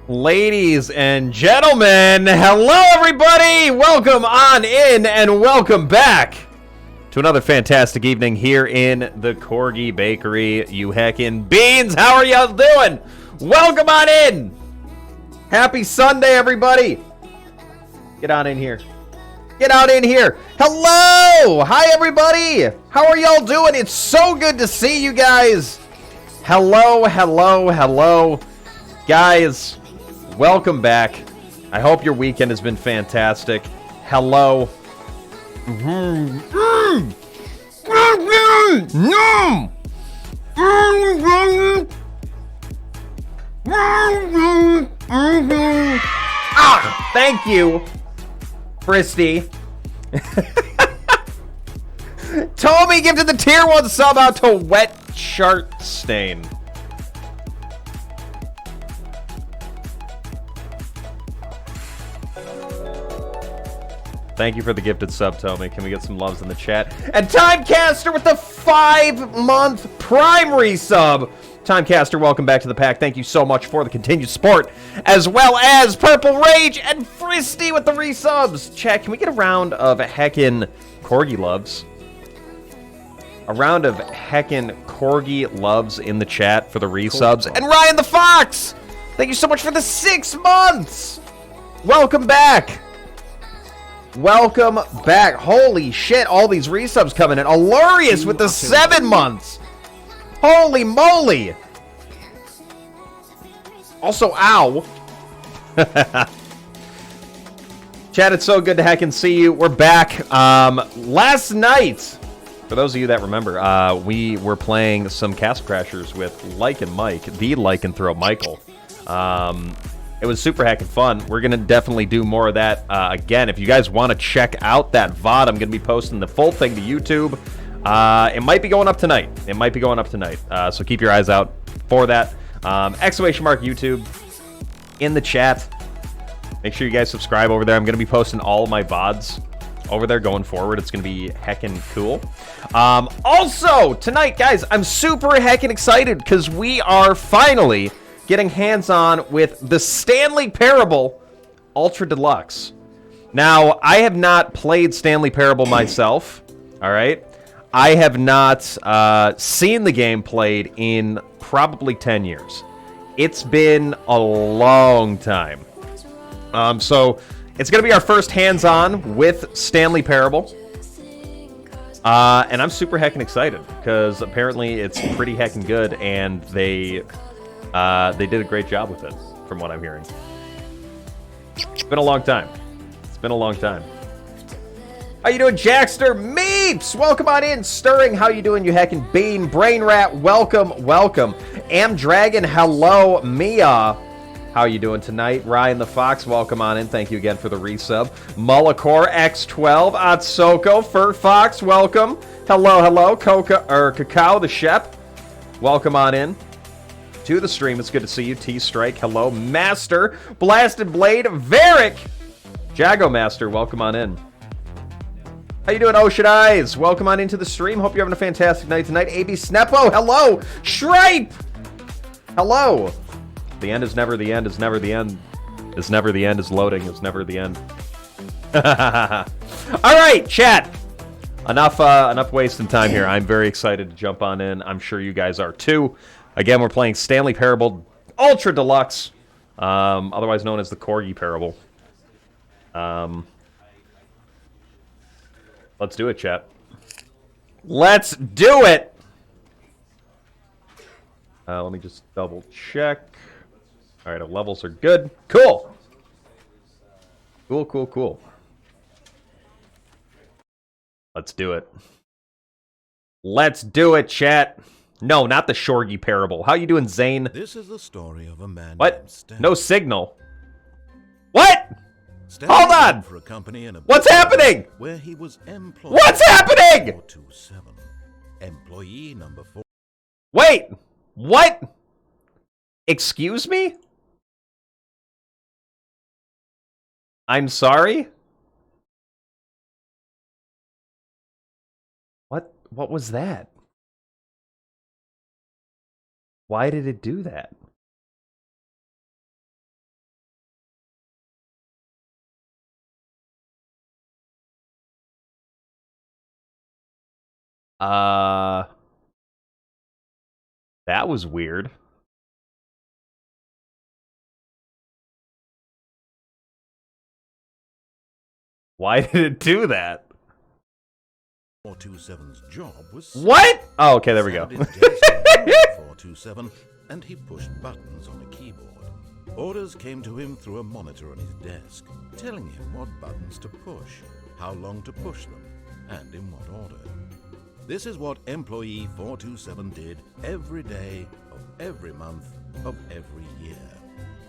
Ladies and gentlemen, hello everybody! Welcome on in and welcome back to another fantastic evening here in the Corgi Bakery. You heckin' beans, how are y'all doing? Welcome on in! Happy Sunday, everybody! Get on in here. Get out in here. Hello! Hi, everybody! How are y'all doing? It's so good to see you guys. Hello, hello, hello. Guys, welcome back. I hope your weekend has been fantastic. Hello. Ah, thank you, Fristy. Tommy gifted the tier 1 sub out to Wet Chart Stain. Thank you for the gifted sub, Tommy. Can we get some loves in the chat? And Timecaster with the 5-month Prime resub. Timecaster, welcome back to the pack. Thank you so much for the continued support, as well as Purple Rage and Fristy with the resubs. Chat, can we get a round of heckin' Corgi loves? A round of heckin' Corgi loves in the chat for the resubs. And Ryan the Fox, thank you so much for the 6 months. Welcome back. Welcome back. Holy shit, all these resubs coming in. Alurious with the 7 months. Holy moly. Also, ow. Chat, it's so good to heckin' see you. We're back. Last night, for those of you that remember, we were playing some Castle Crashers with Like and Mike, the Lycanthrope Michael. It was super heckin' fun. We're going to definitely do more of that again. If you guys want to check out that VOD, I'm going to be posting the full thing to YouTube. It might be going up tonight. So keep your eyes out for that. Exclamation mark YouTube in the chat. Make sure you guys subscribe over there. I'm going to be posting all of my VODs over there going forward. It's going to be heckin' cool. Also, tonight, guys, I'm super heckin' excited because we are finally getting hands-on with the Stanley Parable Ultra Deluxe. Now, I have not played Stanley Parable myself, all right? I have not seen the game played in probably 10 years. It's been a long time. So, it's going to be our first hands-on with Stanley Parable. And I'm super heckin' excited, because apparently it's pretty heckin' good, and they did a great job with it, from what I'm hearing. It's been a long time. How you doing, Jackster? Meeps! Welcome on in. Stirring, how you doing, you heckin' bean? Brain Rat, welcome. Am Dragon, hello. Mia, how you doing tonight? Ryan the Fox, welcome on in. Thank you again for the resub. Mullacor X12, Atsoko, Fur Fox, welcome. Hello. Cacao the Shep, welcome on in to the stream. It's good to see you. T-Strike, hello. Master, Blasted Blade, Varric, Jago Master, welcome on in. How you doing, Ocean Eyes? Welcome on into the stream. Hope you're having a fantastic night tonight. AB Sneppo, hello. Shripe, hello. The end is never the end, is never the end. Is never the end, is loading, is never the end. Alright, chat. Enough wasting time here. I'm very excited to jump on in. I'm sure you guys are too. Again, we're playing Stanley Parable Ultra Deluxe, otherwise known as the Corgi Parable. Let's do it, chat. Let's do it! Let me just double check. Alright, our levels are good. Cool! Cool. Let's do it. Let's do it, chat. No, not the Shorgy Parable. How you doing, Zane? This is the story of a man. What? No signal. What? Hold on. For a company in a What's happening? Where he was employed. What's happening? 427. Employee number 4. Wait. What? Excuse me? I'm sorry? What was that? Why did it do that? That was weird. Why did it do that? 427's job was What? Oh, okay, there we go. 427, and he pushed buttons on a keyboard. Orders came to him through a monitor on his desk, telling him what buttons to push, how long to push them, and in what order. This is what employee 427 did every day of every month of every year.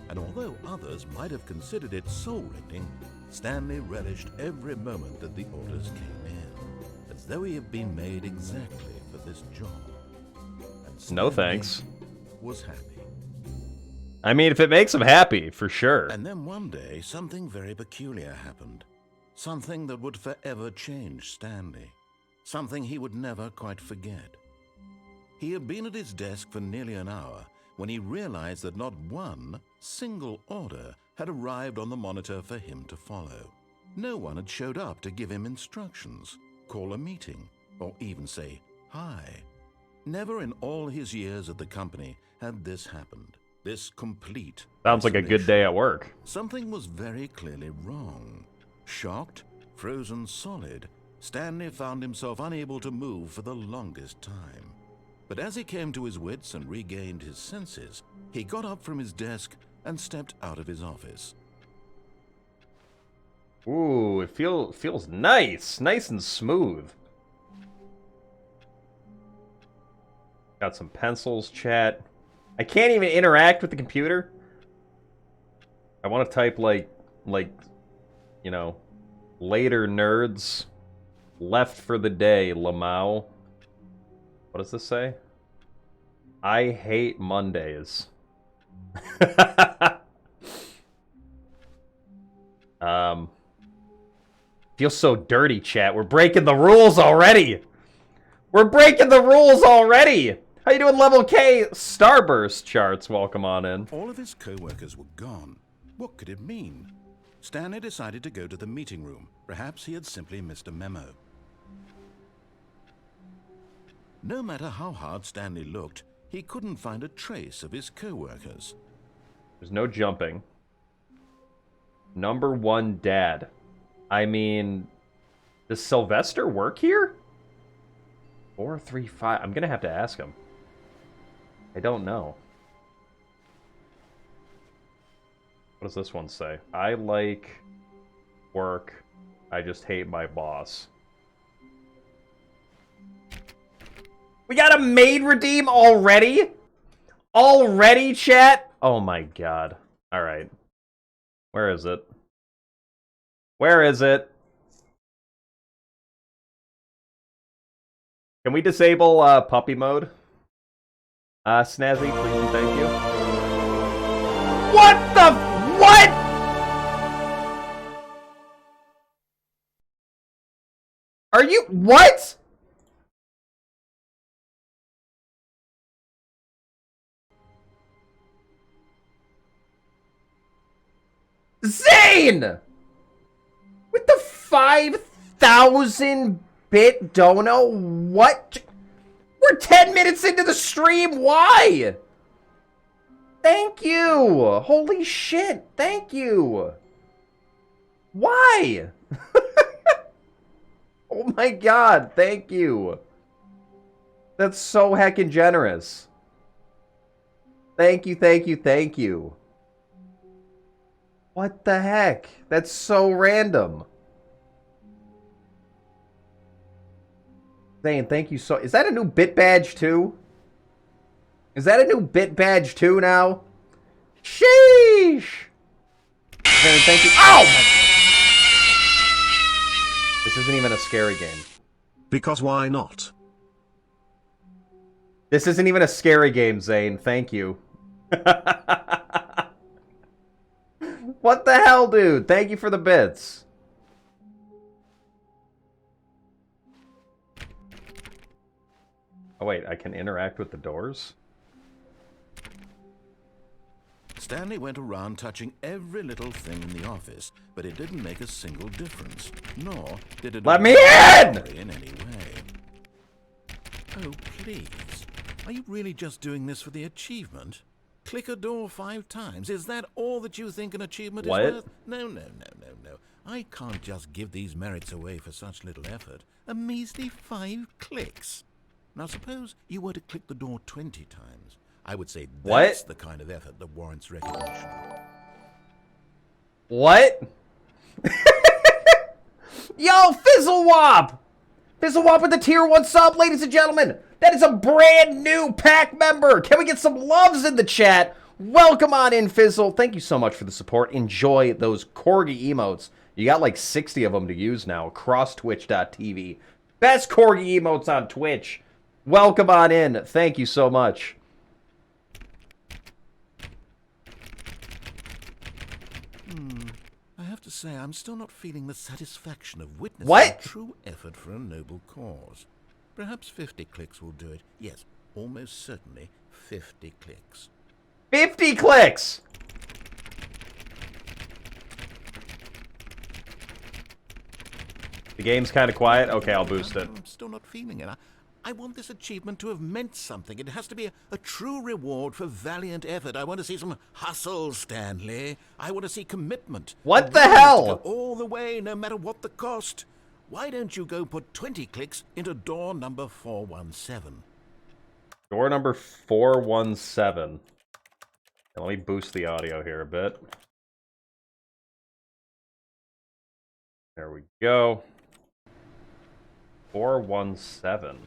And although others might have considered it soul-rending, Stanley relished every moment that the orders came in, as though he had been made exactly for this job. And Stanley No thanks. was happy. I mean, if it makes him happy, for sure. And then one day, something very peculiar happened. Something that would forever change Stanley. Something he would never quite forget. He had been at his desk for nearly an hour when he realized that not one single order had arrived on the monitor for him to follow. No one had showed up to give him instructions, call a meeting, or even say hi. Never in all his years at the company had this happened. This complete Sounds like a good day at work. Something was very clearly wrong. Shocked, frozen solid, Stanley found himself unable to move for the longest time. But as he came to his wits and regained his senses, he got up from his desk and stepped out of his office. Ooh, it feels nice. Nice and smooth. Got some pencils, chat. I can't even interact with the computer. I want to type like, you know, later nerds. Left for the day, Lamau. What does this say? I hate Mondays. Feels so dirty, chat. We're breaking the rules already. We're breaking the rules already. How you doing, level K? Starburst charts, welcome on in. All of his co-workers were gone. What could it mean? Stanley decided to go to the meeting room. Perhaps he had simply missed a memo. No matter how hard Stanley looked, he couldn't find a trace of his co-workers. There's no jumping. Number one dad. I mean, does Sylvester work here? 435. I'm gonna have to ask him. I don't know. What does this one say? I like work. I just hate my boss. We got a maid redeem already? Already, chat? Oh my god. Alright. Where is it? Where is it? Can we disable puppy mode? Snazzy, please and thank you. What the... What?! Are you... What?! Zane! With the 5,000-bit dono? What? We're 10 minutes into the stream. Why? Thank you. Holy shit. Thank you. Why? Oh my god. Thank you. That's so heckin' generous. Thank you, thank you, thank you. What the heck? That's so random. Zane, thank you so... Is that a new bit badge too? Is that a new bit badge too now? Sheesh! Zane, thank you... Ow! This isn't even a scary game. Because why not? This isn't even a scary game, Zane. Thank you. What the hell, dude? Thank you for the bits. Oh, wait. I can interact with the doors? Stanley went around touching every little thing in the office, but it didn't make a single difference, nor did it Let me in! in any way. please. Are you really just doing this for the achievement? Click a door 5 times. Is that all that you think an achievement is worth? No. I can't just give these merits away for such little effort. A measly 5 clicks. Now suppose you were to click the door 20 times. I would say that's the kind of effort that warrants recognition. What? Yo, Fizzlewop! Fizzlewop with the tier 1 sub, ladies and gentlemen. That is a brand new pack member. Can we get some loves in the chat? Welcome on in, Fizzle. Thank you so much for the support. Enjoy those corgi emotes. You got like 60 of them to use now across twitch.tv. Best corgi emotes on Twitch. Welcome on in. Thank you so much. I have to say, I'm still not feeling the satisfaction of witnessing true effort for a noble cause. Perhaps 50 clicks will do it. Yes, almost certainly 50 clicks. 50 clicks! The game's kind of quiet. Okay, I'll boost it. I'm still not feeling it. I want this achievement to have meant something. It has to be a true reward for valiant effort. I want to see some hustle, Stanley. I want to see commitment. What the hell? To go all the way, no matter what the cost. Why don't you go put 20 clicks into door number 417? Door number 417. Let me boost the audio here a bit. There we go. 417.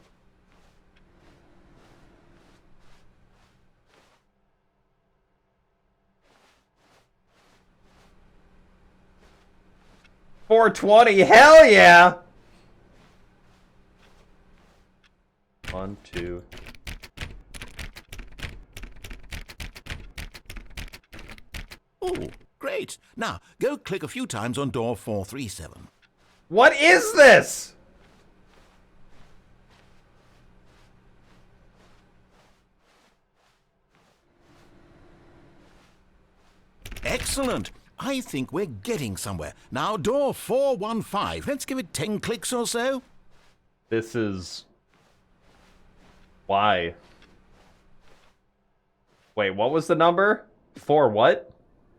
$420, hell yeah! 1, 2. Oh, great. Now, go click a few times on door 437. What is this? Excellent. I think we're getting somewhere. Now, door 415. Let's give it 10 clicks or so. This is... Why? Wait, what was the number? 4 what?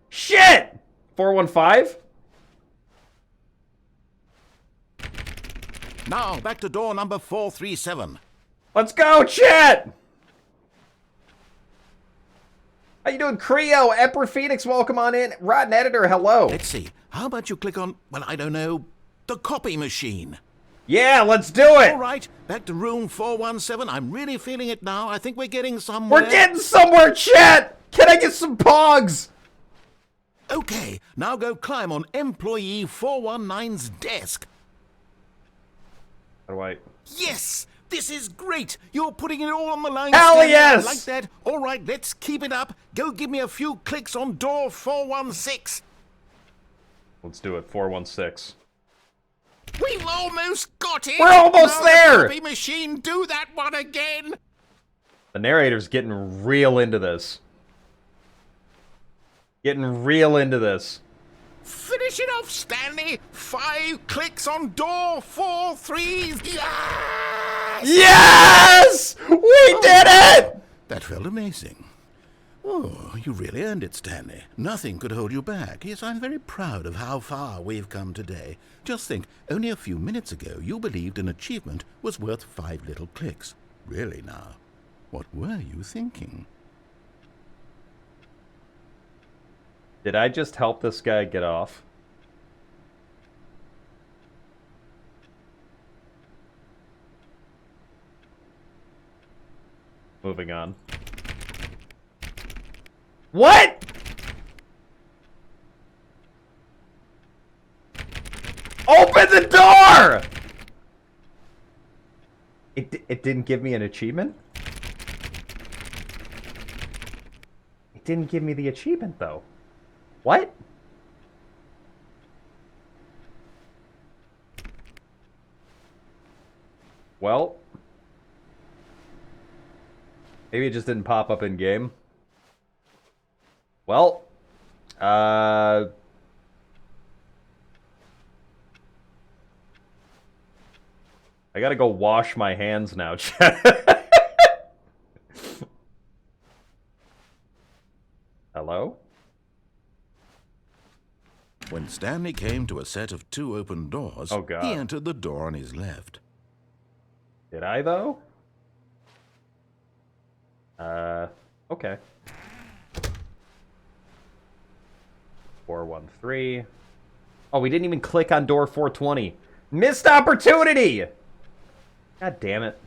Shit! 415? Now, back to door number 437. Let's go, chat! How you doing, Creo? Emperor Phoenix, welcome on in. Rotten Editor, hello. Let's see. How about you click on, well, I don't know, the copy machine? Yeah, let's do it! All right, back to room 417. I'm really feeling it now. I think we're getting somewhere. We're getting somewhere, chat! Can I get some pogs? Okay, now go climb on employee 419's desk. How do I... Yes! This is great! You're putting it all on the line. Hell Stanley. yes! I like that. All right, let's keep it up. Go give me a few clicks on door 416. Let's do it, 416. We've almost got it! We're almost there! The copy machine, do that one again! The narrator's getting real into this. Getting real into this. Finish it off, Stanley! 5 clicks on door 43. Yes! Yes! We did it! That felt amazing. Oh, you really earned it, Stanley. Nothing could hold you back. Yes, I'm very proud of how far we've come today. Just think, only a few minutes ago you believed an achievement was worth 5 little clicks. Really now, what were you thinking? Did I just help this guy get off? Moving on. What? Open the door! It didn't give me an achievement? It didn't give me the achievement, though. What? Well, maybe it just didn't pop up in game. Well, I gotta go wash my hands now, chat. Stanley came to a set of 2 open doors, Oh, God. he entered the door on his left. Did I, though? Okay. 413. Oh, we didn't even click on door 420. Missed opportunity! God damn it.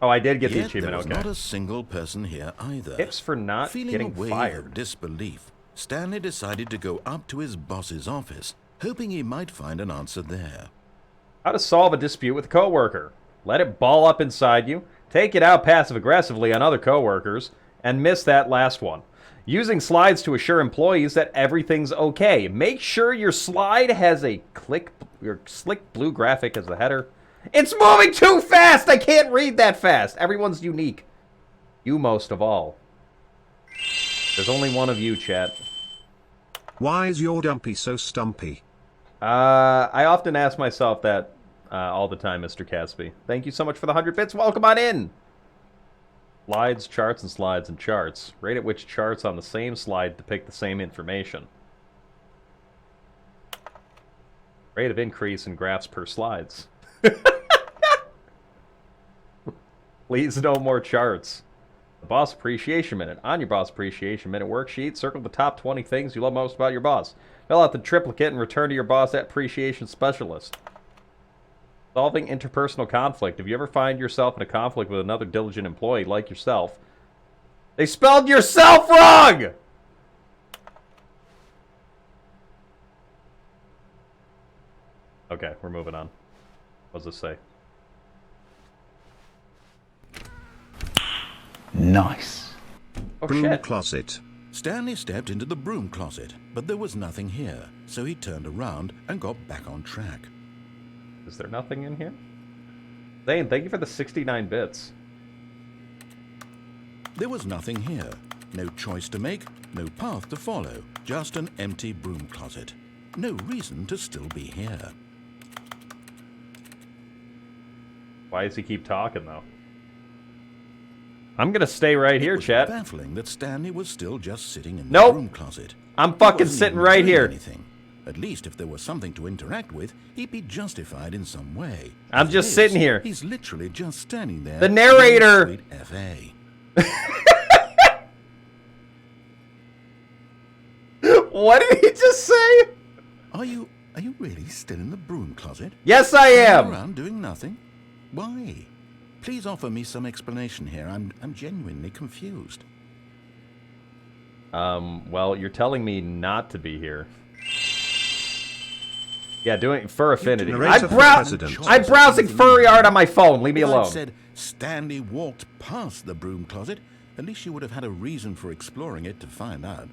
Oh, I did get the Yet achievement, there was okay. not a single person here either. Tips for not Feeling getting a wave fired. of disbelief, Stanley decided to go up to his boss's office, hoping he might find an answer there. How to solve a dispute with a coworker. Let it ball up inside you, take it out passive-aggressively on other coworkers, and miss that last one. Using slides to assure employees that everything's okay. Make sure your slide has a slick blue graphic as the header. It's moving too fast! I can't read that fast! Everyone's unique. You most of all. There's only one of you, chat. Why is your dumpy so stumpy? I often ask myself that all the time, Mr. Casby. Thank you so much for the 100 bits. Welcome on in! Slides, charts, and slides and charts. Rate at which charts on the same slide depict the same information. Rate of increase in graphs per slides. Please no more charts. The Boss Appreciation Minute. On your Boss Appreciation Minute worksheet, circle the top 20 things you love most about your boss. Fill out the triplicate and return to your boss appreciation specialist. Solving interpersonal conflict. If you ever find yourself in a conflict with another diligent employee like yourself, they spelled yourself wrong! Okay, we're moving on. What does this say? Nice. Oh, Broom shit. closet. Stanley stepped into the broom closet, but there was nothing here, so he turned around and got back on track. Is there nothing in here? Zane, thank you for the 69 bits. There was nothing here. No choice to make, no path to follow, just an empty broom closet. No reason to still be here. Why does he keep talking, though? I'm gonna stay right here, It was chat. baffling that Stanley was still just sitting in the Nope. broom closet. I'm He fucking wasn't sitting even right doing here. anything. At least if there was something to interact with, he'd be justified in some way. I'm As just it is, sitting here. He's literally just standing there. The narrator. Sweet FA. What did he just say? Are you really still in the broom closet? Yes, I Standing am. around doing nothing? Why? Please offer me some explanation here. I'm genuinely confused. Well, you're telling me not to be here. Yeah, doing fur affinity. Narrator for president. I'm browsing furry art on my phone. Leave me If I'd alone. said Stanley walked past the broom closet, at least you would have had a reason for exploring it to find out.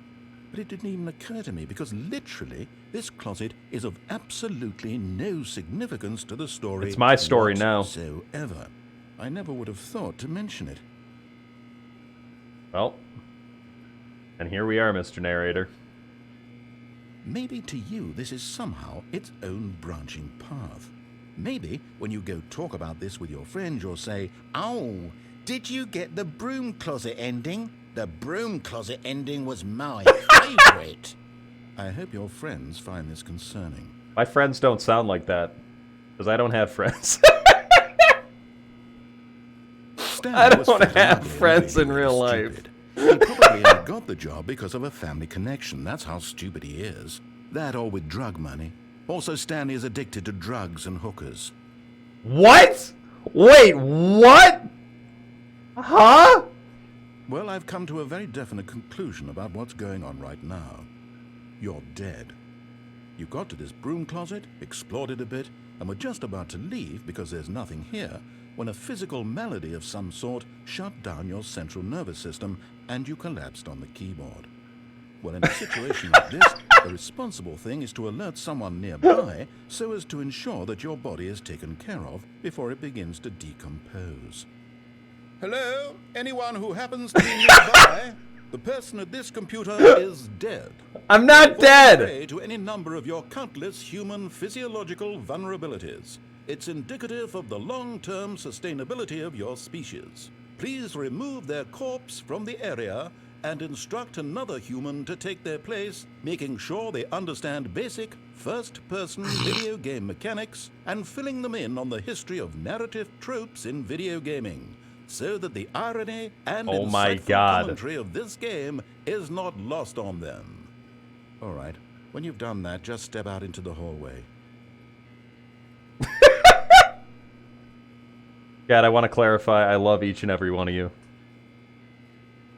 But it didn't even occur to me because literally this closet is of absolutely no significance to the story. It's my story now. Whatsoever. I never would have thought to mention it. Well, and here we are, Mr. Narrator. Maybe to you this is somehow its own branching path. Maybe when you go talk about this with your friends, you'll say, "Oh, did you get the broom closet ending? The broom closet ending was my favorite." I hope your friends find this concerning. My friends don't sound like that, because I don't have friends. I don't have friends in real life. He probably only got the job because of a family connection. That's how stupid he is. That or with drug money. Also, Stanley is addicted to drugs and hookers. What? Wait, what? Huh? Well, I've come to a very definite conclusion about what's going on right now. You're dead. You got to this broom closet, explored it a bit, and were just about to leave because there's nothing here when a physical malady of some sort shut down your central nervous system and you collapsed on the keyboard. Well, in a situation like this, the responsible thing is to alert someone nearby so as to ensure that your body is taken care of before it begins to decompose. Hello? Anyone who happens to be nearby? The person at this computer is dead. I'm not dead! To any number of your countless human physiological vulnerabilities. It's indicative of the long-term sustainability of your species. Please remove their corpse from the area and instruct another human to take their place, making sure they understand basic first-person video game mechanics and filling them in on the history of narrative tropes in video gaming, so that the irony and insightful commentary of this game is not lost on them. All right, when you've done that, just step out into the hallway. God, I want to clarify, I love each and every one of you.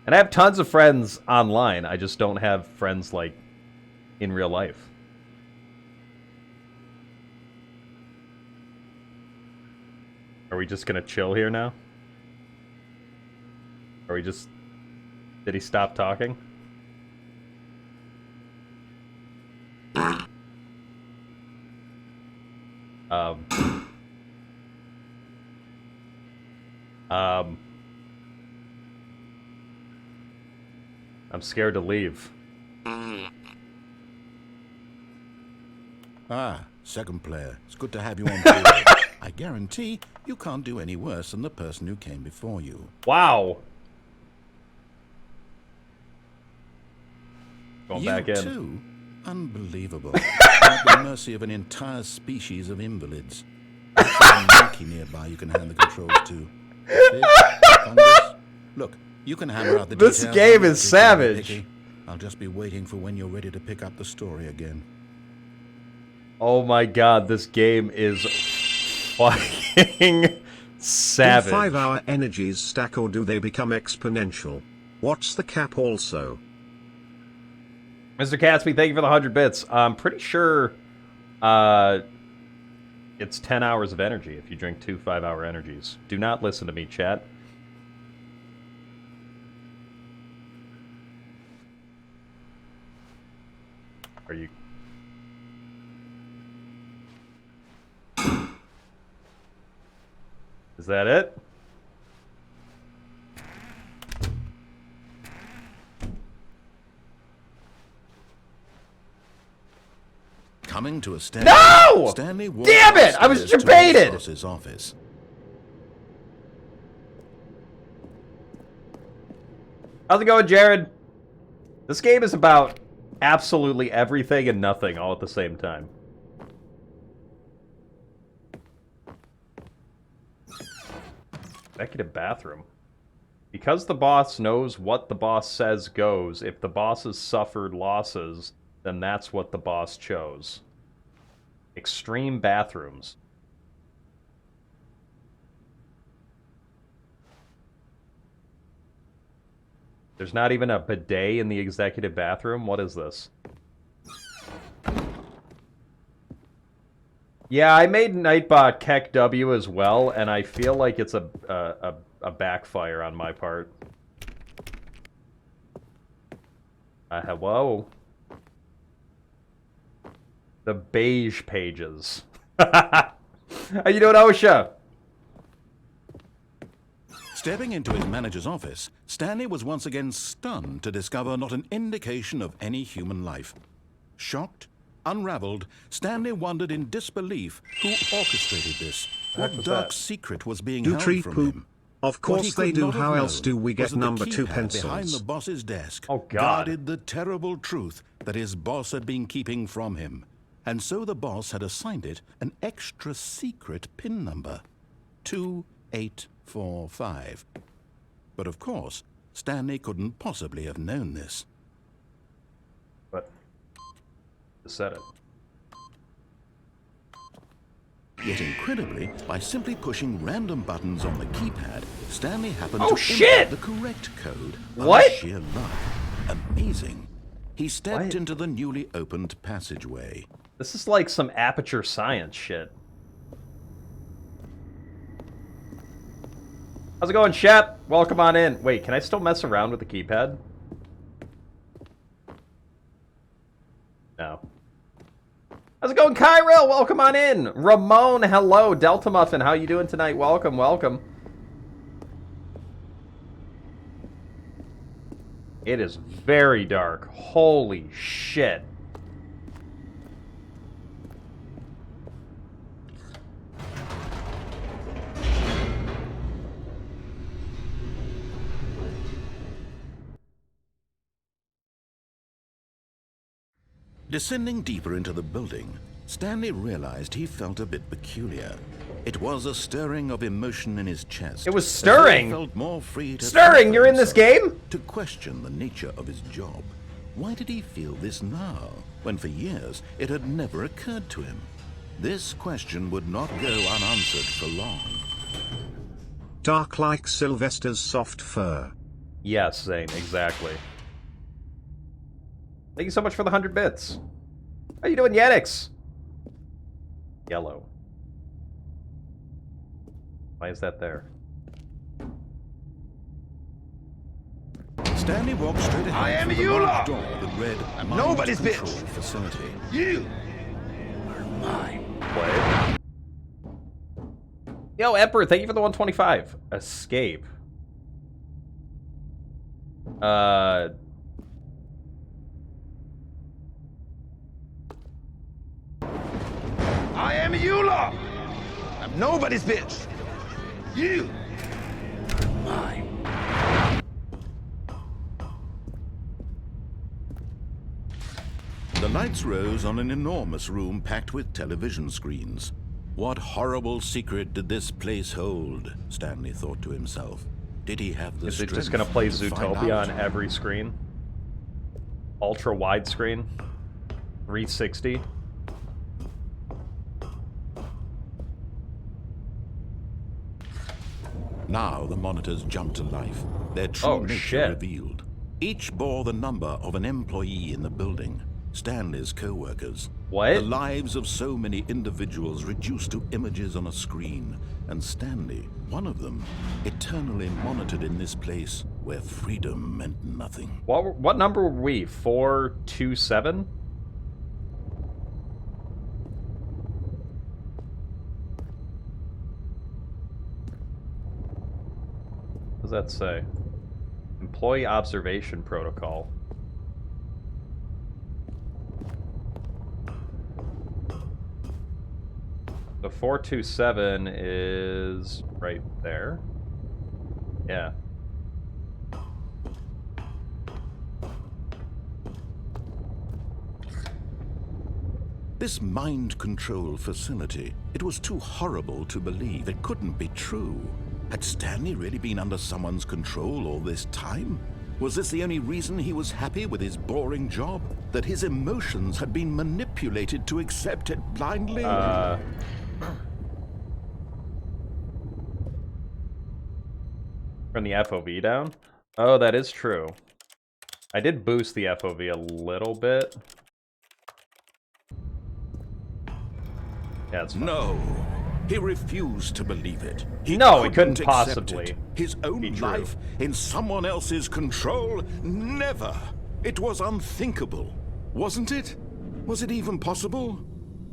And I have tons of friends online. I just don't have friends, like, in real life. Are we just gonna chill here now? Are we just... Did he stop talking? I'm scared to leave. Ah, second player. It's good to have you on board. I guarantee you can't do any worse than the person who came before you. Wow. Going back in. You too? Unbelievable. At the mercy of an entire species of invalids. There's a monkey nearby you can hand the controls to. Fish, fungus. Look, you can hammer out the details. This game is savage. I'll just be waiting for when you're ready to pick up the story again. Oh my god, this game is fucking savage. Do 5-hour energies stack or do they become exponential? What's the cap also? Mr. Catsby, thank you for the 100 bits. I'm pretty sure it's 10 hours of energy if you drink 2 5-hour energies. Do not listen to me, chat. Are you... Is that it? Coming to a stand. No! Stanley walked Damn it! I was upstairs to debated! his boss's office. How's it going, Jared? This game is about absolutely everything and nothing all at the same time. Executive bathroom. Because the boss knows what the boss says goes, if the boss has suffered losses, then that's what the boss chose. Extreme bathrooms. There's not even a bidet in the executive bathroom? What is this? Yeah, I made Nightbot Keck W as well, and I feel like it's a backfire on my part. Hello? The beige pages. How you doing, OSHA? Stepping into his manager's office, Stanley was once again stunned to discover not an indication of any human life. Shocked, unraveled, Stanley wondered in disbelief who orchestrated this. What dark secret was being held tree from poop? him? Of course they do. How else do we get was that number the 2 keypad pencils? behind the boss's desk Oh, God. guarded the terrible truth that his boss had been keeping from him. And so the boss had assigned it an extra secret PIN number. 2845. But of course, Stanley couldn't possibly have known this. But said it. Yet incredibly, by simply pushing random buttons on the keypad, Stanley happened Oh, to shit! input the correct code. What? By sheer luck. Amazing. He stepped What? into the newly opened passageway. This is like some aperture science shit. How's it going, Shep? Welcome on in. Wait, can I still mess around with the keypad? No. How's it going, Kyril? Welcome on in. Ramon, hello. Delta Muffin, how you doing tonight? Welcome, welcome. It is very dark. Holy shit. Descending deeper into the building, Stanley realized he felt a bit peculiar. It was a stirring of emotion in his chest. It was stirring? He felt more free to Stirring? You're in this game? to question the nature of his job. Why did he feel this now, when for years it had never occurred to him? This question would not go unanswered for long. Dark like Sylvester's soft fur. Yes, Zane, exactly. Thank you so much for the 100 bits. How you doing, Yanix? Yellow. Why is that there? Stanley walked straight ahead. I am through the you large lot. door that read Nobody's Mind bitch. Control Facility. You are mine. Play. Yo, Emperor, thank you for the 125. Escape. I am you lot. I'm nobody's bitch. You are mine. The lights rose on an enormous room packed with television screens. What horrible secret did this place hold? Stanley thought to himself. Did he have the Is it strength just going to play find Zootopia out? on every screen? Ultra widescreen? 360? Now the monitors jumped to life, their true Oh, nature shit. revealed. Each bore the number of an employee in the building, Stanley's co-workers. What? The lives of so many individuals reduced to images on a screen, and Stanley, one of them, eternally monitored in this place where freedom meant nothing. What number were we? 427? What does that say? Employee observation protocol. The 427 is right there. Yeah. This mind control facility, it was too horrible to believe. It couldn't be true. Had Stanley really been under someone's control all this time? Was this the only reason he was happy with his boring job? That his emotions had been manipulated to accept it blindly? Turn the FOV down? Oh, that is true. I did boost the FOV a little bit. Yeah, it's fine. No. He refused to believe it. No, it couldn't accept possibly it. His own be true. life in someone else's control? Never. It was unthinkable. Wasn't it? Was it even possible?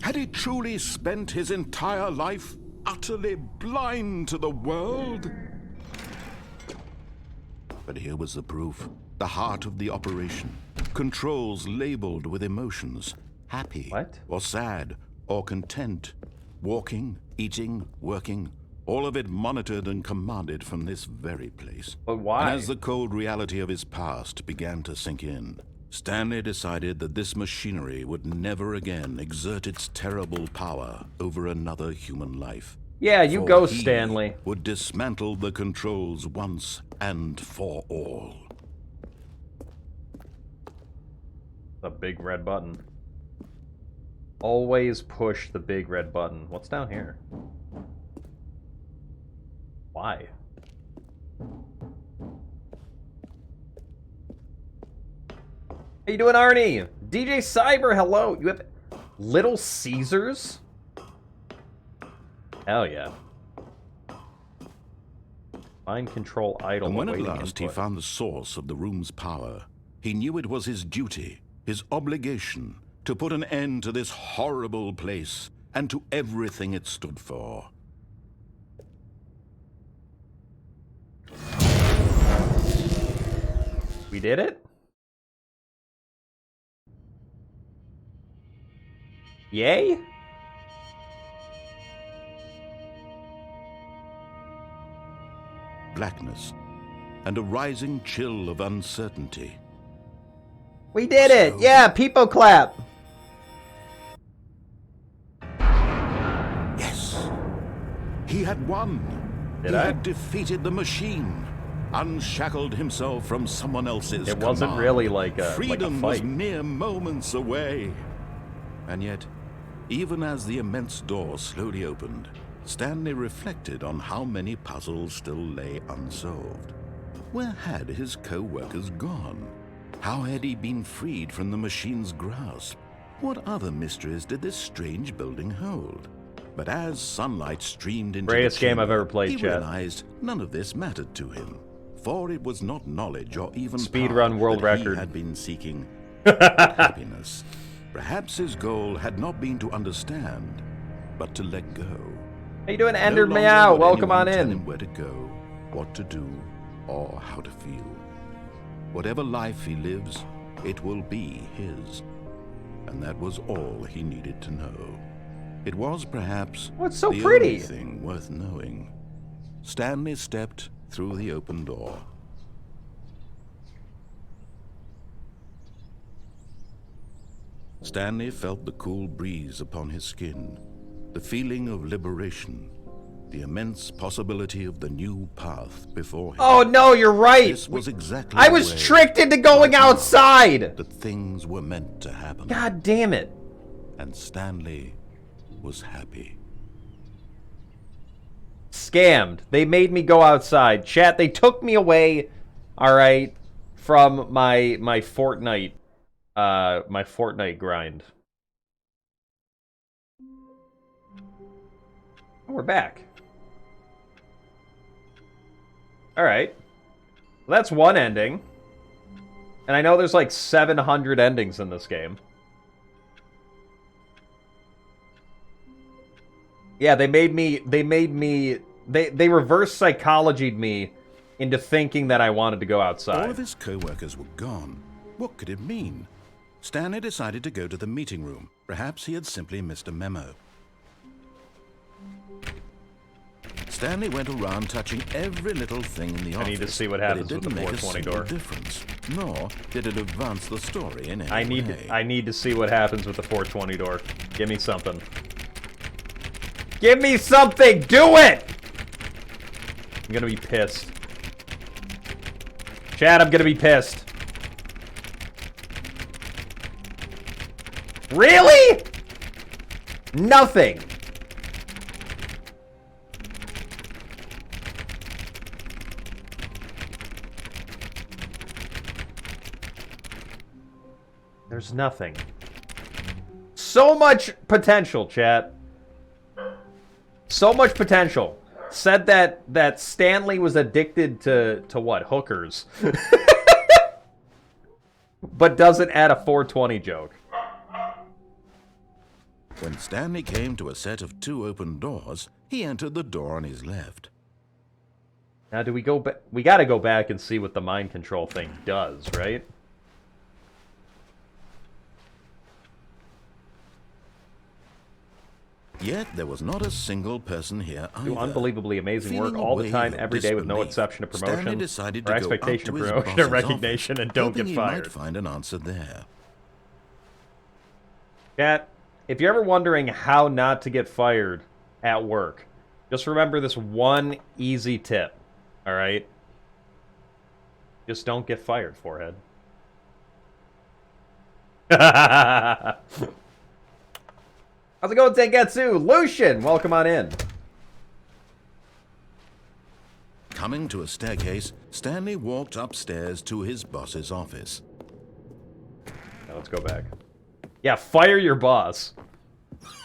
Had he truly spent his entire life utterly blind to the world? But here was the proof. The heart of the operation. Controls labeled with emotions. Happy. What? Or sad. Or content. Walking, eating, working. All of it monitored and commanded from this very place. But why? And as the cold reality of his past began to sink in, Stanley decided that this machinery would never again exert its terrible power over another human life. Yeah, you For go, he Stanley. would dismantle the controls once and for all. The big red button. Always push the big red button. What's down here? Why? How you doing, Arnie? DJ Cyber, hello. You have Little Caesars? Hell yeah. Mind control idle. And when at awaiting last he input. found the source of the room's power, he knew it was his duty, his obligation, to put an end to this horrible place and to everything it stood for. We did it? Yay? Blackness and a rising chill of uncertainty. We did it! Yeah, people clap! He had won. Did he I? had defeated the machine, unshackled himself from someone else's It wasn't command. really like a Freedom like a was fight. mere moments away. And yet, even as the immense door slowly opened, Stanley reflected on how many puzzles still lay unsolved. Where had his co-workers gone? How had he been freed from the machine's grasp? What other mysteries did this strange building hold? But as sunlight streamed into Greatest the game I've chamber, ever played, he chat. realized none of this mattered to him, for it was not knowledge or even Speedrun power world that record. he had been seeking. Happiness. Perhaps his goal had not been to understand, but to let go. How you doing, No Ender longer Meow? would Welcome anyone on tell in. him where to go, what to do, or how to feel. Whatever life he lives, it will be his. And that was all he needed to know. It was perhaps What's so the pretty? only thing worth knowing. Stanley stepped through the open door. Stanley felt the cool breeze upon his skin, the feeling of liberation, the immense possibility of the new path before him. Oh no, you're right. This was exactly I the was way, tricked into going right now, outside. that things were meant to happen. God damn it. And Stanley was happy. Scammed. They made me go outside. Chat, they took me away, all right, from my Fortnite grind. Oh, we're back. All right. Well, that's one ending. And I know there's like 700 endings in this game. Yeah, they reverse psychologied me into thinking that I wanted to go outside. All of his co-workers were gone. What could it mean? Stanley decided to go to the meeting room. Perhaps he had simply missed a memo. Stanley went around touching every little thing in the office. I need to see what but happens it with the didn't make a 420 single door. difference, nor did it advance the story in any way. I need to see what happens with the 420 door. Give me something. Give me something! Do it! I'm gonna be pissed. Chad, I'm gonna be pissed. Really? Nothing. There's nothing. So much potential, chat. So much potential. Said that Stanley was addicted to what? Hookers. But doesn't add a 420 joke. When Stanley came to a set of 2 open doors, he entered the door on his left. Now, do we go back? We gotta go back and see what the mind control thing does, right? Yet there was not a single person here either. Do unbelievably amazing work Feeling a all the wave time, of every day, with no disbelief, exception to Stanley promotion decided or to go up expectation to of his promotion or boss's recognition office, and don't hoping get he fired. might find an answer there. Cat, if you're ever wondering how not to get fired at work, just remember this one easy tip, all right? Just don't get fired, forehead. How's it going, Tengetsu? Lucian, welcome on in. Coming to a staircase, Stanley walked upstairs to his boss's office. Now let's go back. Yeah, fire your boss.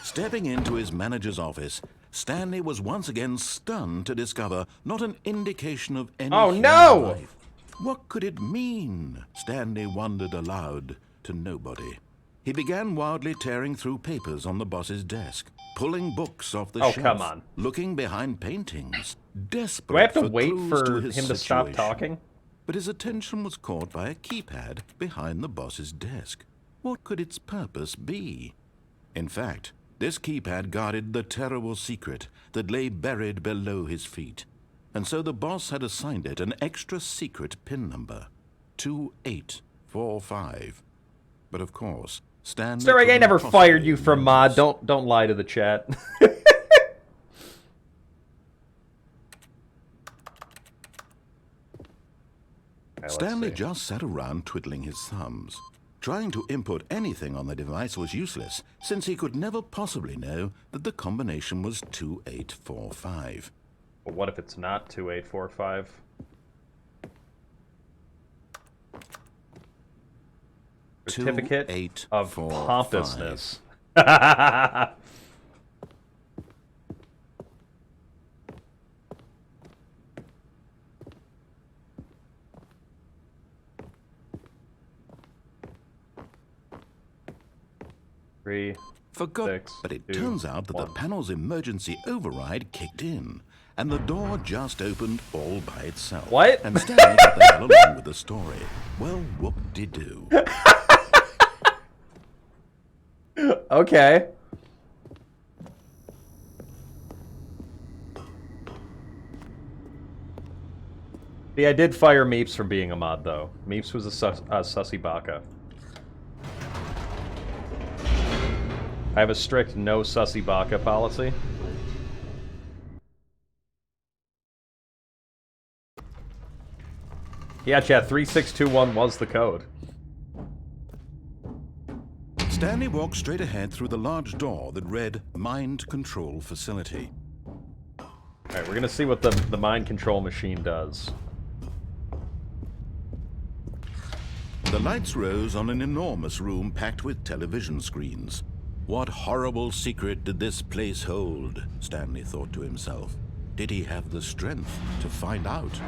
Stepping into his manager's office, Stanley was once again stunned to discover not an indication of any Oh, human no! life. What could it mean? Stanley wondered aloud to nobody. He began wildly tearing through papers on the boss's desk, pulling books off the Oh, shelf, come on. looking behind paintings, desperate Do I have to for wait clues for to him his to stop situation. talking? But his attention was caught by a keypad behind the boss's desk. What could its purpose be? In fact, this keypad guarded the terrible secret that lay buried below his feet. And so the boss had assigned it an extra secret PIN number, 2845. But of course, Stanley Sir, I couldn't never possibly fired you from know mod. this. Don't lie to the chat. let's Stanley see. just sat around twiddling his thumbs. Trying to input anything on the device was useless, since he could never possibly know that the combination was 2845. But what if it's not 2845? Certificate of pompousness. Three. Forgot, 6, but it 2, turns out that 1. the panel's emergency override kicked in, and the door just opened all by itself. What? And Stanley got the hell along with the story. Well, whoop-de-doo. Okay. See, I did fire Meeps from being a mod, though. Meeps was a sussy baka. I have a strict no sussy baka policy. Yeah, chat, 3621 was the code. Stanley walked straight ahead through the large door that read Mind Control Facility. Alright, we're gonna see what the mind control machine does. The lights rose on an enormous room packed with television screens. What horrible secret did this place hold? Stanley thought to himself. Did he have the strength to find out?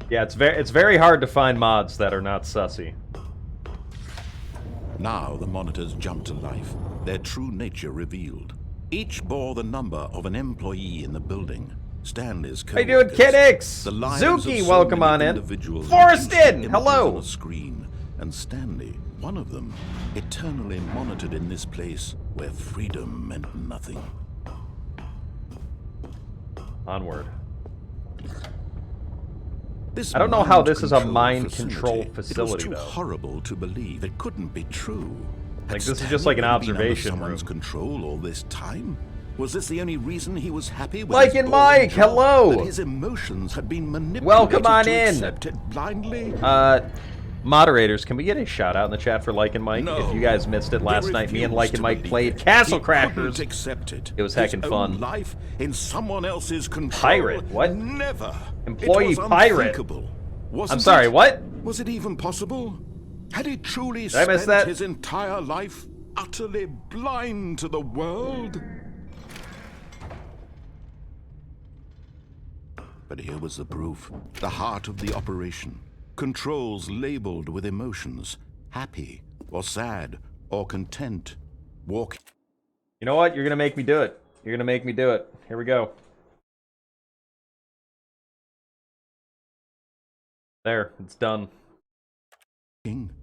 Yeah, it's very hard to find mods that are not sussy. Now the monitors jumped to life, their true nature revealed. Each bore the number of an employee in the building. Stanley's How you doing, Kidix? The lives of Zuki, so welcome many on in. individuals Forrested, reduced to images hello. on a screen, and Stanley, one of them, eternally monitored in this place where freedom meant nothing. Onward. This I don't know how mind this is a control mind control facility, It was too though. horrible to believe. It couldn't be true. Had Like, this is Stanley just like an really been under observation someone's room. control all this time? Was this the only reason he was happy with Like his and boring Mike, job? hello. That his emotions had been manipulated Welcome on to in. accept it blindly? Moderators, can we get a shout out in the chat for Like and Mike? No. If you guys missed it last They night, me and refused Like and to Mike believe played it. Castle He Crashers. couldn't accept it. It was His heckin' own fun. life in someone else's control. Pirate, what? Never. Employee It was pirate. unthinkable. Wasn't I'm sorry, it? what? Was it even possible? Had he truly Did I miss spent that? his entire life utterly blind to the world? But here was the proof. The heart of the operation. Controls labeled with emotions. Happy, or sad, or content. Walk. You know what? You're gonna make me do it. You're gonna make me do it. Here we go. There, it's done.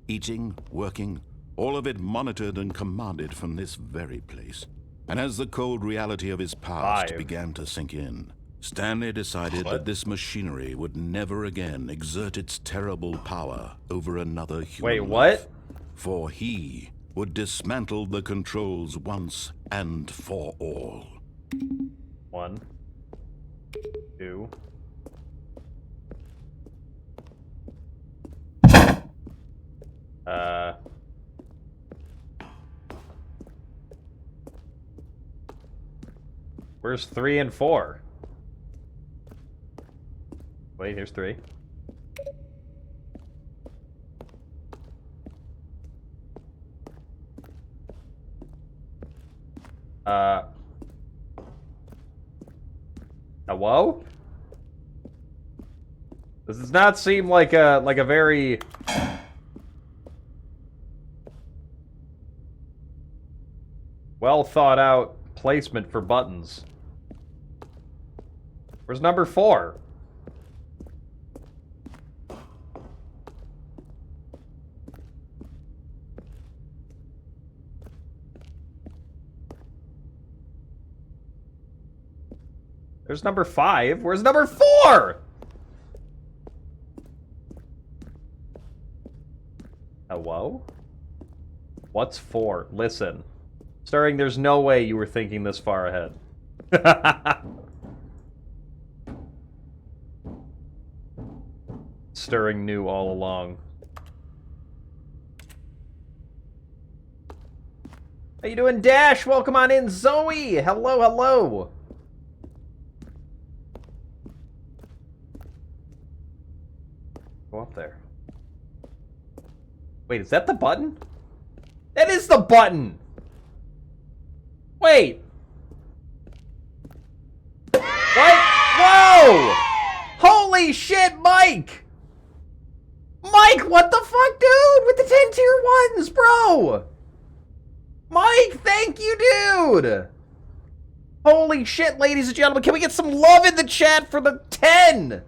Eating, working, all of it monitored and commanded from this very place. And as the cold reality of his past 5. began to sink in, Stanley decided that this machinery would never again exert its terrible power over another human Wait, life. what? For he would dismantle the controls once and for all. 1, 2. Where's 3 and 4? Wait, here's 3. Hello? This does not seem like a very well thought out placement for buttons. Where's number 4? There's number 5. Where's number 4? Hello? What's 4? Listen. Starring, there's no way you were thinking this far ahead. Stirring new all along. How you doing, Dash? Welcome on in, Zoe. Hello, hello. Go up there. Wait, is that the button? That is the button! Wait! What? Whoa! Holy shit, Mike! Mike, what the fuck, dude? With the 10 tier 1s, bro! Mike, thank you, dude! Holy shit, ladies and gentlemen. Can we get some love in the chat for the 10?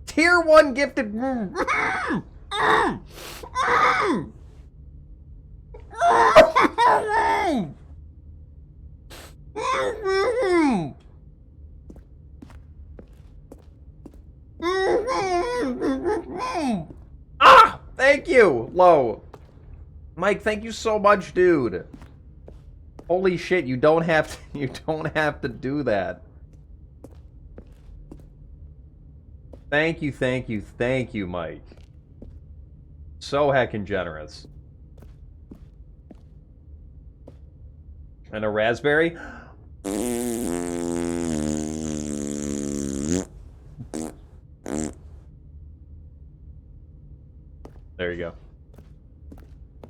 Tier 1 gifted. Ah! Thank you, Low. Mike, thank you so much, dude. Holy shit, you don't have to do that. Thank you, Mike. So heckin' generous. And a raspberry? There you go.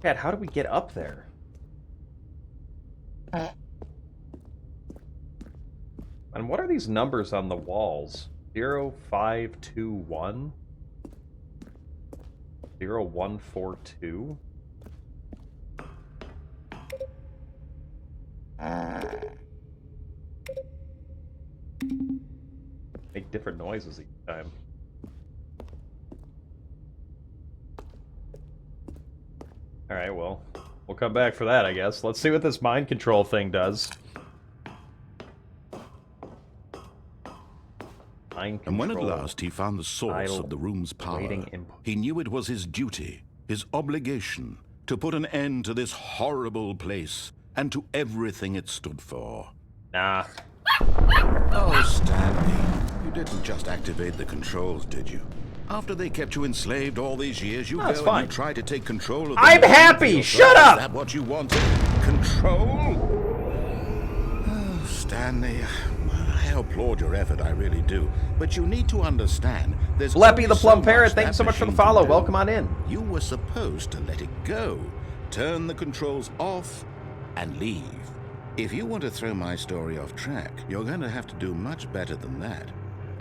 Cat, how do we get up there? And what are these numbers on the walls? 0521? 0142? Make different noises each time. Alright, well, we'll come back for that, I guess. Let's see what this mind control thing does. And when at last he found the source of the room's power, he knew it was his duty, his obligation, to put an end to this horrible place and to everything it stood for. Nah. Oh, Stanley, you didn't just activate the controls, did you? After they kept you enslaved all these years, you go and you try to take control of the I'm happy! Shut up! Is that what you wanted? Control? Oh, Stanley, I applaud your effort, I really do. But you need to understand, there's Leppy the Plum so Parrot, thanks so much for the follow. Welcome on in. You were supposed to let it go, turn the controls off, and leave. If you want to throw my story off track, you're going to have to do much better than that.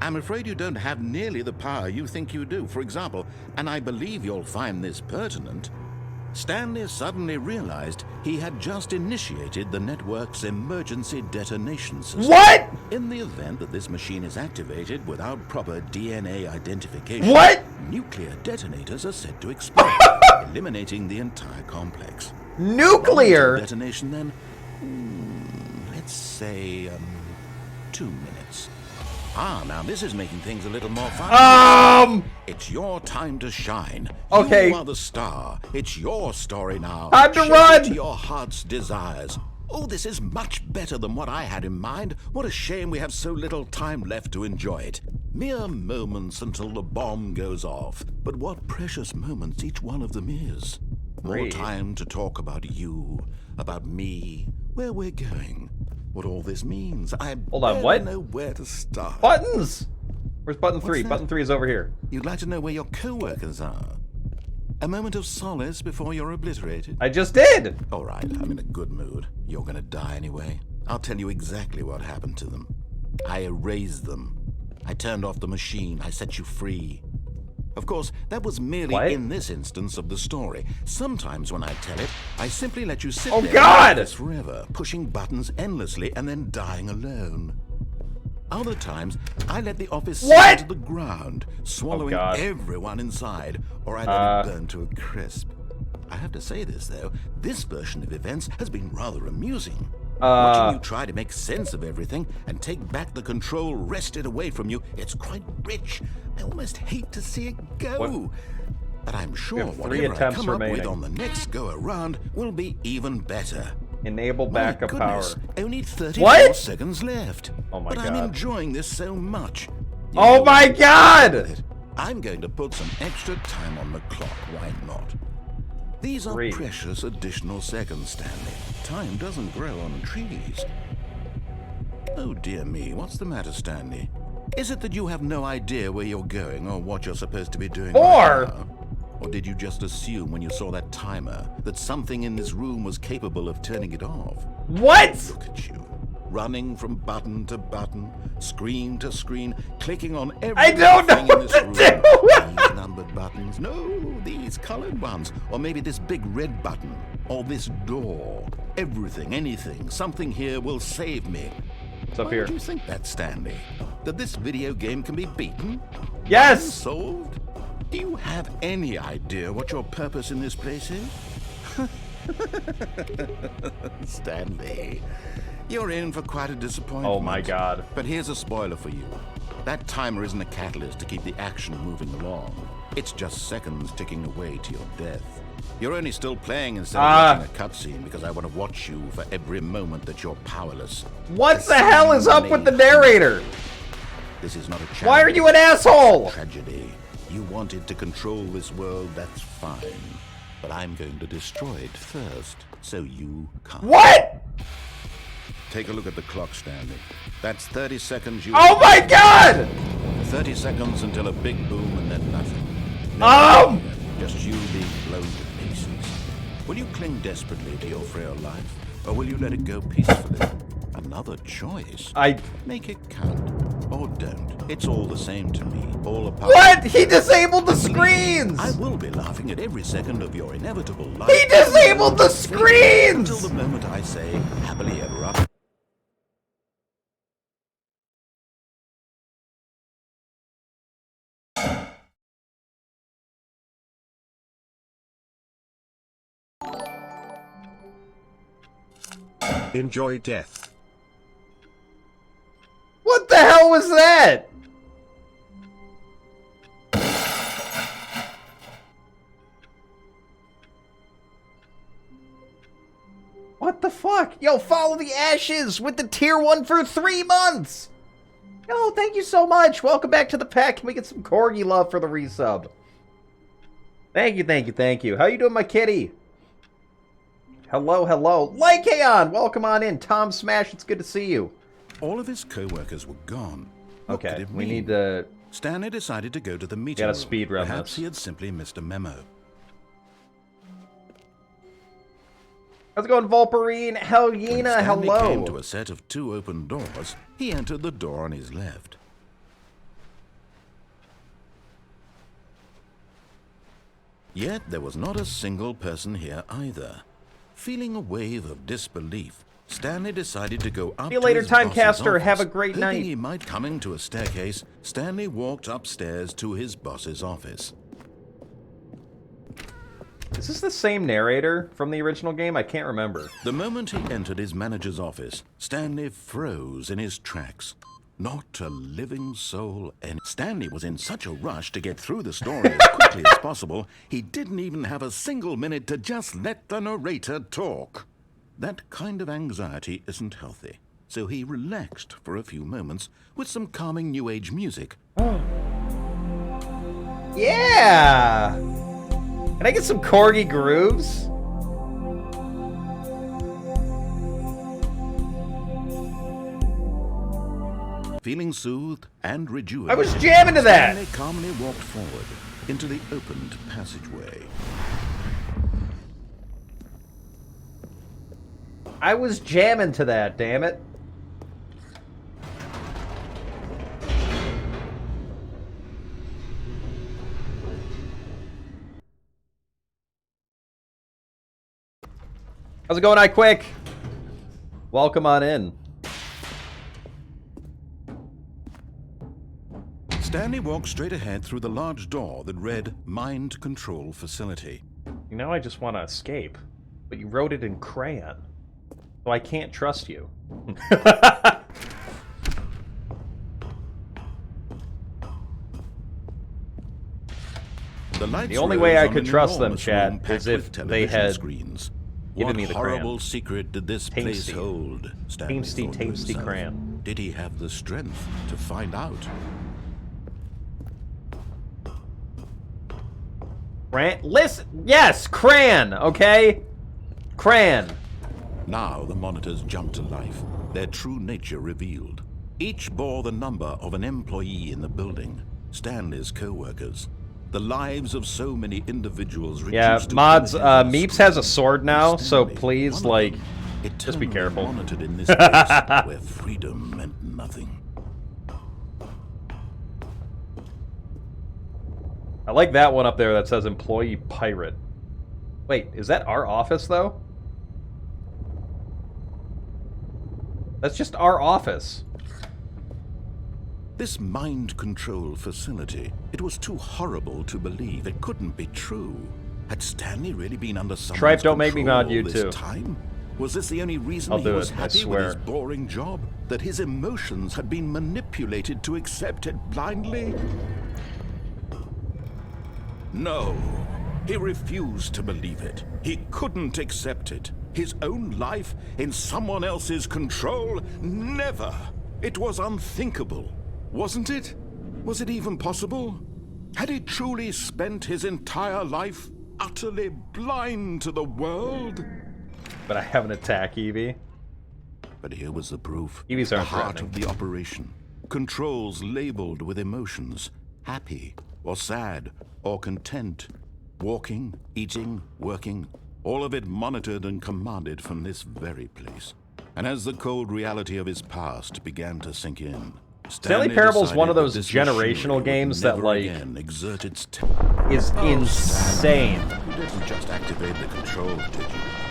I'm afraid you don't have nearly the power you think you do. For example, and I believe you'll find this pertinent, Stanley suddenly realized he had just initiated the network's emergency detonation system. What? In the event that this machine is activated without proper DNA identification, what? Nuclear detonators are said to explode, eliminating the entire complex. Nuclear? Detonation then, let's say, 2 minutes. Ah, now this is making things a little more fun. It's your time to shine. Okay. You are the star. It's your story now. Time to Show run. it to your heart's desires. Oh, this is much better than what I had in mind. What a shame we have so little time left to enjoy it. Mere moments until the bomb goes off. But what precious moments each one of them is. More time to talk about you, about me, where we're going, what all this means. I barely know where to start. Buttons! Where's button 3? Button 3 is over here. You'd like to know where your co-workers are? A moment of solace before you're obliterated? I just did! All right, I'm in a good mood. You're gonna die anyway. I'll tell you exactly what happened to them. I erased them. I turned off the machine. I set you free. Of course, that was merely in this instance of the story. Sometimes when I tell it, I simply let you sit there forever, pushing buttons endlessly and then dying alone. Other times, I let the office sink to the ground, swallowing everyone inside, or I let it burn to a crisp. I have to say this, though, this version of events has been rather amusing. Watching you try to make sense of everything and take back the control wrested away from you, it's quite rich. I almost hate to see it go. But I'm sure whatever I come up with on the next go-around will be even better. Enable backup power. Only 34 seconds left. Oh my God. But I'm enjoying this so much. Oh my God! I'm going to put some extra time on the clock, why not? These are 3. precious additional seconds, Stanley. Time doesn't grow on trees. Oh dear me, what's the matter, Stanley? Is it that you have no idea where you're going or what you're supposed to be doing right now? Or did you just assume when you saw that timer that something in this room was capable of turning it off? What? Look at you, running from button to button, screen to screen, clicking on every I don't know thing in what this to room. do. These numbered buttons, no, these colored ones, or maybe this big red button, or this door. Everything, anything, something here will save me. What's up Why here? do you think that, Stanley? That this video game can be beaten? Yes! Solved? Do you have any idea what your purpose in this place is? Stanley, you're in for quite a disappointment. Oh my god. But here's a spoiler for you. That timer isn't a catalyst to keep the action moving along. It's just seconds ticking away to your death. You're only still playing instead of watching a cutscene because I want to watch you for every moment that you're powerless. What the hell is up with the narrator? This is not a challenge. Why are you an asshole? Tragedy. You wanted to control this world, that's fine. But I'm going to destroy it first, so you can't. What? Take a look at the clock, Stanley. That's 30 seconds you... Oh my god! 30 seconds until a big boom and then nothing. Just you being blown to pieces. Will you cling desperately to your frail life, or will you let it go peacefully? Another choice. Make it count, or don't. It's all the same to me. All a part. What? He disabled the screens! I will be laughing at every second of your inevitable life. He disabled the screens! Until the moment I say, happily ever after. Enjoy death. What the hell was that? What the fuck? Yo, follow the ashes with the tier 1 for 3 months. Yo, thank you so much. Welcome back to the pack. Can we get some corgi love for the resub? Thank you, thank you, thank you. How you doing, my kitty? Hello, hello. Lycaon, welcome on in. Tom Smash, it's good to see you. All of his co-workers were gone. What Okay, did it we mean? need to... Stanley decided to go to the meeting Gotta room. speed run Perhaps this. he had simply missed a memo. How's it going, Volperine? When Helena, Stanley hello. came to a set of 2 open doors, he entered the door on his left. Yet there was not a single person here either. Feeling a wave of disbelief, Stanley decided to go up See you to later, his boss's Timecaster. office. Have a great Hoping night. he might come into a staircase, Stanley walked upstairs to his boss's office. Is this the same narrator from the original game? I can't remember. The moment he entered his manager's office, Stanley froze in his tracks. Not a living soul, and Stanley was in such a rush to get through the story as quickly as possible, he didn't even have a single minute to just let the narrator talk. That kind of anxiety isn't healthy, so he relaxed for a few moments with some calming New Age music. Yeah! Can I get some corgi grooves? Feeling soothed and rejuvenated, I was jamming to that! Stanley calmly walked forward into the opened passageway. I was jamming to that, damn it. How's it going, iQuick? Welcome on in. Stanley walked straight ahead through the large door that read Mind Control Facility. You know I just want to escape, but you wrote it in crayon, so I can't trust you. The only way I rose on could an trust them, enormous Chad, room packed is if with they television had screens. given What me the horrible crayon. secret did this place Tasty. hold? Stanley Tasty, thought to tasty himself. crayon. Did he have the strength to find out? Listen, yes, Cran, okay? Cran. Now the monitors jumped to life, their true nature revealed. Each bore the number of an employee in the building, Stanley's co-workers. The lives of so many individuals reduced Yeah, to mods, primitive Meeps has a screens. sword now, so Stanley, please, one of like, them, just be eternally careful. monitored in this place where freedom meant nothing. I like that one up there that says employee pirate. Wait, is that our office, though? That's just our office. This mind control facility, it was too horrible to believe. It couldn't be true. Had Stanley really been under someone's Tripe, don't make me control mod you all this too. time? Was this the only reason I'll he do was it, I happy with swear. his boring job? That his emotions had been manipulated to accept it blindly? No, he refused to believe it. He couldn't accept it. His own life in someone else's control? Never! It was unthinkable, wasn't it? Was it even possible? Had he truly spent his entire life utterly blind to the world? But I have an attack, Eevee. But here was the proof. Eevees The aren't heart threatening. of the operation. Controls labeled with emotions. Happy, or sad, or content. Walking, eating, working. All of it monitored and commanded from this very place. And as the cold reality of his past began to sink in, Stanley Parable is one of decided those that this generational machinery would games that, never like, again exert its is insane. You didn't just activate the control, did you?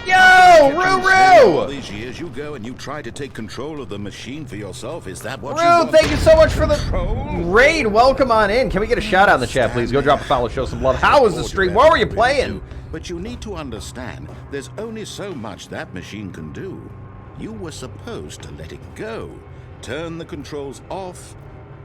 Yo, All Ruru! these years you go and you try to take control of the machine for yourself. Is that what you Ruru, want? thank you so much for the Control? raid. Welcome on in. Can we get a shout out in the chat, please? Go drop a follow, show some love. How was the stream? What were you playing? But you need to understand, there's only so much that machine can do. You were supposed to let it go, turn the controls off,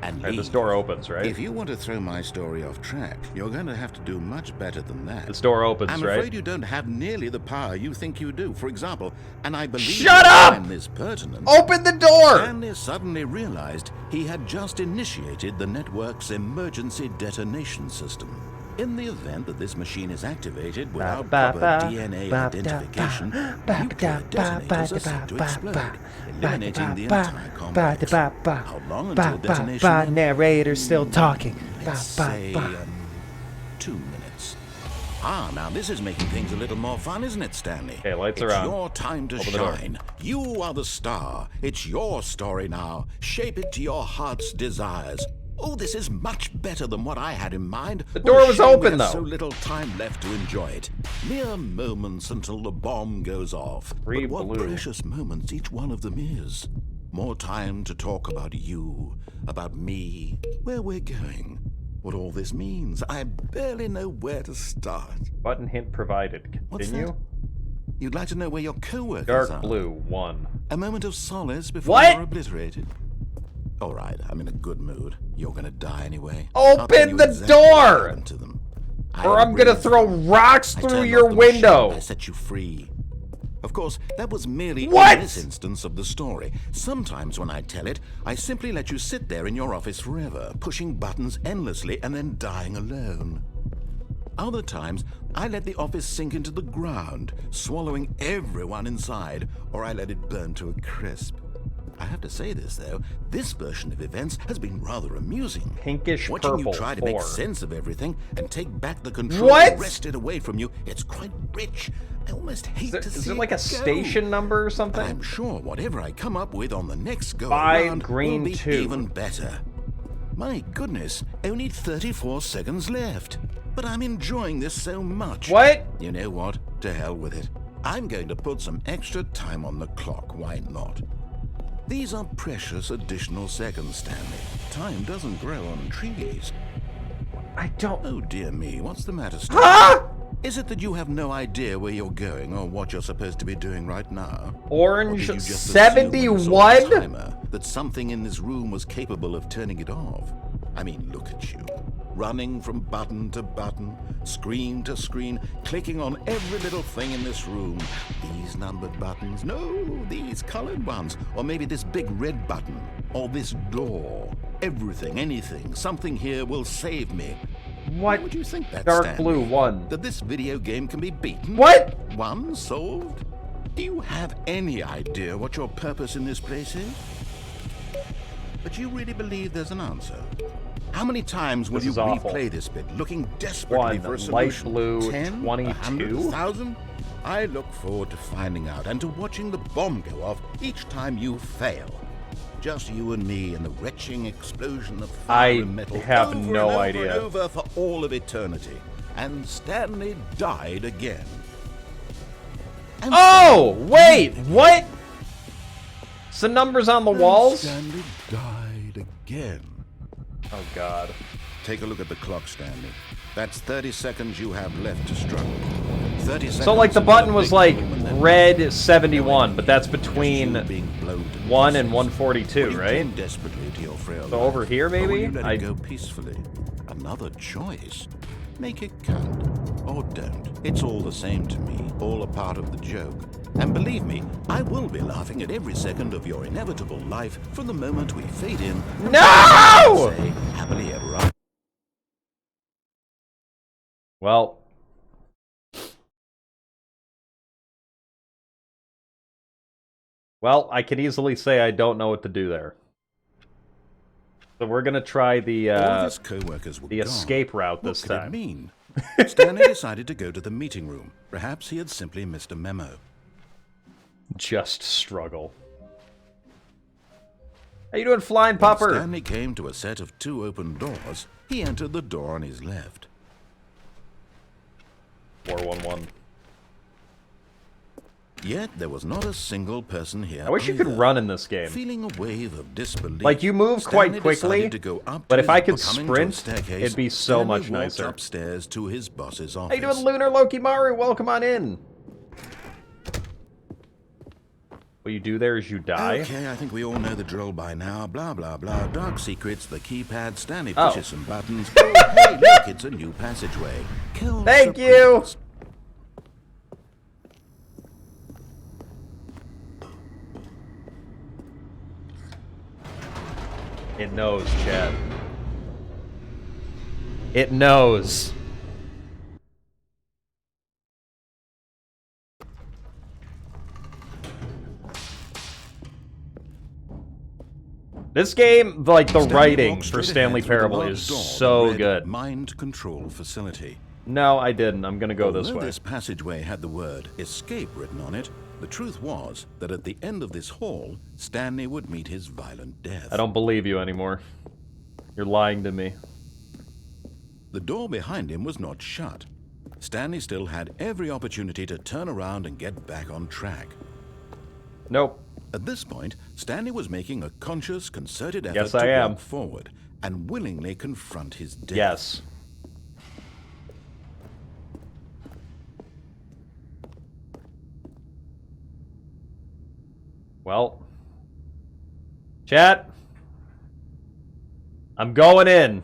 and Alright, leave. this door opens, right? If you want to throw my story off track, you're going to have to do much better than that. This door opens, I'm right? afraid you don't have nearly the power you think you do. For example, and I believe Shut I up! find this pertinent. Open the door! Stanley suddenly realized he had just initiated the network's emergency detonation system. In the event that this machine is activated without proper DNA identification, nuclear detonators are set to explode, eliminating the entire complex. How long until detonation ends? Narrator still talking. Let's say, 2 minutes. Ah, now this is making things a little more fun, isn't it, Stanley? Okay, lights are It's on. your time to Open the door. shine. You are the star. It's your story now. Shape it to your heart's desires. Oh, this is much better than what I had in mind. The door was shame we open, have though. So little time left to enjoy it. Mere moments until the bomb goes off. Free But what blue. precious moments each one of them is. More time to talk about you, about me, where we're going, what all this means. I barely know where to start. Button hint provided. What's Continue. that? You'd like to know where your co-workers Dark are? blue, 1. A moment of solace before What? you're obliterated. All right, I'm in a good mood. You're gonna die anyway. I'll Open tell you the exactly what door! happened to them. Or I'm gonna throw rocks I through turned your off the machine. window. I set you free. Of course, that was merely What? in this instance of the story. Sometimes when I tell it, I simply let you sit there in your office forever, pushing buttons endlessly and then dying alone. Other times, I let the office sink into the ground, swallowing everyone inside, or I let it burn to a crisp. I have to say this, though, this version of events has been rather amusing. Pinkish Watching purple, you try to 4. make sense of everything and take back the control What? wrested away from you, it's quite rich. I almost hate to Is see there like a it go. station number or But something? I'm sure whatever I come up with on the next go Buy around green will be 2. even better. My goodness, only 34 seconds left. But I'm enjoying this so much. What? You know what? To hell with it. I'm going to put some extra time on the clock. Why not? These are precious additional seconds, Stanley. Time doesn't grow on trees. I don't... Oh dear me, what's the matter, Stanley? Huh? Is it that you have no idea where you're going or what you're supposed to be doing right now? Orange Or did you just assume when you saw the 71? timer that something in this room was capable of turning it off? I mean, look at you. Running from button to button, screen to screen, clicking on every little thing in this room. These numbered buttons, no, these colored ones. Or maybe this big red button, or this door. Everything, anything, something here will save me. What? Would you think that, Dark Stanley? blue, 1. That this video game can be beaten? What? 1 solved? Do you have any idea what your purpose in this place is? But you really believe there's an answer? How many times will This you is awful. replay this bit, looking desperately 1, for a light solution? blue, 10, 22? 100, 1,000? I look forward to finding out and to watching the bomb go off each time you fail. Just you and me and the retching explosion of fire and metal have over no and over idea. and over for all of eternity. And Stanley died again. And Oh, wait, what? Some numbers on the walls? Stanley died again. Oh, God. Take a look at the clock, Stanley. That's 30 seconds you have left to struggle. 30 seconds. So, like, the until button a was, big like, boom and then red 71, knowing but that's you between being blown to 1 and pieces. 142, Will you right? cling desperately to your frail So life, over here, or will maybe? you let I- it go peacefully. Another choice. Make it count, or don't. It's all the same to me, all a part of the joke. And believe me, I will be laughing at every second of your inevitable life from the moment we fade in. No! Say, happily ever after. Well. Well, I could easily say I don't know what to do there. So we're gonna try the All of his co-workers were the gone. escape route What this could it time. mean? Stanley decided to go to the meeting room. Perhaps he had simply missed a memo. Just struggle. How you doing, Flying When Popper? Stanley came to a set of 2 open doors. He entered the door on his left. 411. Yet there was not a single person here. I wish you either. could run in this game. Feeling a wave of disbelief, Like, you move Stanley quite quickly, decided to go up but to if his I could coming to a sprint, staircase, it'd be so Stanley much walked nicer. upstairs to his boss's How office. you doing, Lunar Loki Maru? Welcome on in. What you do there is you die. Okay, I think we all know the drill by now. Blah, blah, blah. Dark secrets, the keypad, Stanley Oh. pushes some buttons. Oh, hey, look, it's a new passageway. Kill Thank you. surprise. It knows, Chad. It knows. This game, like the Stanley writing walked for straight Stanley ahead through the Parable large is door so that read good. Mind control facility. No, I didn't. I'm gonna go this Although way. this passageway had the word escape written on it, the truth was that at the end of this hall, Stanley would meet his violent death. I don't believe you anymore. You're lying to me. The door behind him was not shut. Stanley still had every opportunity to turn around and get back on track. Nope. At this point, Stanley was making a conscious, concerted effort Yes, I to am. walk forward and willingly confront his death. Yes. Well. Chat. I'm going in.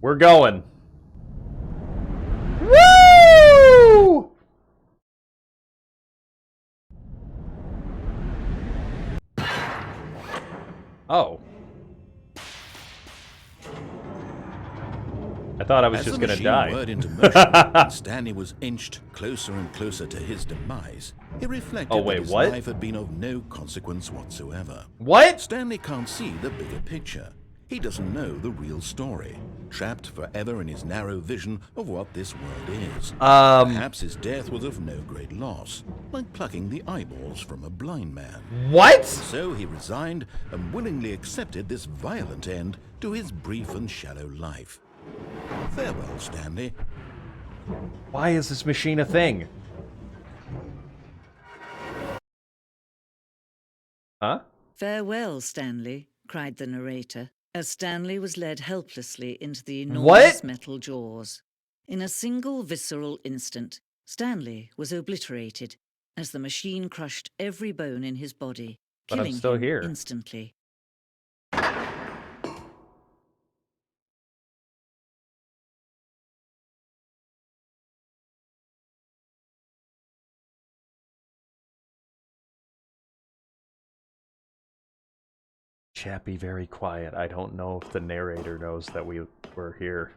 We're going. Woo! Oh. I thought I was As just the gonna machine die. whirred into motion, and Stanley was inched closer and closer to his demise. He reflected Oh, wait, that his what? life had been of no consequence whatsoever. What? Stanley can't see the bigger picture. He doesn't know the real story, trapped forever in his narrow vision of what this world is. Perhaps his death was of no great loss, like plucking the eyeballs from a blind man. What? So he resigned and willingly accepted this violent end to his brief and shallow life. Farewell, Stanley. Why is this machine a thing? Huh? "Farewell, Stanley," cried the narrator, as Stanley was led helplessly into the What? enormous metal jaws. In a single visceral instant, Stanley was obliterated as the machine crushed every bone in his body, But I'm killing still him here. instantly. Chat, be very quiet. I don't know if the narrator knows that we We're here.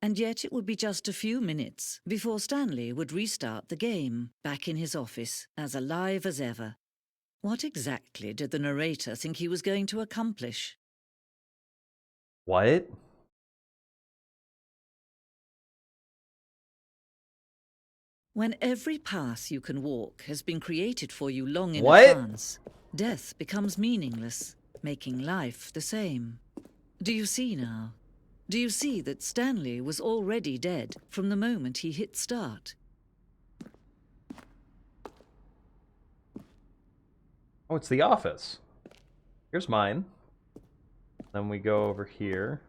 And yet it would be just a few minutes before Stanley would restart the game, back in his office, as alive as ever. What exactly did the narrator think he was going to accomplish? What? When every path you can walk has been created for you long in What? advance, death becomes meaningless, making life the same. Do you see now? Do you see that Stanley was already dead from the moment he hit start? Oh, it's the office. Here's mine. Then we go over here.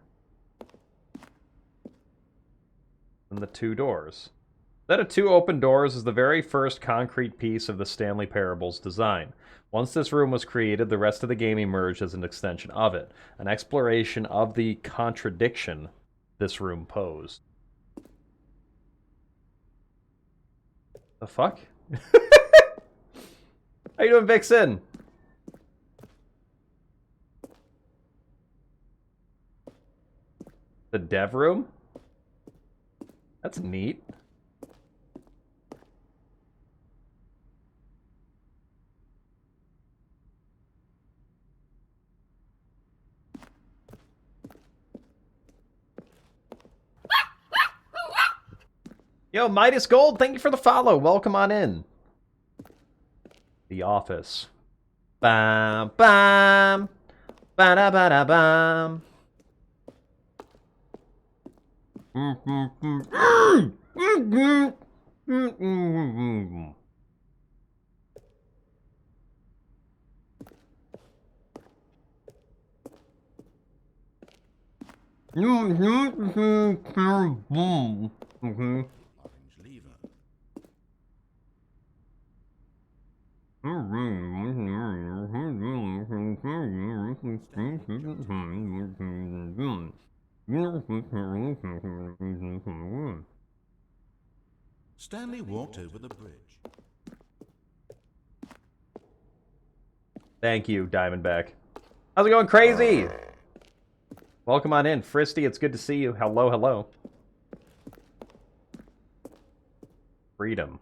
And the two doors. That of two open doors is the very first concrete piece of the Stanley Parable's design. Once this room was created, the rest of the game emerged as an extension of it, an exploration of the contradiction this room posed. The fuck? How you doing, Vixen? The dev room? That's neat. Yo, Midas Gold, thank you for the follow. Welcome on in. The office. Bam, bam. Ba-da-ba-da-bam. Orange lever. Stanley walked over the bridge. Thank you, Diamondback. How's it going, crazy? Welcome on in. Fristy, it's good to see you. Hello, hello. Freedom.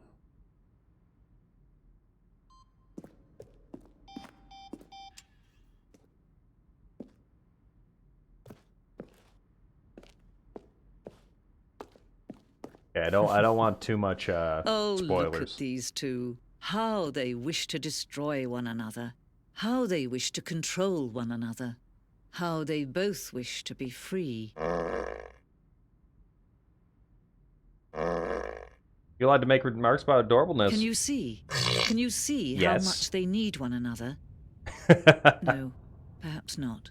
Yeah, I don't want too much Oh, spoilers. look at these two. How they wish to destroy one another. How they wish to control one another. How they both wish to be free. You're allowed to make remarks about adorableness. Can you see? Can you see Yes. how much they need one another? No, perhaps not.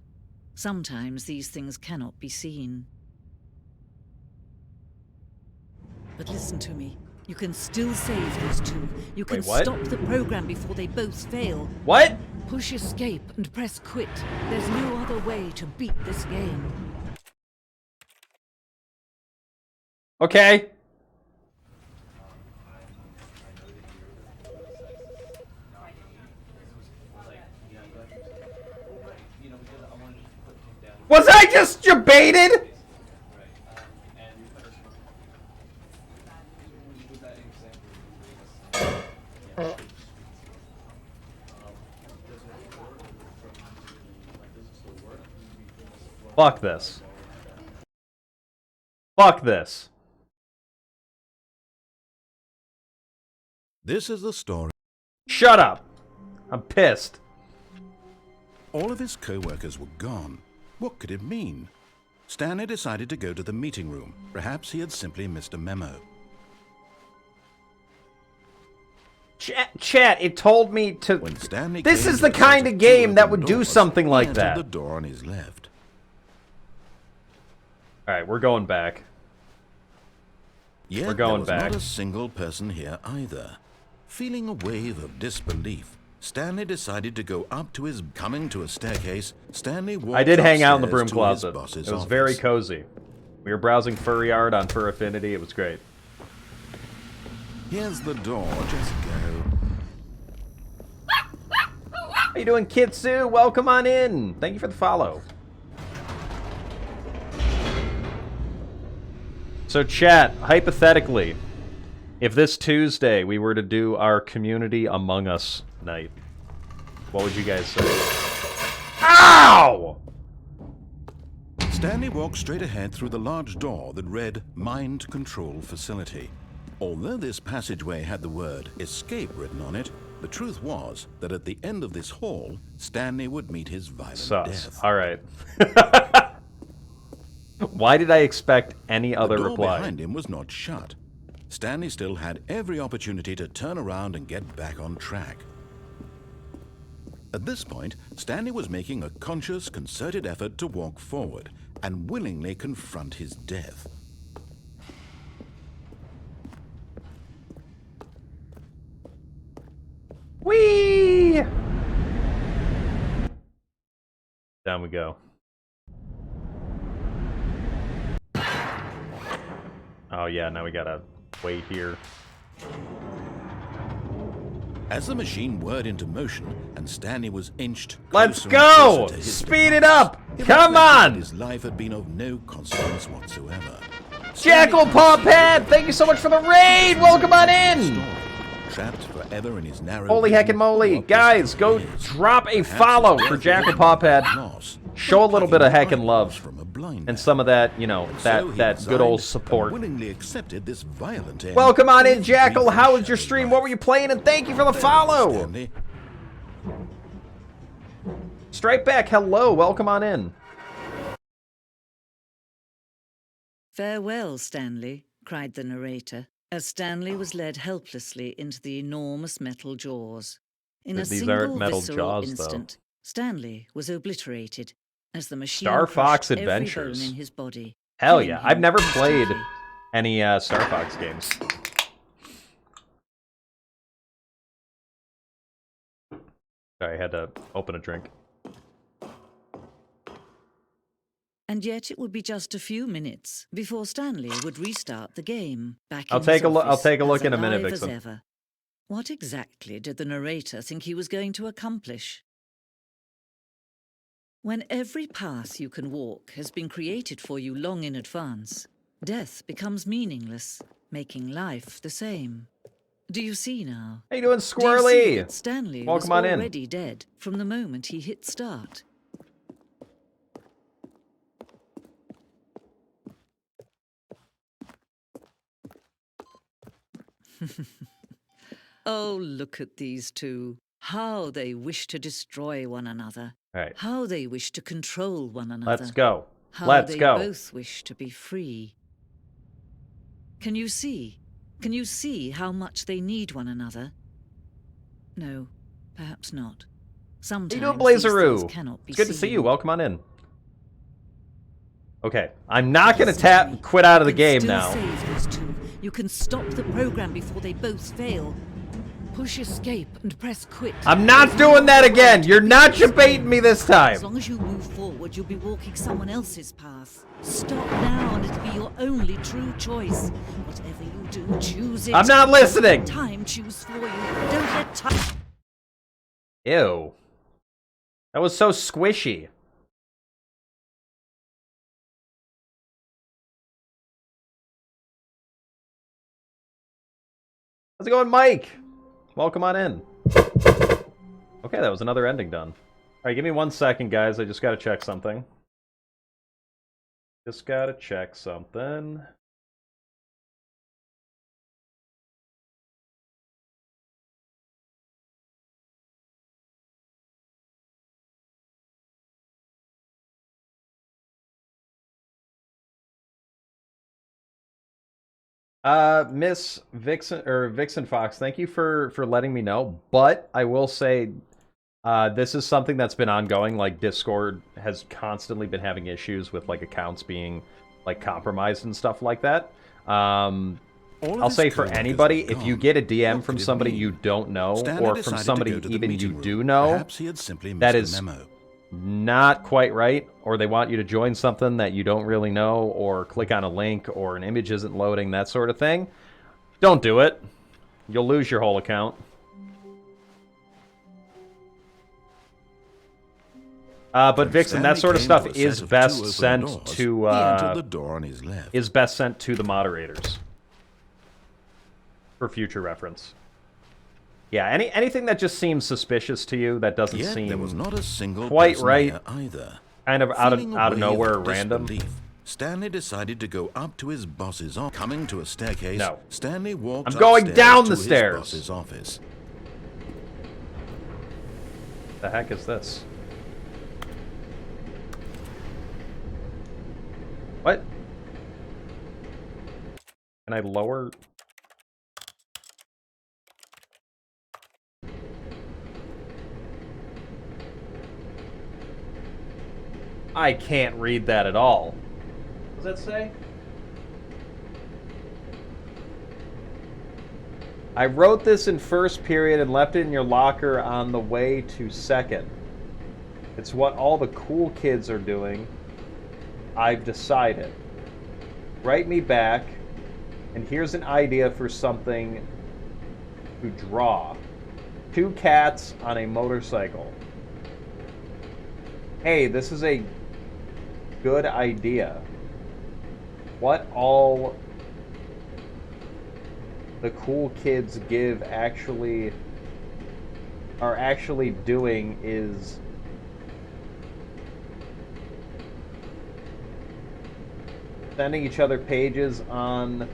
Sometimes these things cannot be seen. But listen to me. You can still save these two. You can Wait, what? stop the program before they both fail. What? Push escape and press quit. There's no other way to beat this game. Okay. Was I just debated? Fuck this. Fuck this. This is the story. Shut up. I'm pissed. All of his co-workers were gone. What could it mean? Stanley decided to go to the meeting room. Perhaps he had simply missed a memo. Chat, it told me to... When Stanley This came is to the kind two of game that open would do doors, something he like entered that. the door on his left. Alright, we're going back. Yet We're going there was back. not a single person here either. Feeling a wave of disbelief, Stanley decided to go up to his... Coming to a staircase, Stanley walked I did hang out in the broom upstairs to his closet. boss's It was office. very cozy. We were browsing Furry Art on Fur Affinity. It was great. Here's the door, just go. How you doing, Kitsu? Welcome on in. Thank you for the follow. So chat, hypothetically, if this Tuesday we were to do our Community Among Us night, what would you guys say? Ow! Stanley walked straight ahead through the large door that read Mind Control Facility. Although this passageway had the word escape written on it, the truth was that at the end of this hall, Stanley would meet his violent death. All right. Why did I expect any other The door reply? behind him was not shut. Stanley still had every opportunity to turn around and get back on track. At this point, Stanley was making a conscious, concerted effort to walk forward and willingly confront his death. Whee! Down we go. Oh yeah, now we gotta wait here. As the machine whirred into motion and Stanley was inched Let's closer and go! closer to his Speed it demise, up! it Come reflected that on! His life had been of no consequence whatsoever. Jackal Paw Pad, thank you so much for the raid! Welcome on in! Trapped forever in his narrow Holy vision, heckin' moly. what Guys, this go is. drop a Perhaps follow his for death Jackal was Paw Pad. loss, Show a little bit of heckin' love. from a blind And man. some of that, you know, So he that good old resigned support. and willingly accepted this violent end. Welcome on in, with Jackal. brief How and was your shallow stream? life. What were you playing? And thank you for the follow. Stanley. Straight back, hello. Welcome on in. Farewell, Stanley, cried the narrator, as Stanley was led helplessly into the enormous metal jaws. In a These aren't single metal visceral jaws, instant, Stanley was obliterated as the machine Star Fox crushed every Adventures. bone in his body. Hell killing yeah. him I've never played instantly. any Star Fox games. Sorry, I had to open a drink. And yet it would be just a few minutes before Stanley would restart the game. Back I'll in take his a look. I'll office, take a look as in a minute, alive as Vixen. ever. What exactly did the narrator think he was going to accomplish? When every path you can walk has been created for you long in advance, death becomes meaningless, making life the same. Do you see now? How you doing, Do you see Squirrely? that Stanley Welcome was on in. already dead from the moment he hit start? Oh, look at these two. How they wish to destroy one another. All right, How they wish to control one another. let's go. How Let's they go. both wish to be free. Can you see? Can you see how much they need one another? No, perhaps not. Sometimes How you doing, these Blazeroo? things cannot be It's good to see seen. you. Welcome on in. Okay, I'm not gonna Listen to me. quit out of the You can game still now. save these two. You can stop the program before they both fail. Push escape and press quit. I'm not doing that again. You're not debating me this time. As long as you move forward, you'll be walking someone else's path. Stop now and it'll be your only true choice. Whatever you do, choose it. I'm not listening. Don't let time choose for you. Don't let time... Ew. That was so squishy. How's it going, Mike? Welcome on in. Okay, that was another ending done. Alright, give me 1 second, guys. I just gotta check something. Just gotta check something. Miss Vixen or Vixen Fox, thank you for letting me know. But I will say, this is something that's been ongoing. Like Discord has constantly been having issues with like accounts being like compromised and stuff like that. I'll say for anybody, if you get a DM from somebody you don't know, or from somebody even you do know, that is not quite right, or they want you to join something that you don't really know, or click on a link, or an image isn't loading, that sort of thing, don't do it. You'll lose your whole account. But Vixen, that Stanley sort of came stuff to a is set of best two open sent doors, to he entered the door on his left. moderators for future reference. Yeah, anything that just seems suspicious to you, that doesn't Yet seem there was not a single quite person right, there either. kind of out Feeling of a nowhere, wave of random. disbelief, Stanley decided to go up to his boss's office. Coming to a staircase, No. Stanley walked I'm going upstairs down to the his stairs. boss's office. The heck is this? What? Can I lower? I can't read that at all. What does that say? I wrote this in first period and left it in your locker on the way to second. It's what all the cool kids are doing. I've decided. Write me back, and here's an idea for something to draw. 2 cats on a motorcycle. Hey, this is a good idea. What all the cool kids are actually doing is sending each other pages on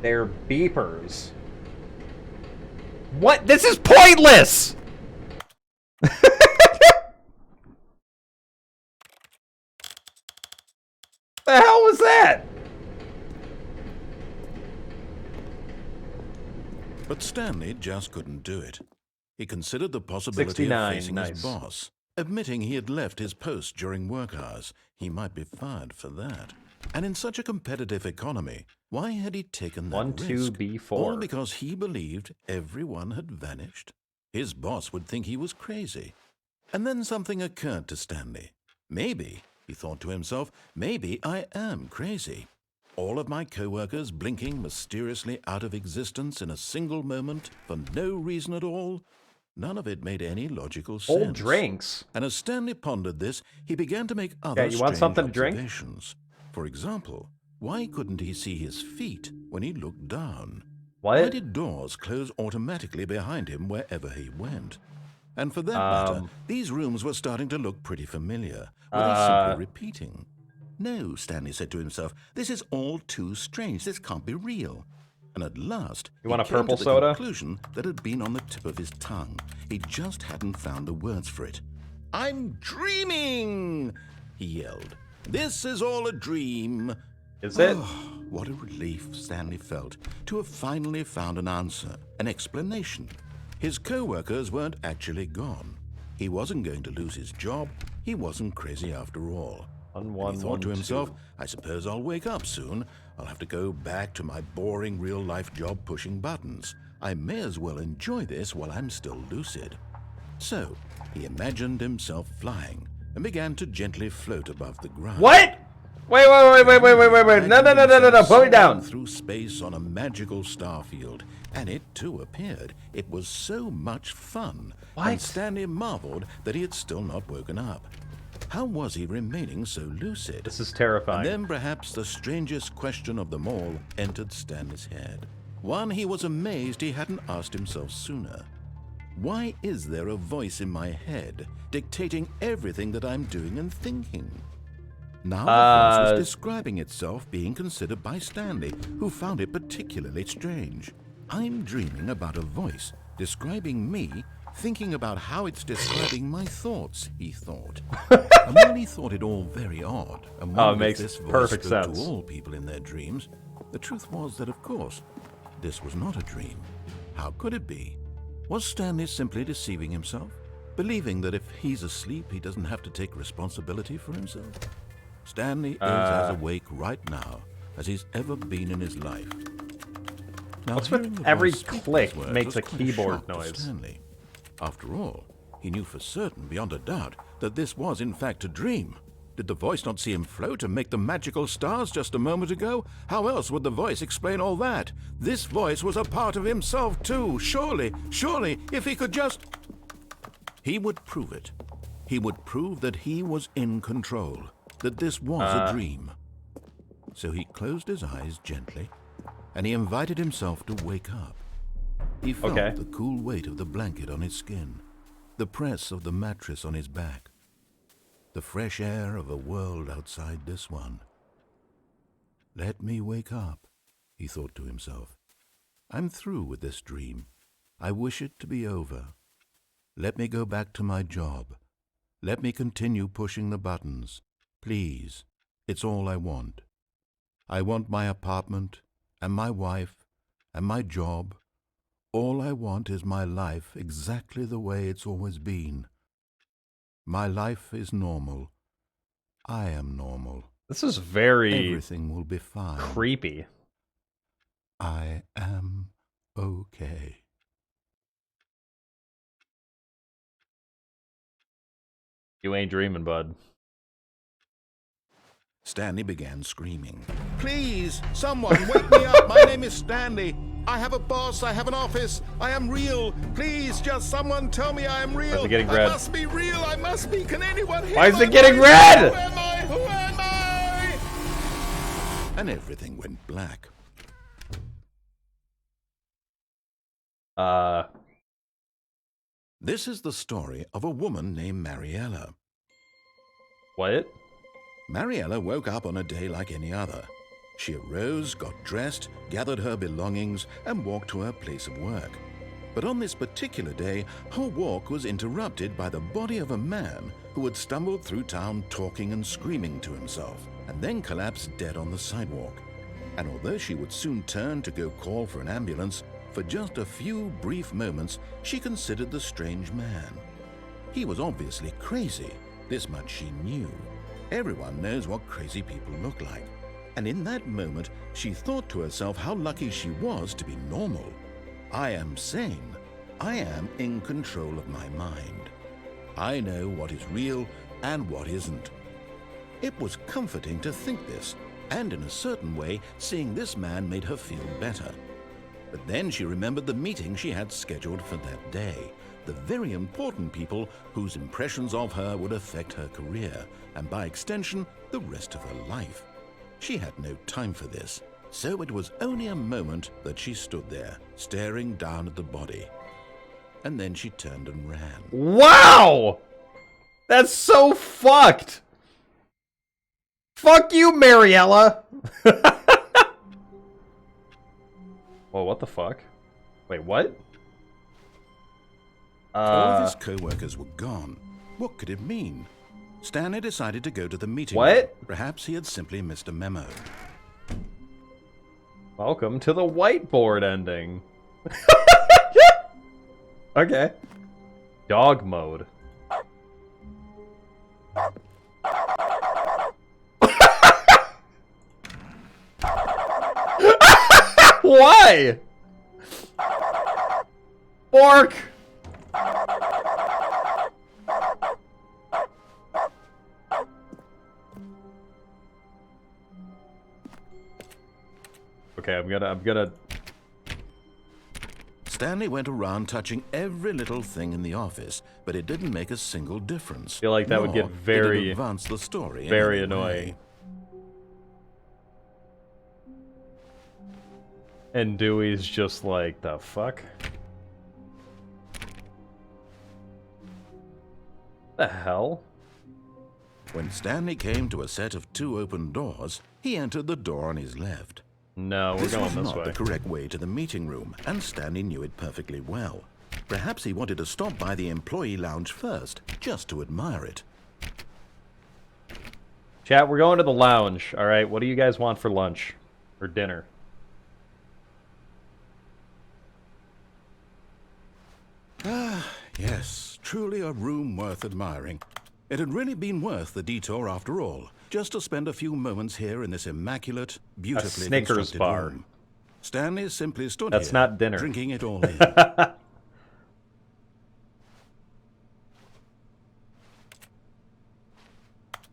their beepers. What? This is pointless! The hell was that? But Stanley just couldn't do it. He considered the possibility 69, of facing nice. his boss. Admitting he had left his post during work hours, he might be fired for that. And in such a competitive economy, why had he taken that 1, 2, risk? B4. All because he believed everyone had vanished? His boss would think he was crazy. And then something occurred to Stanley. Maybe, he thought to himself, maybe I am crazy. All of my co-workers blinking mysteriously out of existence in a single moment for no reason at all? None of it made any logical sense. Old drinks. And as Stanley pondered this, he began to make other Yeah, you want strange something to drink? observations. For example, why couldn't he see his feet when he looked down? What? Why did doors close automatically behind him wherever he went? And for that matter, these rooms were starting to look pretty familiar. Were they simply repeating? No, Stanley said to himself, this is all too strange. This can't be real. And at last, You want a he came purple to the soda? conclusion that had been on the tip of his tongue. He just hadn't found the words for it. I'm dreaming, he yelled. This is all a dream. Is it? Oh, what a relief Stanley felt to have finally found an answer, an explanation. His co-workers weren't actually gone. He wasn't going to lose his job. He wasn't crazy after all. And he thought to himself, I suppose I'll wake up soon. I'll have to go back to my boring real-life job pushing buttons. I may as well enjoy this while I'm still lucid. So, he imagined himself flying and began to gently float above the ground. What? Wait. No. Put me down. Through space on a magical star field, and it too appeared. It was so much fun. What? And Stanley marveled that he had still not woken up. How was he remaining so lucid? This is terrifying. And then perhaps the strangest question of them all entered Stanley's head. One he was amazed he hadn't asked himself sooner. Why is there a voice in my head dictating everything that I'm doing and thinking? Now the voice was describing itself being considered by Stanley, who found it particularly strange. I'm dreaming about a voice describing me, thinking about how it's describing my thoughts, he thought. And while he thought it all very odd, and it makes this voice perfect spoke sense. to all people in their dreams, the truth was that, of course, this was not a dream. How could it be? Was Stanley simply deceiving himself, believing that if he's asleep, he doesn't have to take responsibility for himself? Stanley is as awake right now as he's ever been in his life. Now, What's with hearing the every voice speak click these words makes was a quite keyboard shock to noise? Stanley. After all, he knew for certain, beyond a doubt, that this was in fact a dream. Did the voice not see him float and make the magical stars just a moment ago? How else would the voice explain all that? This voice was a part of himself too, surely, if he could just... He would prove it. He would prove that he was in control, that this was a dream. So he closed his eyes gently, and he invited himself to wake up. He felt the cool weight of the blanket on his skin, the press of the mattress on his back, the fresh air of a world outside this one. Let me wake up, he thought to himself. I'm through with this dream. I wish it to be over. Let me go back to my job. Let me continue pushing the buttons. Please, it's all I want. I want my apartment, and my wife, and my job. All I want is my life exactly the way it's always been. My life is normal. I am normal. This is very Everything will be fine. creepy. I am okay. You ain't dreaming, bud. Stanley began screaming. Please, someone wake me up. My name is Stanley. I have a boss. I have an office. I am real. Please, just someone tell me I am real. Why is it getting I red? must be real. I must be. Can anyone hear Why is my it getting voice? red? Who am I? Who am I? And everything went black. This is the story of a woman named Mariella. What? Mariella woke up on a day like any other. She arose, got dressed, gathered her belongings, and walked to her place of work. But on this particular day, her walk was interrupted by the body of a man who had stumbled through town talking and screaming to himself, and then collapsed dead on the sidewalk. And although she would soon turn to go call for an ambulance, for just a few brief moments, she considered the strange man. He was obviously crazy. This much she knew. Everyone knows what crazy people look like. And in that moment, she thought to herself how lucky she was to be normal. I am sane. I am in control of my mind. I know what is real and what isn't. It was comforting to think this, and in a certain way, seeing this man made her feel better. But then she remembered the meeting she had scheduled for that day, the very important people whose impressions of her would affect her career, and by extension, the rest of her life. She had no time for this, so it was only a moment that she stood there, staring down at the body. And then she turned and ran. Wow! That's so fucked! Fuck you, Mariella! Whoa, what the fuck? Wait, what? All of his co-workers were gone. What could it mean? Stanley decided to go to the meeting. What? Perhaps he had simply missed a memo. Welcome to the whiteboard ending. Okay. Dog mode. Why? Bork! Okay, I'm gonna... Stanley went around touching every little thing in the office, but it didn't make a single difference. Feel like that would get Nor very, did it advance the story very in any annoying. way. And Dewey's just like, the fuck? The hell? When Stanley came to a set of 2 open doors, he entered the door on his left. No, we're This going was this not way. the correct way to the meeting room, and Stanley knew it perfectly well. Perhaps he wanted to stop by the employee lounge first, just to admire it. Chat, we're going to the lounge, alright? What do you guys want for lunch? Or dinner? Yes, truly a room worth admiring. It had really been worth the detour after all, just to spend a few moments here in this immaculate, beautifully Snickers constructed bar. room. Stanley simply stood That's here, not dinner. drinking it all in.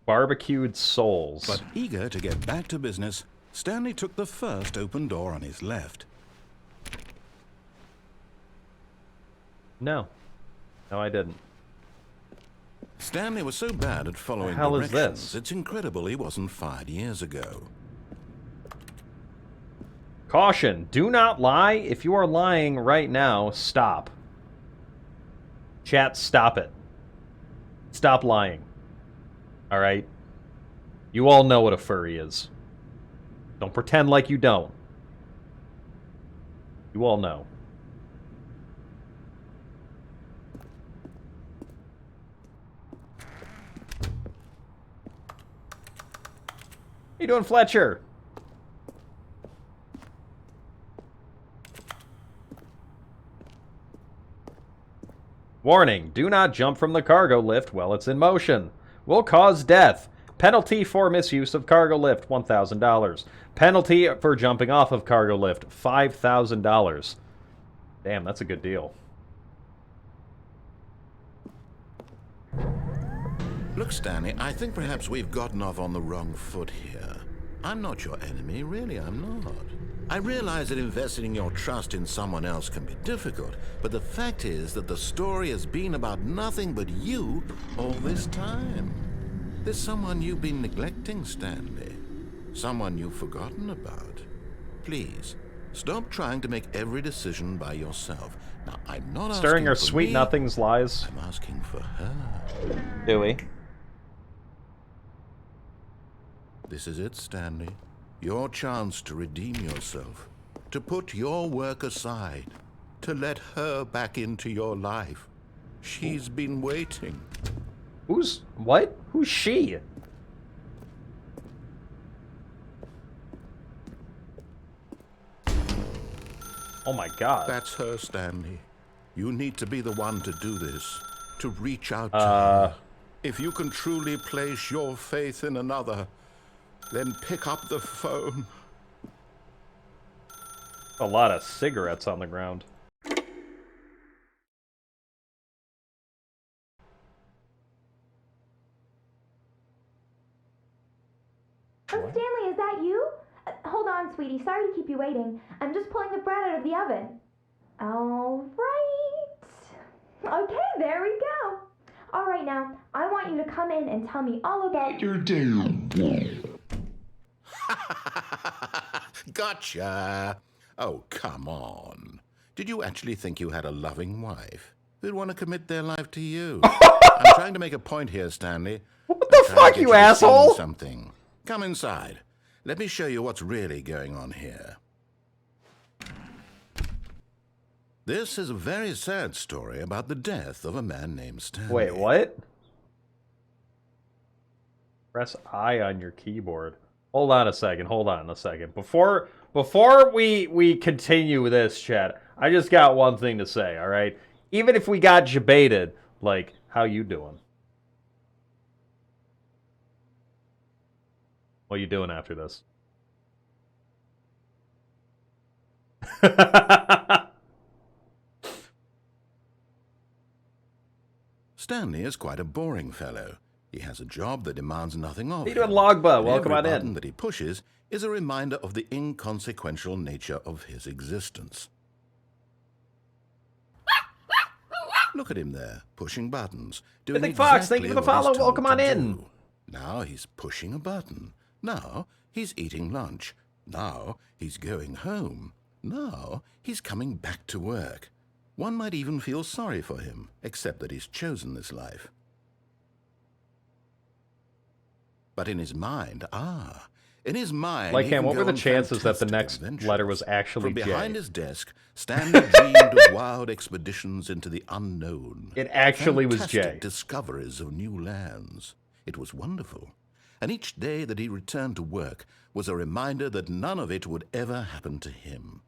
Barbecued souls. But eager to get back to business, Stanley took the first open door on his left. No. No, I didn't. Stanley was so bad at following hell is directions, this? it's incredible he wasn't fired years ago. Caution, do not lie. If you are lying right now, stop. Chat, stop it. Stop lying. Alright? You all know what a furry is. Don't pretend like you don't. You all know. How you doing, Fletcher? Warning, do not jump from the cargo lift while it's in motion. Will cause death. Penalty for misuse of cargo lift, $1,000. Penalty for jumping off of cargo lift, $5,000. Damn, that's a good deal. Look, Stanley, I think perhaps we've gotten off on the wrong foot here. I'm not your enemy, really, I'm not. I realize that investing your trust in someone else can be difficult, but the fact is that the story has been about nothing but you all this time. There's someone you've been neglecting, Stanley. Someone you've forgotten about. Please, stop trying to make every decision by yourself. Now, I'm not Stirring asking her for sweet me, nothings lies. I'm asking for her. Dewey. This is it, Stanley. Your chance to redeem yourself. To put your work aside. To let her back into your life. She's been waiting. Who's... what? Who's she? Oh my god. That's her, Stanley. You need to be the one to do this. To reach out to her. If you can truly place your faith in another, then pick up the phone. A lot of cigarettes on the ground. Oh, Stanley, is that you? Hold on, sweetie. Sorry to keep you waiting. I'm just pulling the bread out of the oven. All right. Okay, there we go. All right, now, I want you to come in and tell me all about your day. Gotcha. Oh, come on. Did you actually think you had a loving wife who'd want to commit their life to you? I'm trying to make a point here, Stanley. What the fuck, you asshole? Something. Come inside. Let me show you what's really going on here. This is a very sad story about the death of a man named Stanley. Wait, what? Press I on your keyboard. Hold on a second. Hold on a second. Before we continue this, chat, I just got one thing to say, all right? Even if we got debated, like, how you doing? What are you doing after this? Stanley is quite a boring fellow. He has a job that demands nothing of him. How you doing, Logba? Welcome Every on button in. that he pushes is a reminder of the inconsequential nature of his existence. Look at him there, pushing buttons, doing Mythic Fox, exactly thank you for the what he's follow. told Welcome on to in. do. Now he's pushing a button. Now he's eating lunch. Now he's going home. Now he's coming back to work. One might even feel sorry for him, except that he's chosen this life. But in his mind, in his mind... Like he him, can what were go the on chances that the fantastic next adventures. letter was actually From J? behind his desk, Stanley dreamed of wild expeditions into the unknown. It actually was Fantastic J. discoveries of new lands. It was wonderful. And each day that he returned to work was a reminder that none of it would ever happen to him.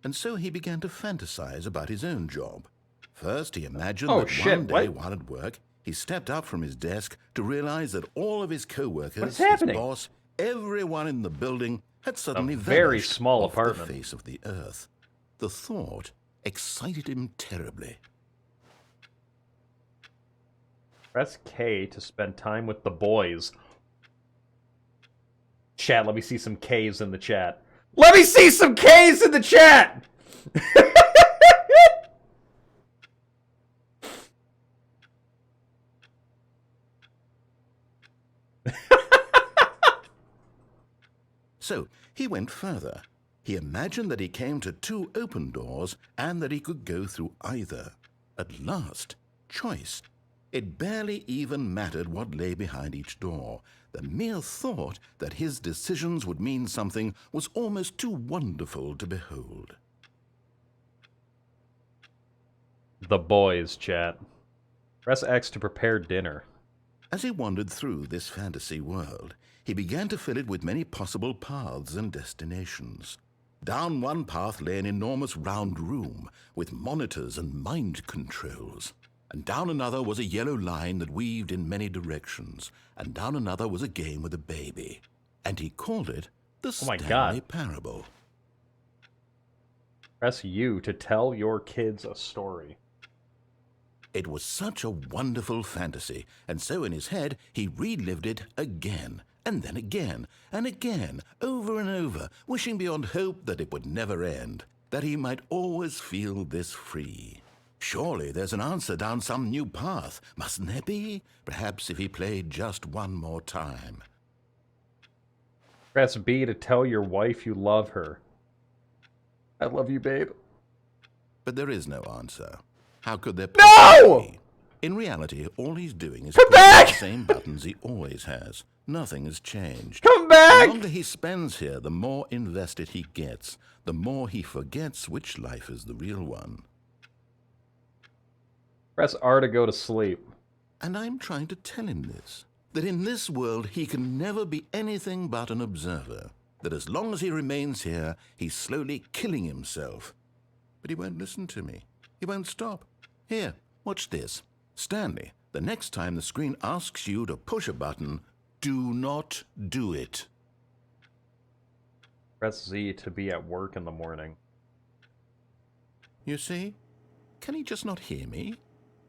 And so he began to fantasize about his own job. First, he imagined that one day while at work, he stepped up from his desk to realize that all of his co-workers, his boss, everyone in the building had suddenly vanished off the face of the earth. The thought excited him terribly. Press K to spend time with the boys. Chat, let me see some K's in the chat. Let me see some K's in the chat! So he went further. He imagined that he came to 2 open doors and that he could go through either. At last, choice. It barely even mattered what lay behind each door. The mere thought that his decisions would mean something was almost too wonderful to behold. The boys, chat. Press X to prepare dinner. As he wandered through this fantasy world, he began to fill it with many possible paths and destinations. Down one path lay an enormous round room with monitors and mind controls. And down another was a yellow line that weaved in many directions. And down another was a game with a baby. And he called it the Stanley Parable. Press U to tell your kids a story. It was such a wonderful fantasy, and so in his head he relived it again, and then again, and again, over and over, wishing beyond hope that it would never end, that he might always feel this free. Surely there's an answer down some new path, mustn't there be? Perhaps if he played just one more time. Press B to tell your wife you love her. I love you, babe. But there is no answer. How could there No! be? In reality, all he's doing is Come pushing back! the same buttons he always has. Nothing has changed. Come back! The longer he spends here, the more invested he gets. The more he forgets which life is the real one. Press R to go to sleep. And I'm trying to tell him this. That in this world he can never be anything but an observer. That as long as he remains here, he's slowly killing himself. But he won't listen to me. He won't stop. Here, watch this. Stanley, the next time the screen asks you to push a button, do not do it. Press Z to be at work in the morning. You see? Can he just not hear me?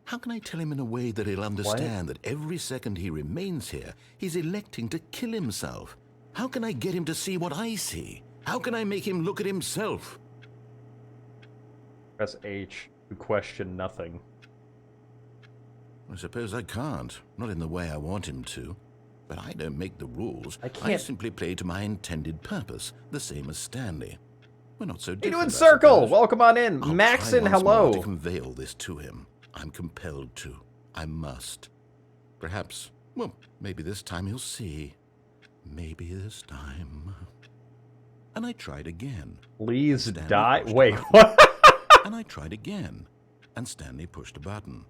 How can I tell him in a way that he'll understand that every second he remains here, he's electing to kill himself? How can I get him to see what I see? How can I make him look at himself? Press H to question nothing. I suppose I can't. Not in the way I want him to. But I don't make the rules. I simply play to my intended purpose, the same as Stanley. We're not so You different. doing I Circle? suppose. Welcome on in. I'll Maxon, try once hello. more to convey all this to him. I'm compelled to. I must. Perhaps, well, maybe this time he'll see. Maybe this time. And I tried again. Please Stanley die. pushed a Wait, button. what? And I tried again. And Stanley pushed a button.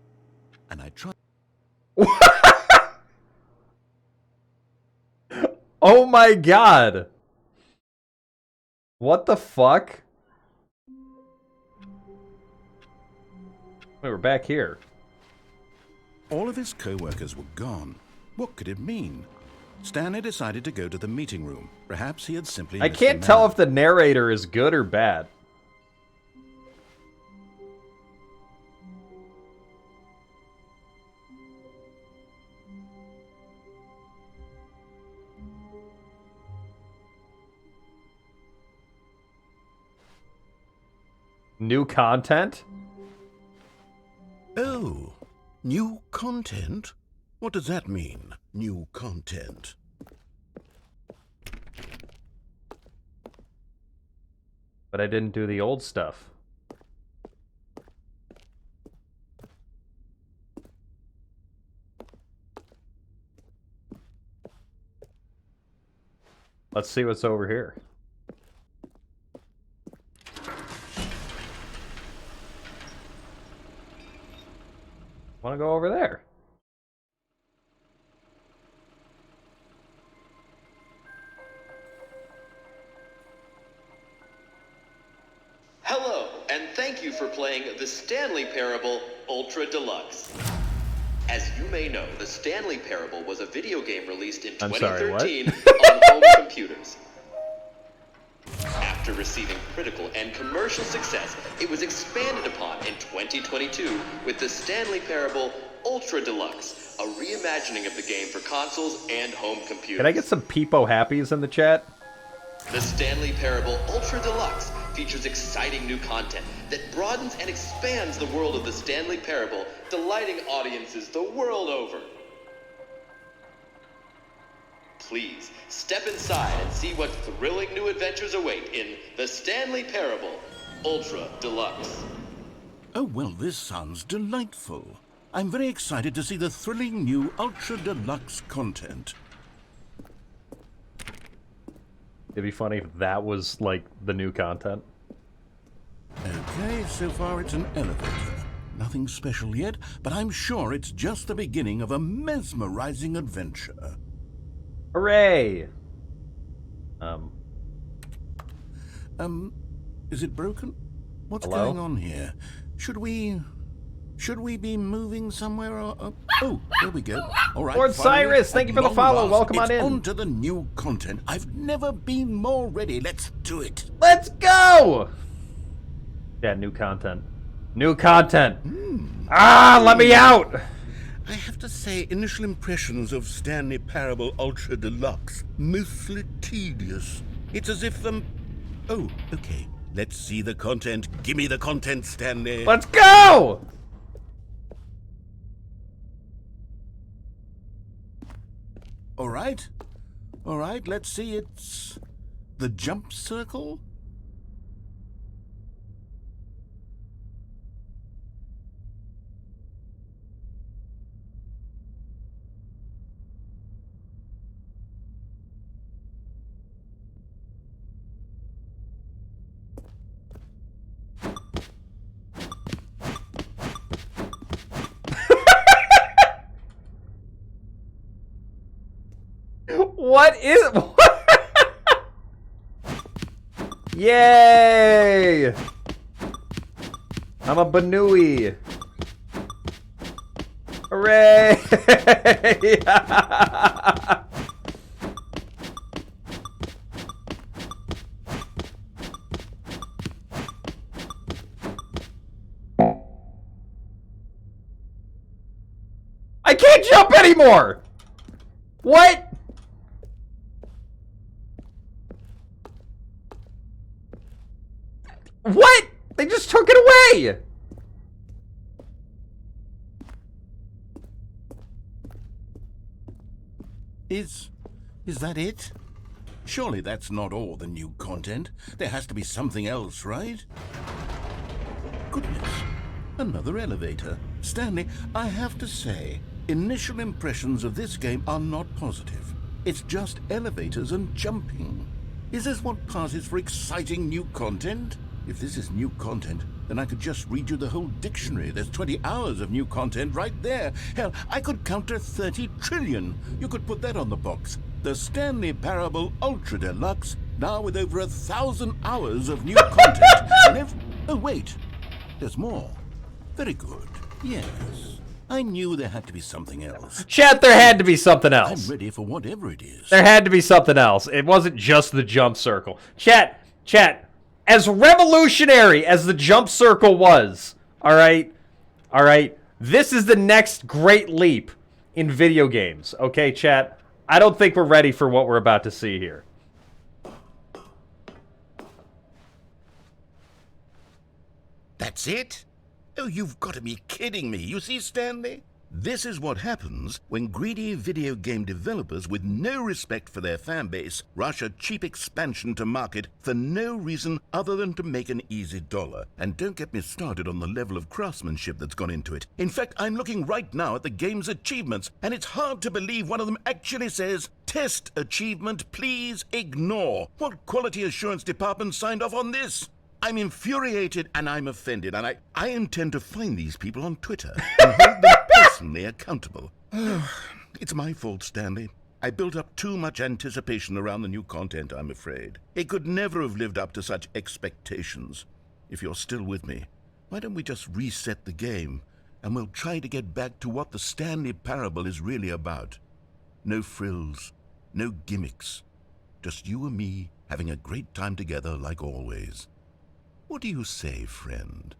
And I tried. Oh my god. What the fuck? Wait, we're back here. All of his co-workers were gone. What could it mean? Stanley decided to go to the meeting room. Perhaps he had simply I missed can't a tell memo. if the narrator is good or bad. New content? Oh, new content? What does that mean, new content? But I didn't do the old stuff. Let's see what's over here. Want to go over there? Hello, and thank you for playing the Stanley Parable Ultra Deluxe. As you may know, the Stanley Parable was a video game released in I'm sorry, 2013 what? on home computers. After receiving critical and commercial success, it was expanded upon in 2022 with the Stanley Parable Ultra Deluxe, a reimagining of the game for consoles and home computers. Can I get some Peepo Happies in the chat? The Stanley Parable Ultra Deluxe features exciting new content that broadens and expands the world of the Stanley Parable, delighting audiences the world over. Please, step inside and see what thrilling new adventures await in The Stanley Parable Ultra Deluxe. Oh, well, this sounds delightful. I'm very excited to see the thrilling new Ultra Deluxe content. It'd be funny if that was, like, the new content. Okay, so far it's an elevator. Nothing special yet, but I'm sure it's just the beginning of a mesmerizing adventure. Hooray! Is it broken? What's Hello? going on here? Should we be moving somewhere or... Oh, there we go. All right. Lord finally, Cyrus, thank you for the at long follow. last, Welcome on it's in. on to the new content. I've never been more ready. Let's do it. Let's go! Yeah, new content. New content! Ah, let me out! I have to say, initial impressions of Stanley Parable Ultra Deluxe, mostly tedious. It's as if, Oh, okay. Let's see the content. Gimme the content, Stanley. Let's go! All right. All right, let's see. It's the jump circle? What is... Yay! I'm a Banui. Hooray! I can't jump anymore! What? What? They just took it away! Is that it? Surely that's not all the new content. There has to be something else, right? Goodness. Another elevator. Stanley, I have to say, initial impressions of this game are not positive. It's just elevators and jumping. Is this what passes for exciting new content? If this is new content, then I could just read you the whole dictionary. There's 20 hours of new content right there. Hell, I could count to 30 trillion. You could put that on the box. The Stanley Parable Ultra Deluxe, now with over 1,000 hours of new content. And oh, wait. There's more. Very good. Yes. I knew there had to be something else. Chat, there had to be something else. I'm ready for whatever it is. There had to be something else. It wasn't just the jump circle. Chat, as revolutionary as the jump circle was, all right, this is the next great leap in video games, okay, chat? I don't think we're ready for what we're about to see here. That's it? Oh, you've got to be kidding me. You see, Stanley? This is what happens when greedy video game developers with no respect for their fan base rush a cheap expansion to market for no reason other than to make an easy dollar. And don't get me started on the level of craftsmanship that's gone into it. In fact, I'm looking right now at the game's achievements, and it's hard to believe one of them actually says, "Test achievement, please ignore." What quality assurance department signed off on this? I'm infuriated and I'm offended, and I intend to find these people on Twitter and hold them personally accountable. It's my fault, Stanley. I built up too much anticipation around the new content, I'm afraid. It could never have lived up to such expectations. If you're still with me, why don't we just reset the game, and we'll try to get back to what the Stanley Parable is really about. No frills, no gimmicks. Just you and me having a great time together like always. What do you say, friend?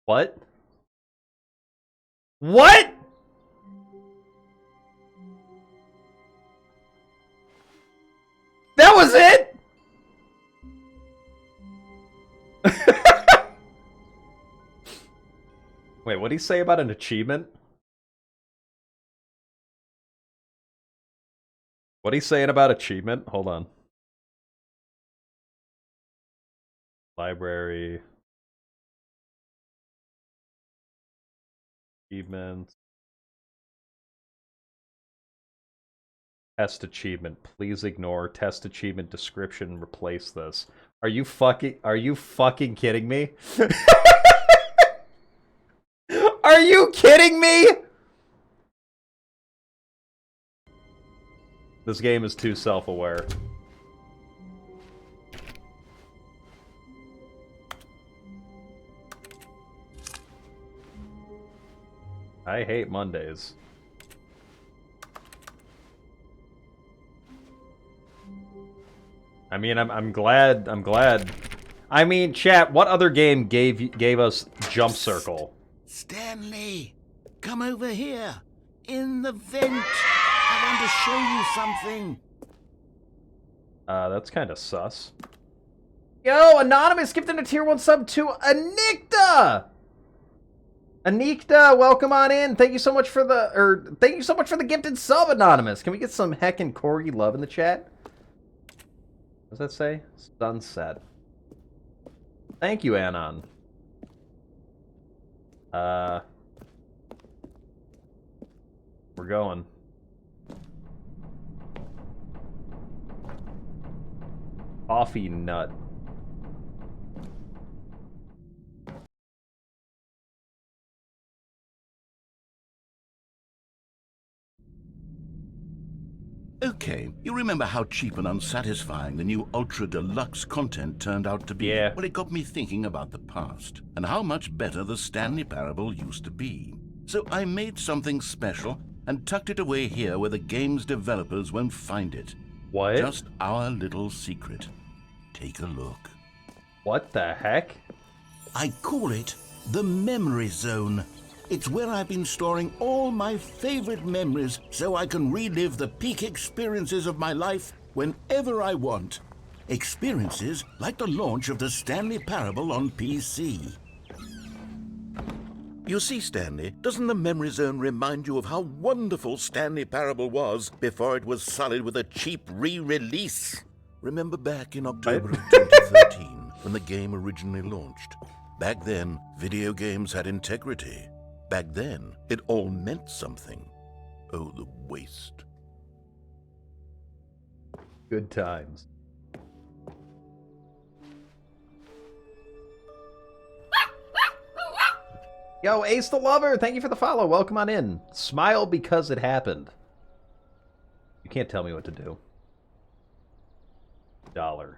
What? What? That was it? Wait, what did he say about an achievement? What are you saying about achievement? Hold on. Library. Achievements. Test achievement. Please ignore test achievement description. Replace this. Are you fucking kidding me? Are you kidding me? This game is too self-aware. I hate Mondays. I mean, I'm glad. I mean, chat, what other game gave us Jump Circle? Stanley, come over here. In the vent. I want to show you something. That's kind of sus. Yo, Anonymous gifted a tier 1 sub to Anikta! Anikta, welcome on in. Thank you so much for the gifted sub, Anonymous. Can we get some heckin' corgi love in the chat? What does that say? Sunset. Thank you, Anon. We're going. Coffee nut. Okay, you remember how cheap and unsatisfying the new Ultra Deluxe content turned out to be? Yeah. Well, it got me thinking about the past, and how much better the Stanley Parable used to be. So I made something special, and tucked it away here where the game's developers won't find it. What? Just our little secret. Take a look. What the heck? I call it the Memory Zone. It's where I've been storing all my favorite memories so I can relive the peak experiences of my life whenever I want. Experiences like the launch of the Stanley Parable on PC. You see, Stanley, doesn't the Memory Zone remind you of how wonderful Stanley Parable was before it was sullied with a cheap re-release? Remember back in October of 2013 when the game originally launched? Back then, video games had integrity. Back then, it all meant something. Oh, the waste. Good times. Yo, Ace the Lover, thank you for the follow. Welcome on in. Smile because it happened. You can't tell me what to do. $1.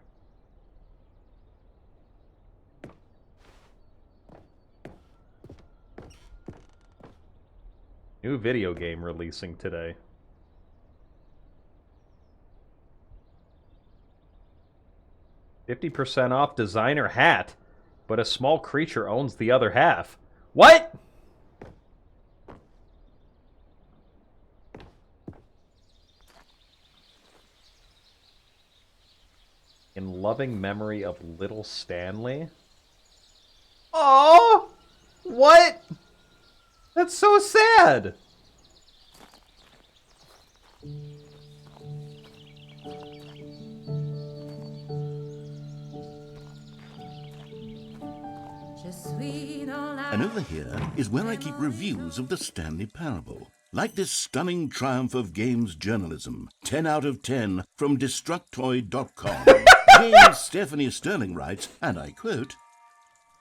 New video game releasing today. $50% off designer hat, but a small creature owns the other half. What? In loving memory of little Stanley. Oh, what? That's so sad. And over here is where I keep reviews of the Stanley Parable. Like this stunning triumph of games journalism, 10 out of 10 from Destructoid.com. James Stephanie Sterling writes, and I quote,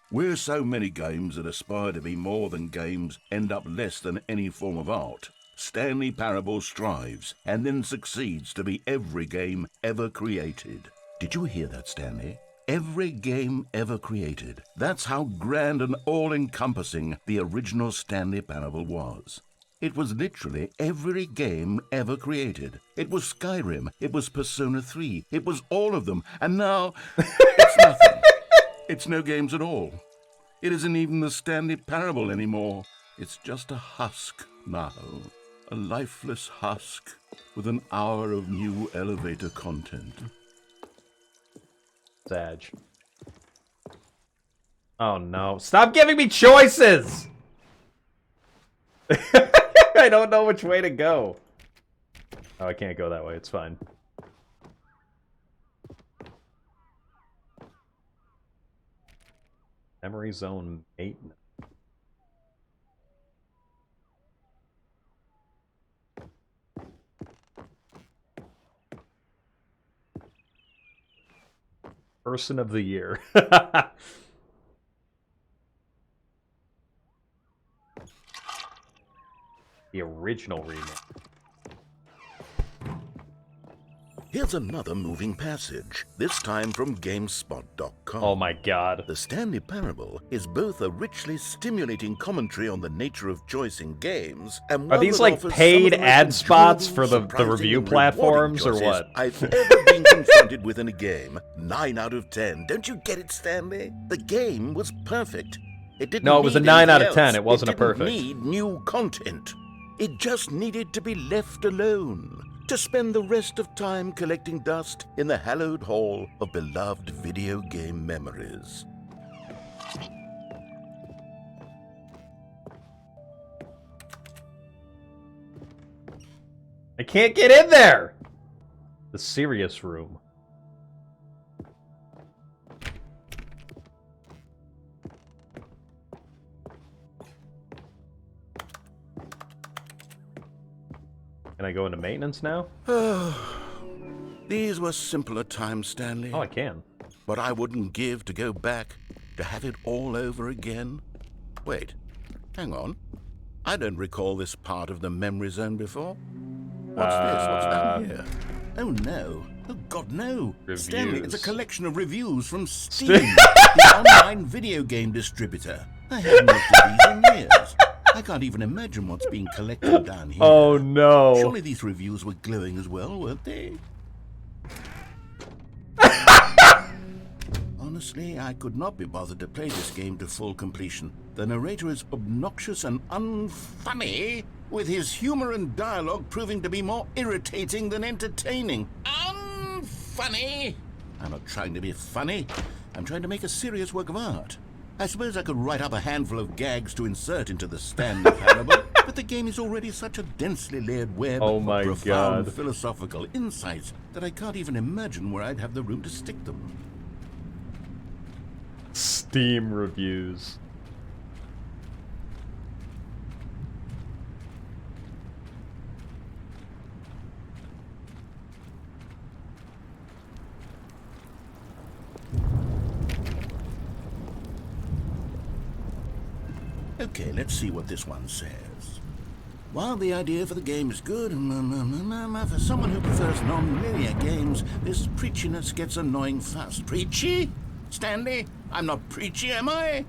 "Where so many games that aspire to be more than games end up less than any form of art, Stanley Parable strives and then succeeds to be every game ever created." Did you hear that, Stanley? Every game ever created. That's how grand and all-encompassing the original Stanley Parable was. It was literally every game ever created. It was Skyrim, it was Persona 3, it was all of them, and now it's nothing. It's no games at all. It isn't even the Stanley Parable anymore. It's just a husk now. A lifeless husk with an hour of new elevator content. Sag. Oh no. Stop giving me choices! I don't know which way to go. Oh, I can't go that way. It's fine. Memory zone maintenance. Person of the year. The original remake. Here's another moving passage, this time from GameSpot.com. Oh my god. The Stanley Parable is both a richly stimulating commentary on the nature of choice in games and Are one these that like offers paid some of the ad most spots enjoyable, for the surprising, review and platforms, or rewarding what? choices I've ever been confronted with in a game. 9 out of 10. Don't you get it, Stanley? The game was perfect. It didn't No, it was a need 9 out anything of 10. else. It wasn't a perfect. It didn't need new content. It just needed to be left alone, to spend the rest of time collecting dust in the hallowed hall of beloved video game memories. I can't get in there! The serious room. Can I go into maintenance now? These were simpler times, Stanley. Oh, I can. But I wouldn't give to go back, to have it all over again. Wait, hang on. I don't recall this part of the memory zone before. What's this? What's down here? Oh, no. Oh, God, no. Reviews. Stanley, it's a collection of reviews from Steam, the online video game distributor. I haven't looked at these in years. I can't even imagine what's being collected down here. Oh, no. Surely these reviews were glowing as well, weren't they? Honestly, I could not be bothered to play this game to full completion. The narrator is obnoxious and unfunny, with his humor and dialogue proving to be more irritating than entertaining. Unfunny! I'm not trying to be funny. I'm trying to make a serious work of art. I suppose I could write up a handful of gags to insert into the Stanley Parable, but the game is already such a densely layered web of profound philosophical insights that I can't even imagine where I'd have the room to stick them. Steam reviews. Okay, let's see what this one says. While the idea for the game is good, for someone who prefers non-linear games, this preachiness gets annoying fast. Preachy? Stanley, I'm not preachy, am I?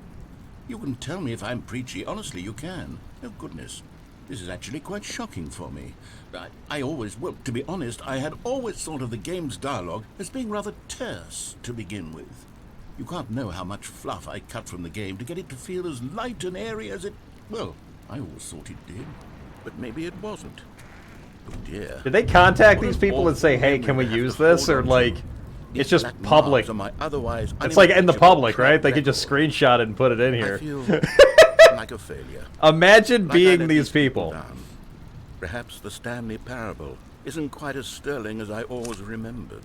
You can tell me if I'm preachy. Honestly, you can. Oh, goodness. This is actually quite shocking for me. Well, to be honest, I had always thought of the game's dialogue as being rather terse to begin with. You can't know how much fluff I cut from the game to get it to feel as light and airy as it... Well, I always thought it did, but maybe it wasn't. Oh dear. Did they contact these people and say, hey, can we use this? Or, like, it's just public. It's like in the public, right? They could just screenshot it and put it in here. I feel like a failure. Imagine being these people. Perhaps the Stanley Parable isn't quite as sterling as I always remembered.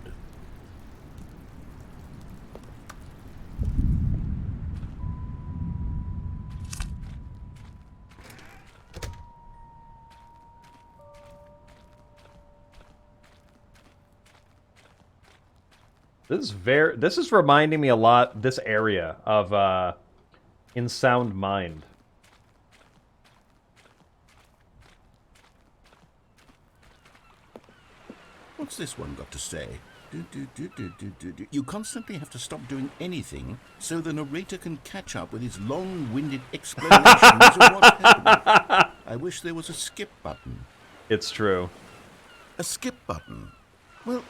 This is reminding me a lot, this area of In Sound Mind. What's this one got to say? You constantly have to stop doing anything so the narrator can catch up with his long-winded explanations of what's happening. I wish there was a skip button. It's true. A skip button? Well,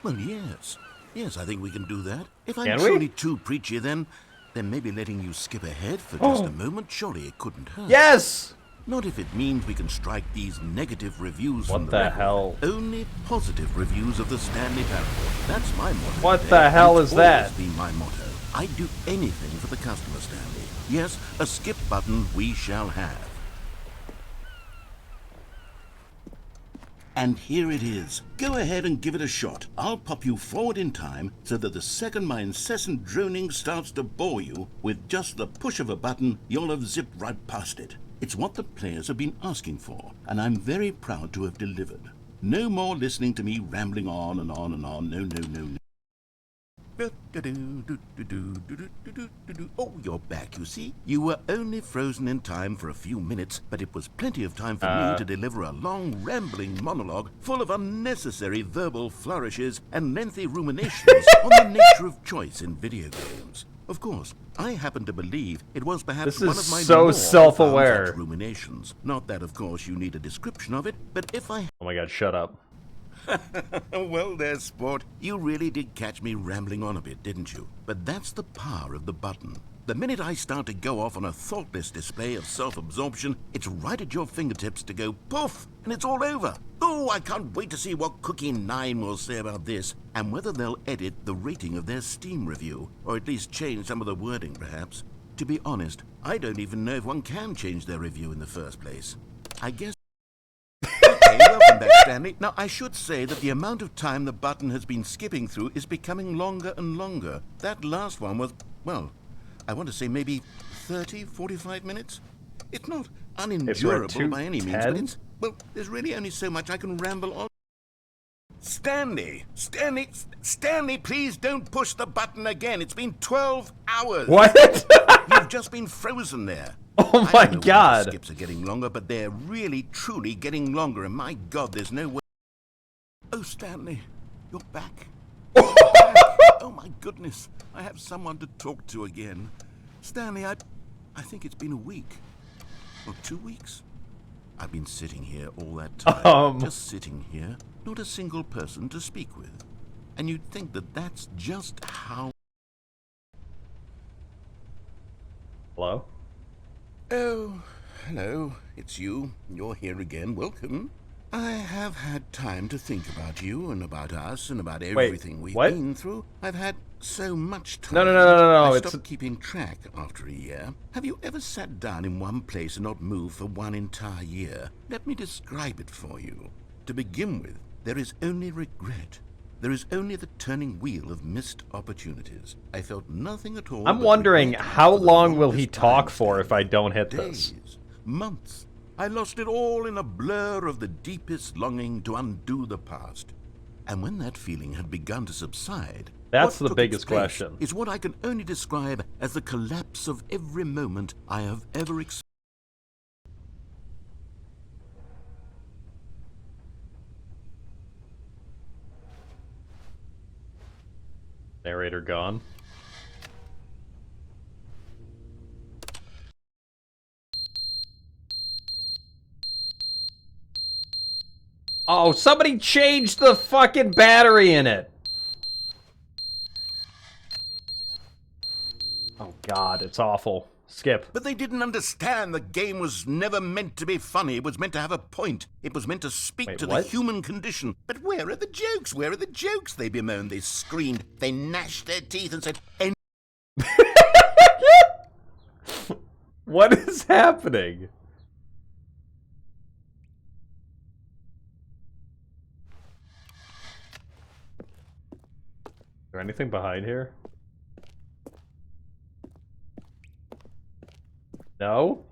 yes. Yes, I think we can do that. If I'm Can truly we? too preachy, then maybe letting you skip ahead for just a moment, surely it couldn't hurt. Yes! Not if it means we can strike these negative reviews from What the the record. hell? Only positive reviews of the Stanley Parable. That's my motto. What today. the hell It's is that? always been my motto. I'd do anything for the customer, Stanley. Yes, a skip button we shall have. And here it is. Go ahead and give it a shot. I'll pop you forward in time so that the second my incessant droning starts to bore you, with just the push of a button, you'll have zipped right past it. It's what the players have been asking for, and I'm very proud to have delivered. No more listening to me rambling on and on and on. No, no, no, no. Oh, you're back, you see. You were only frozen in time for a few minutes, but it was plenty of time for me to deliver a long, rambling monologue full of unnecessary verbal flourishes and lengthy ruminations on the nature of choice in video games. Of course, I happen to believe it was perhaps one of my more self-aware ruminations. Not that, of course, you need a description of it, but if I... Oh my god, shut up. Well, there, sport. You really did catch me rambling on a bit, didn't you? But that's the power of the button. The minute I start to go off on a thoughtless display of self-absorption, it's right at your fingertips to go poof, and it's all over. Oh, I can't wait to see what Cookie 9 will say about this, and whether they'll edit the rating of their Steam review, or at least change some of the wording, perhaps. To be honest, I don't even know if one can change their review in the first place. I guess... Okay, welcome back, Stanley. Now, I should say that the amount of time the button has been skipping through is becoming longer and longer. That last one was, well, I want to say maybe 30, 45 minutes? It's not unendurable by any means, but it's, well, there's really only so much I can ramble on. Stanley, please don't push the button again. It's been 12 hours. What? You've just been frozen there. Oh my god. The skips are getting longer, but they're really, truly getting longer, and my god, there's no way. Oh, Stanley, you're back. Oh my goodness, I have someone to talk to again. Stanley, I think it's been a week. Or 2 weeks. I've been sitting here all that time. Just sitting here, not a single person to speak with. And you'd think that that's just how... Hello? Oh, hello, it's you. You're here again. Welcome. I have had time to think about you and about us and about everything we've been through. I've had so much time. No. I stopped keeping track after a year. Have you ever sat down in one place and not moved for one entire year? Let me describe it for you. To begin with, there is only regret. There is only the turning wheel of missed opportunities. I felt nothing at all. I'm wondering how long will he talk for if I don't hit this? Days, months. I lost it all in a blur of the deepest longing to undo the past. And when that feeling had begun to subside, that's the biggest question. Is what I can only describe as the collapse of every moment I have ever experienced. Narrator gone. Oh, somebody changed the fucking battery in it. Oh god, it's awful. Skip. But they didn't understand the game was never meant to be funny. It was meant to have a point. It was meant to speak to the human condition. But where are the jokes? Where are the jokes? They bemoaned, they screamed, they gnashed their teeth and said, What is happening? Is there anything behind here? No?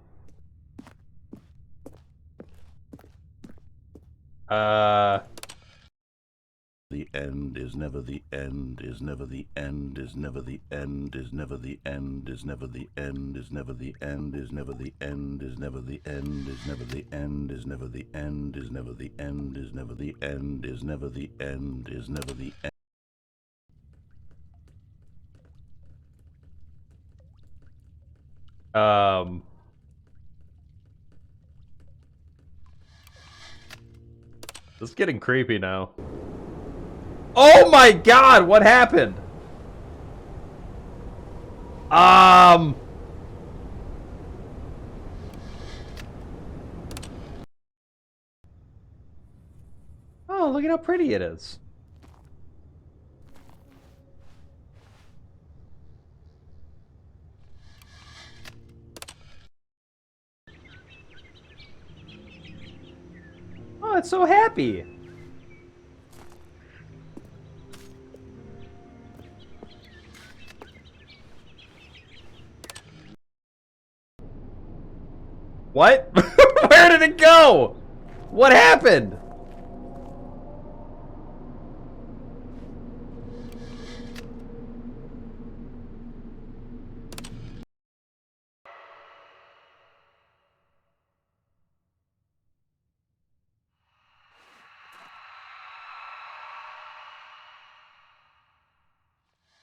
The end is never the end, is never the end, is never the end, is never the end, is never the end, is never the end, is never the end, is never the end, is never the end, is never the end, is never the end, is never the end, is never the end, is never the end. This is getting creepy now. Oh my god, what happened? Oh, look at how pretty it is. Oh, it's so happy. What? Where did it go? What happened?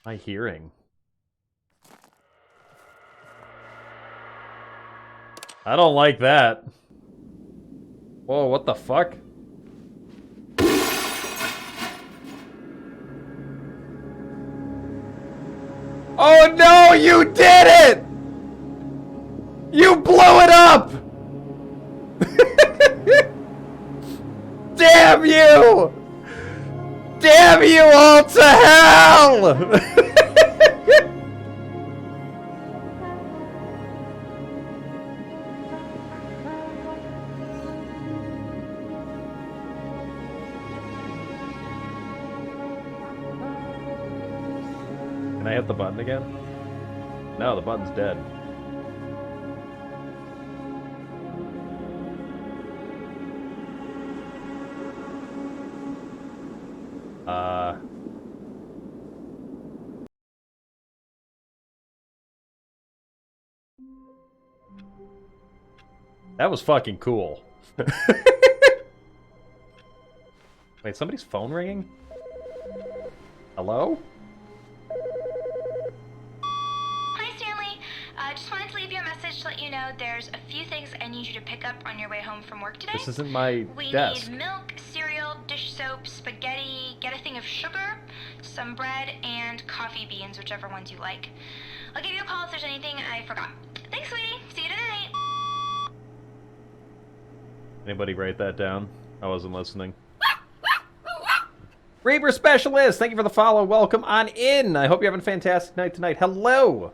My hearing. I don't like that. Whoa, what the fuck? Oh no, you did it! You blew it up! Damn you! Damn you all to hell! Can I hit the button again? No, the button's dead. That was fucking cool. Wait, somebody's phone ringing? Hello? Hi, Stanley. Just wanted to leave you a message to let you know there's a few things I need you to pick up on your way home from work today. This isn't my desk. We need milk, cereal, dish soap, spaghetti, get a thing of sugar, some bread, and coffee beans, whichever ones you like. I'll give you a call if there's anything I forgot. Thanks, sweetie. See you tonight. Anybody write that down? I wasn't listening. Reaper Specialist, thank you for the follow. Welcome on in. I hope you're having a fantastic night tonight. Hello.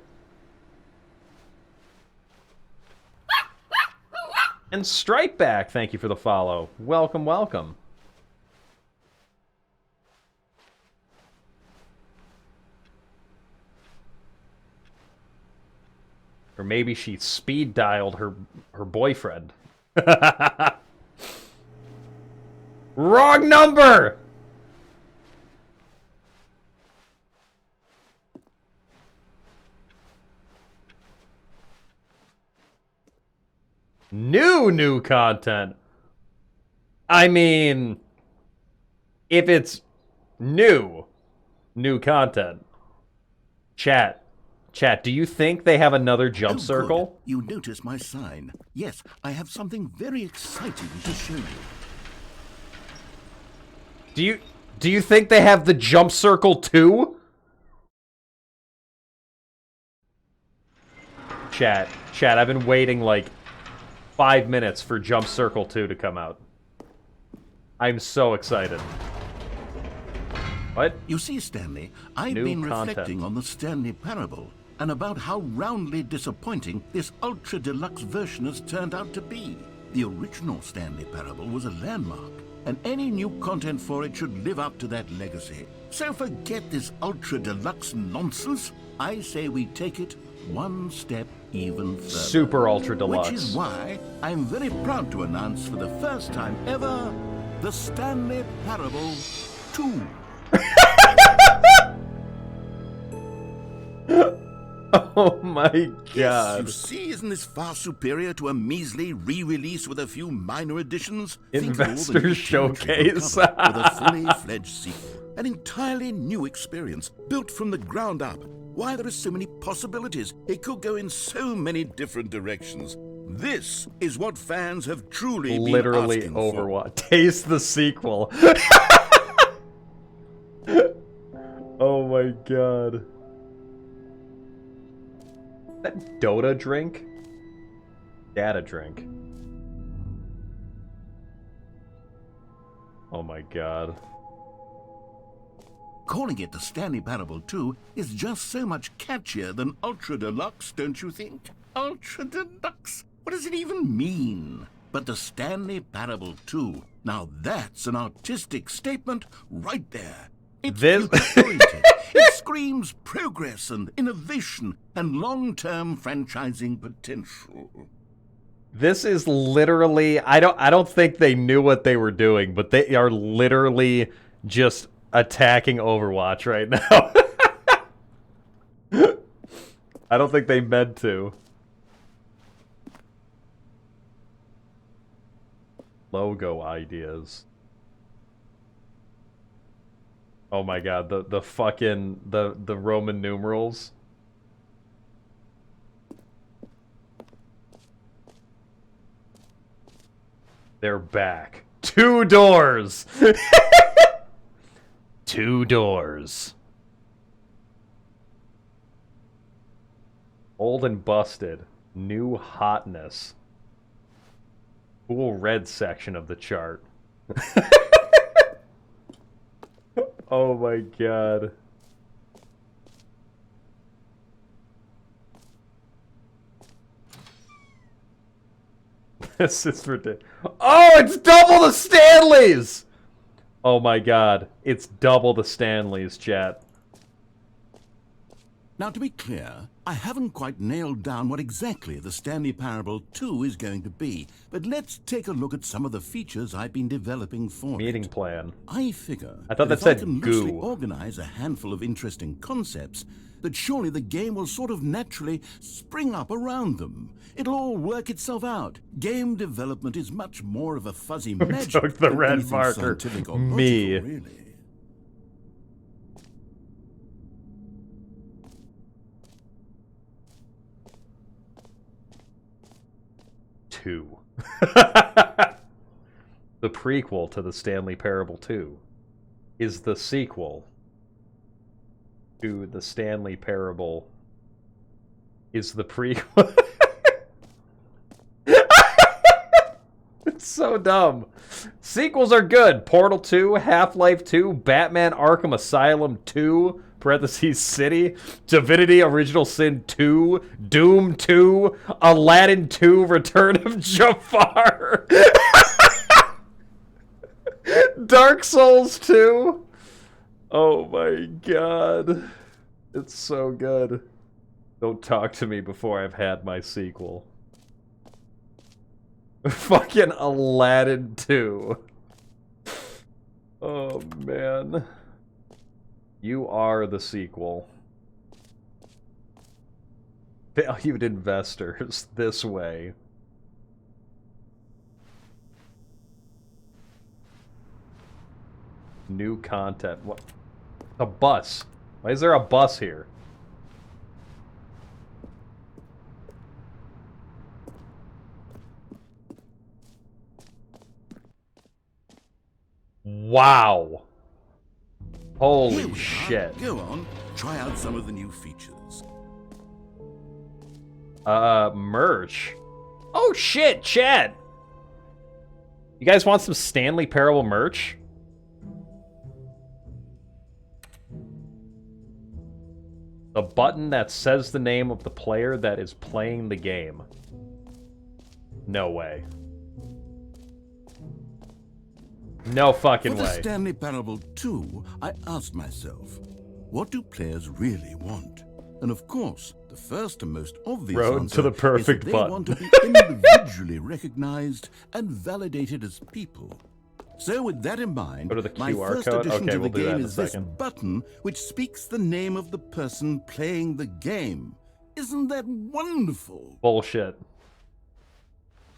And Stripe Back, thank you for the follow. Welcome, welcome. Or maybe she speed dialed her boyfriend. Wrong number! New content. I mean, if it's new content. Chat, do you think they have another jump circle? Good. You notice my sign. Yes, I have something very exciting to show you. Do you think they have the jump circle too? Chat, I've been waiting like 5 minutes for Jump Circle 2 to come out. I'm so excited. What? You see, Stanley, I've been reflecting on the Stanley Parable and about how roundly disappointing this ultra deluxe version has turned out to be. The original Stanley Parable was a landmark, and any new content for it should live up to that legacy. So forget this ultra deluxe nonsense. I say we take it one step even further. Super ultra deluxe. Which is why I'm very proud to announce for the first time ever the Stanley Parable 2. Oh my god. Yes, you see, isn't this far superior to a measly re-release with a few minor additions? Investor showcase. With a fully fledged sequel. An entirely new experience, built from the ground up. Why, there are so many possibilities. It could go in so many different directions. This is what fans have truly literally been asking Overwatch. Taste the sequel. Oh my god. That Dota drink? Data drink. Oh my god. Calling it the Stanley Parable 2 is just so much catchier than Ultra Deluxe, don't you think? Ultra Deluxe? What does it even mean? But the Stanley Parable 2, now that's an artistic statement right there. It's future-oriented. It screams progress and innovation and long-term franchising potential. This is literally, I don't think they knew what they were doing, but they are literally just attacking Overwatch right now. I don't think they meant to. Logo ideas. Oh my god, the fucking the Roman numerals. They're back. 2 doors. 2 doors. Old and busted. New hotness. Cool red section of the chart. Oh my god. This is ridiculous. Oh, it's double the Stanleys! Oh my god. It's double the Stanleys, chat. Now, to be clear, I haven't quite nailed down what exactly the Stanley Parable 2 is going to be, but let's take a look at some of the features I've been developing for Meeting it. plan. I figure I thought that if said I can loosely goo. organize a handful of interesting concepts, that surely the game will sort of naturally spring up around them. It'll all work itself out. Game development is much more of a fuzzy magic took the than red anything marker? scientific or Me. logical, really. Two. The prequel to the Stanley Parable 2 is the sequel to the Stanley Parable is the prequel. It's so dumb. Sequels are good. Portal 2, Half-Life 2, Batman Arkham Asylum 2, parentheses City, Divinity Original Sin 2, Doom 2, Aladdin 2, Return of Jafar, Dark Souls 2. Oh my god. It's so good. Don't talk to me before I've had my sequel. Fucking Aladdin 2. Oh man. You are the sequel. Valued investors this way. New content. What? A bus. Why is there a bus here? Wow. Holy shit. Go on, try out some of the new features. Merch. Oh shit, chat. You guys want some Stanley Parable merch? The button that says the name of the player that is playing the game. No way. No fucking way. For the way. Stanley Parable 2, I asked myself, what do players really want? And of course, the first and most obvious Road answer to the perfect is that they button. want to be individually recognized and validated as people. So with that in mind, Go to the my QR first code? addition Okay, to we'll the do that game in a is this second. button which speaks the name of the person playing the game. Isn't that wonderful? Bullshit.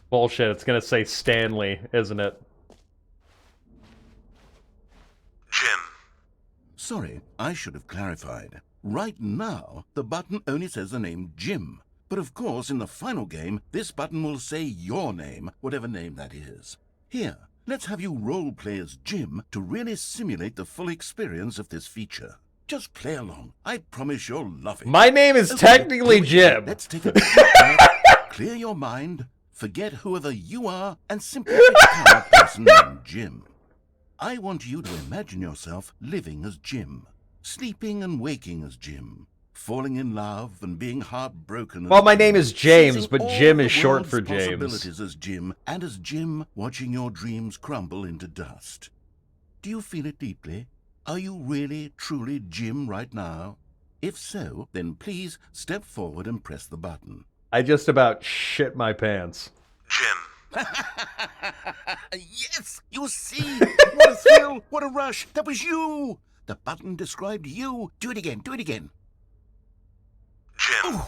Bullshit. It's gonna say Stanley, isn't it? Jim. Sorry, I should have clarified. Right now, the button only says the name Jim. But of course, in the final game, this button will say your name, whatever name that is. Here, let's have you role-play as Jim to really simulate the full experience of this feature. Just play along. I promise you'll love it. My name is technically Jim. Let's take a deep breath, clear your mind, forget whoever you are, and simply become a person named Jim. I want you to imagine yourself living as Jim, sleeping and waking as Jim, falling in love and being heartbroken as Well, my Jim, name is James, seizing but all Jim the is short world's for James. possibilities as Jim, and as Jim watching your dreams crumble into dust. Do you feel it deeply? Are you really, truly Jim right now? If so, then please step forward and press the button. I just about shit my pants. Yes, you see. What a thrill, what a rush. That was you. The button described you. Do it again, do it again. Jim. Ooh,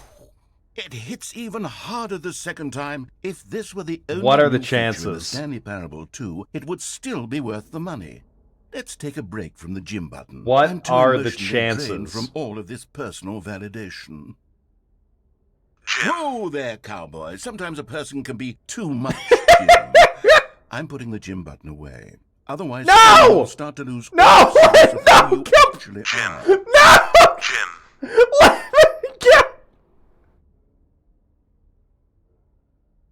it hits even harder the second time. If this were the only What are the new feature in the chances? Stanley Parable 2, it would still be worth the money. Let's take a break from the gym button. What I'm too are the emotionally drained chances? from all of this personal validation. Jim. Whoa there, cowboy. Sometimes a person can be too much Jim. I'm putting the gym button away. Otherwise, No! you'll start to lose No! all sense of No! who you Come- actually Jim. are. No! Jim. Let me go!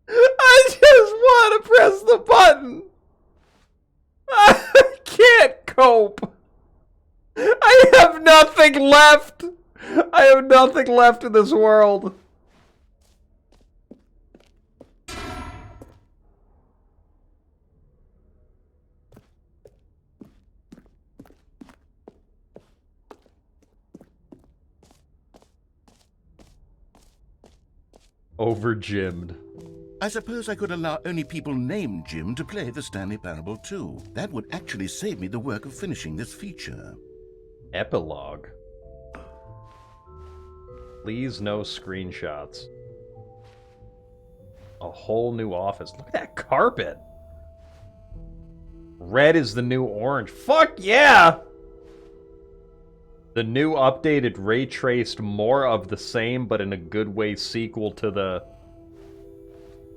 I just want to press the button. I can't cope. I have nothing left. I have nothing left in this world. Over-gymmed. I suppose I could allow only people named Jim to play the Stanley Parable 2. That would actually save me the work of finishing this feature. Epilogue. Please no screenshots. A whole new office. Look at that carpet. Red is the new orange. Fuck yeah! The new updated ray traced more of the same but in a good way sequel to the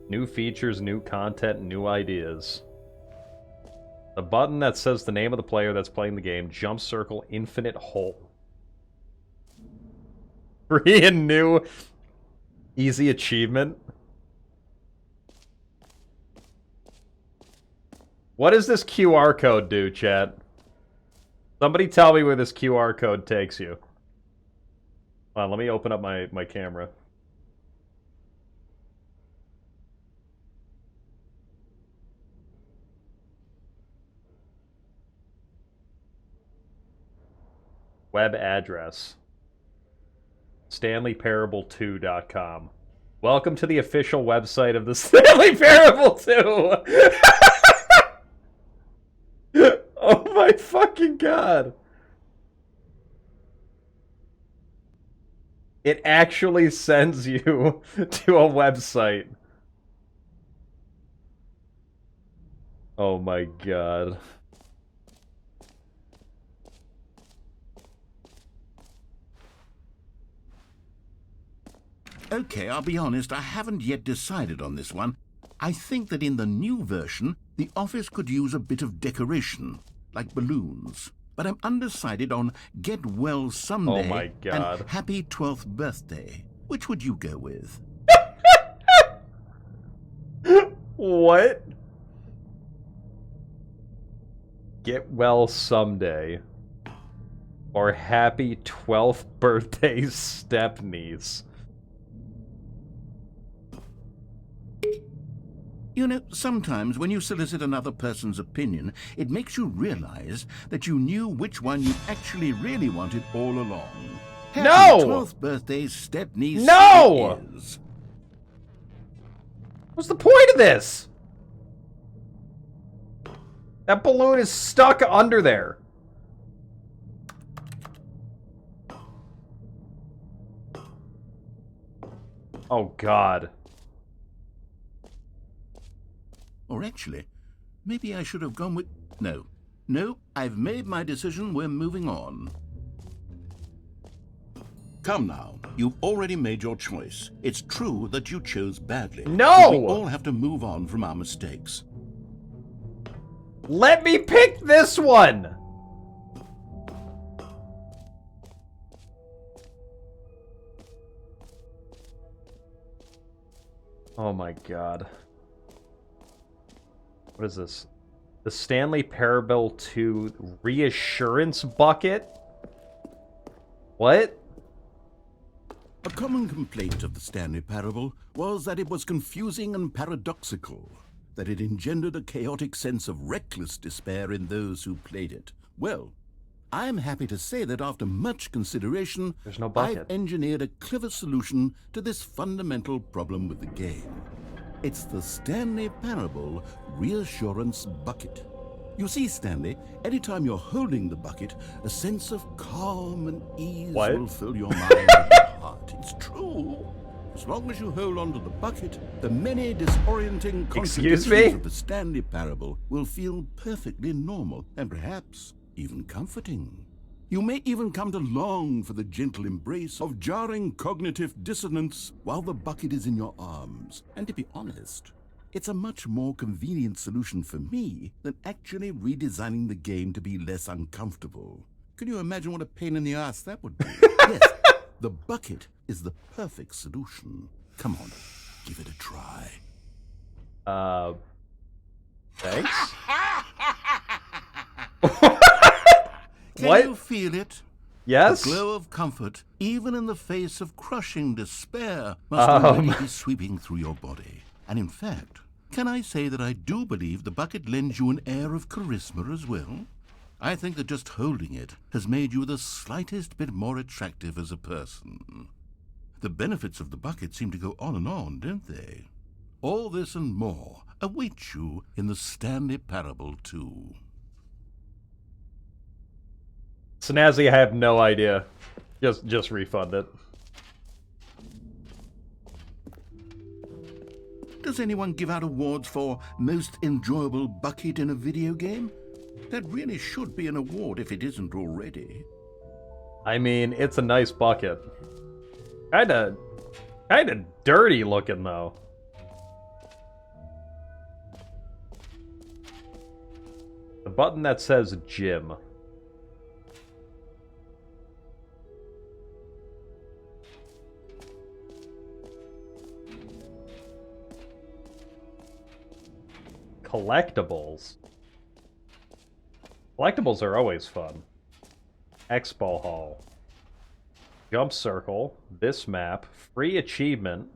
new features, new content, new ideas. The button that says the name of the player that's playing the game, jump circle, infinite hole. Free and new easy achievement. What does this QR code do, chat? Somebody tell me where this QR code takes you. Hold on, let me open up my camera. Web address. StanleyParable2.com. Welcome to the official website of the Stanley Parable 2! Oh my fucking god. It actually sends you to a website. Oh my god. Okay, I'll be honest, I haven't yet decided on this one. I think that in the new version, the office could use a bit of decoration, like balloons. But I'm undecided on Get Well Someday Oh my God. and Happy 12th Birthday. Which would you go with? What? Get well someday. Or happy 12th birthday step-niece. You know, sometimes when you solicit another person's opinion, it makes you realize that you knew which one you actually really wanted all along. Happy No! 12th birthday step-niece No! it is. What's the point of this? That balloon is stuck under there. Oh, God. Or actually, maybe I should have gone with... No. No, I've made my decision. We're moving on. Come now. You've already made your choice. It's true that you chose badly. No! But we all have to move on from our mistakes. Let me pick this one! Oh my god. What is this? The Stanley Parable 2 Reassurance bucket? What? A common complaint of the Stanley Parable was that it was confusing and paradoxical, that it engendered a chaotic sense of reckless despair in those who played it. Well, I'm happy to say that after much consideration, There's no bucket. I've engineered a clever solution to this fundamental problem with the game. It's the Stanley Parable Reassurance Bucket. You see, Stanley, anytime you're holding the bucket, a sense of calm and ease will fill your mind and your heart. It's true. As long as you hold on to the bucket, the many disorienting contradictions of the Stanley Parable will feel perfectly normal and perhaps even comforting. You may even come to long for the gentle embrace of jarring cognitive dissonance while the bucket is in your arms. And to be honest, it's a much more convenient solution for me than actually redesigning the game to be less uncomfortable. Can you imagine what a pain in the ass that would be? Yes, the bucket is the perfect solution. Come on, give it a try. Thanks? Can you feel it? Yes? The glow of comfort, even in the face of crushing despair, must already be sweeping through your body. And in fact, can I say that I do believe the bucket lends you an air of charisma as well? I think that just holding it has made you the slightest bit more attractive as a person. The benefits of the bucket seem to go on, don't they? All this and more await you in the Stanley Parable 2. Snazzy, I have no idea. Just refund it. Does anyone give out awards for most enjoyable bucket in a video game? That really should be an award if it isn't already. I mean, it's a nice bucket. Kinda dirty looking, though. The button that says Gym. Collectibles. Collectibles are always fun. Expo Hall. Jump Circle. This map. Free achievement.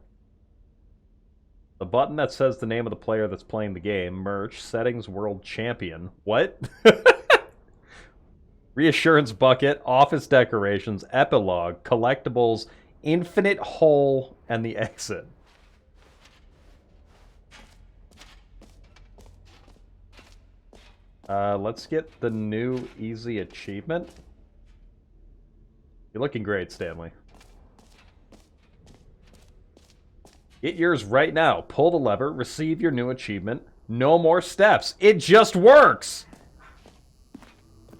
The button that says the name of the player that's playing the game. Merch. Settings World Champion. What? Reassurance Bucket. Office Decorations. Epilogue. Collectibles. Infinite Hole. And the exit. Let's get the new easy achievement. You're looking great, Stanley. Get yours right now. Pull the lever, receive your new achievement. No more steps. It just works!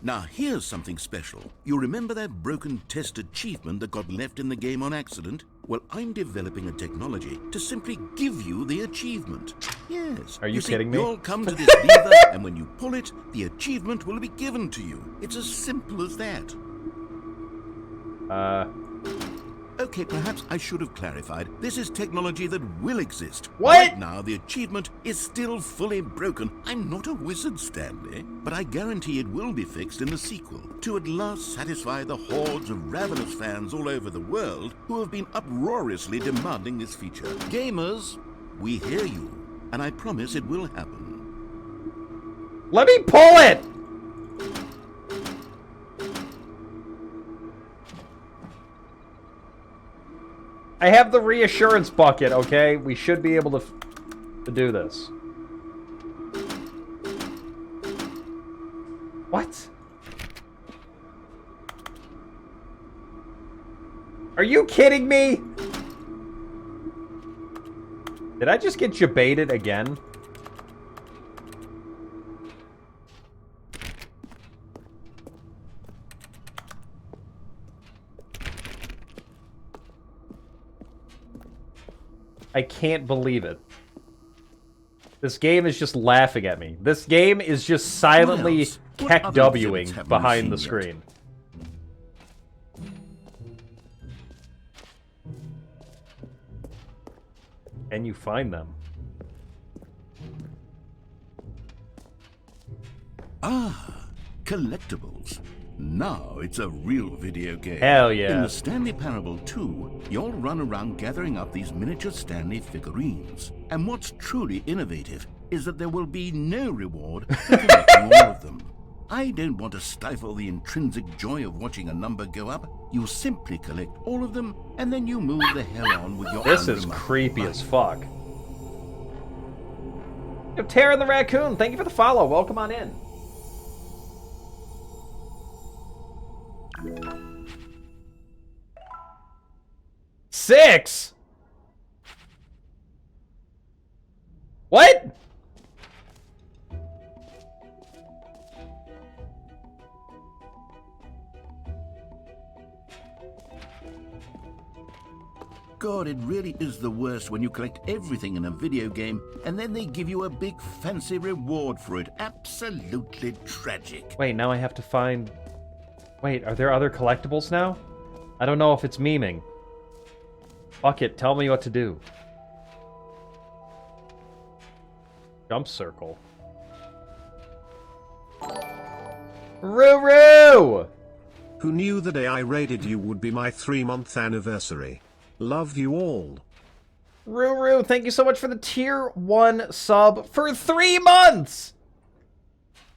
Now here's something special. You remember that broken test achievement that got left in the game on accident? Well, I'm developing a technology to simply give you the achievement. Yes. Are you kidding me? You'll come to this lever, and when you pull it, the achievement will be given to you. It's as simple as that. Okay, perhaps I should have clarified. This is technology that will exist. What? Right now, the achievement is still fully broken. I'm not a wizard, Stanley, but I guarantee it will be fixed in the sequel to at last satisfy the hordes of ravenous fans all over the world who have been uproariously demanding this feature. Gamers, we hear you, and I promise it will happen. Let me pull it! I have the reassurance bucket, okay? We should be able to do this. What? Are you kidding me? Did I just get jebaited again? I can't believe it. This game is just laughing at me. This game is just silently keck-Wing behind the screen. Can you find them? Ah, Collectibles. Now it's a real video game. Hell yeah. In the Stanley Parable 2, you'll run around gathering up these miniature Stanley figurines. And what's truly innovative is that there will be no reward for collecting all of them. I don't want to stifle the intrinsic joy of watching a number go up. You simply collect all of them, and then you move the hell on with your This is creepy as fuck. Yo, Tara the Raccoon, thank you for the follow. Welcome on in. Six? What? God, it really is the worst when you collect everything in a video game and then they give you a big fancy reward for it. Absolutely tragic. Wait, now I have to find... Wait, are there other collectibles now? I don't know if it's memeing. Fuck it, tell me what to do. Jump circle. Roo-roo! Who knew the day I raided you would be my 3-month anniversary? Love you all. Roo-roo, thank you so much for the tier 1 sub for 3 months!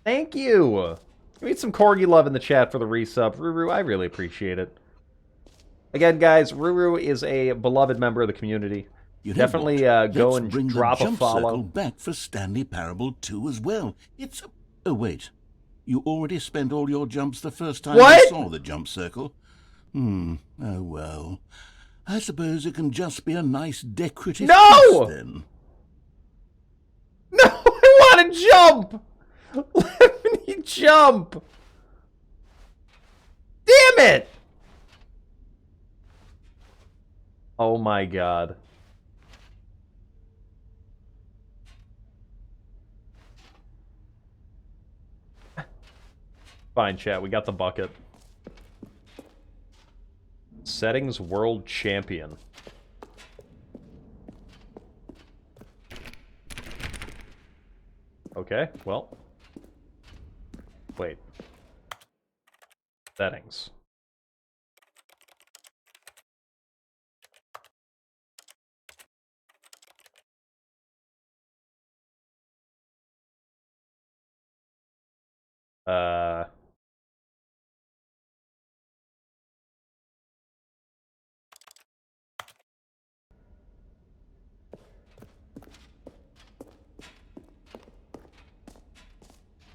Thank you! We need some corgi love in the chat for the resub. Roo-roo, I really appreciate it. Again, guys, Roo-roo is a beloved member of the community. You know Definitely what? go Let's and bring drop the a jump follow. circle back for Stanley Parable 2 as well. It's a... Oh, wait. You already spent all your jumps the first time What? you saw the jump circle? Oh, well. I suppose it can just be a nice decorative No! piece, then. No, I want to jump! Let me jump! Damn it! Oh my god. Fine, chat, we got the bucket. Settings World Champion. Okay, well. Wait. Settings.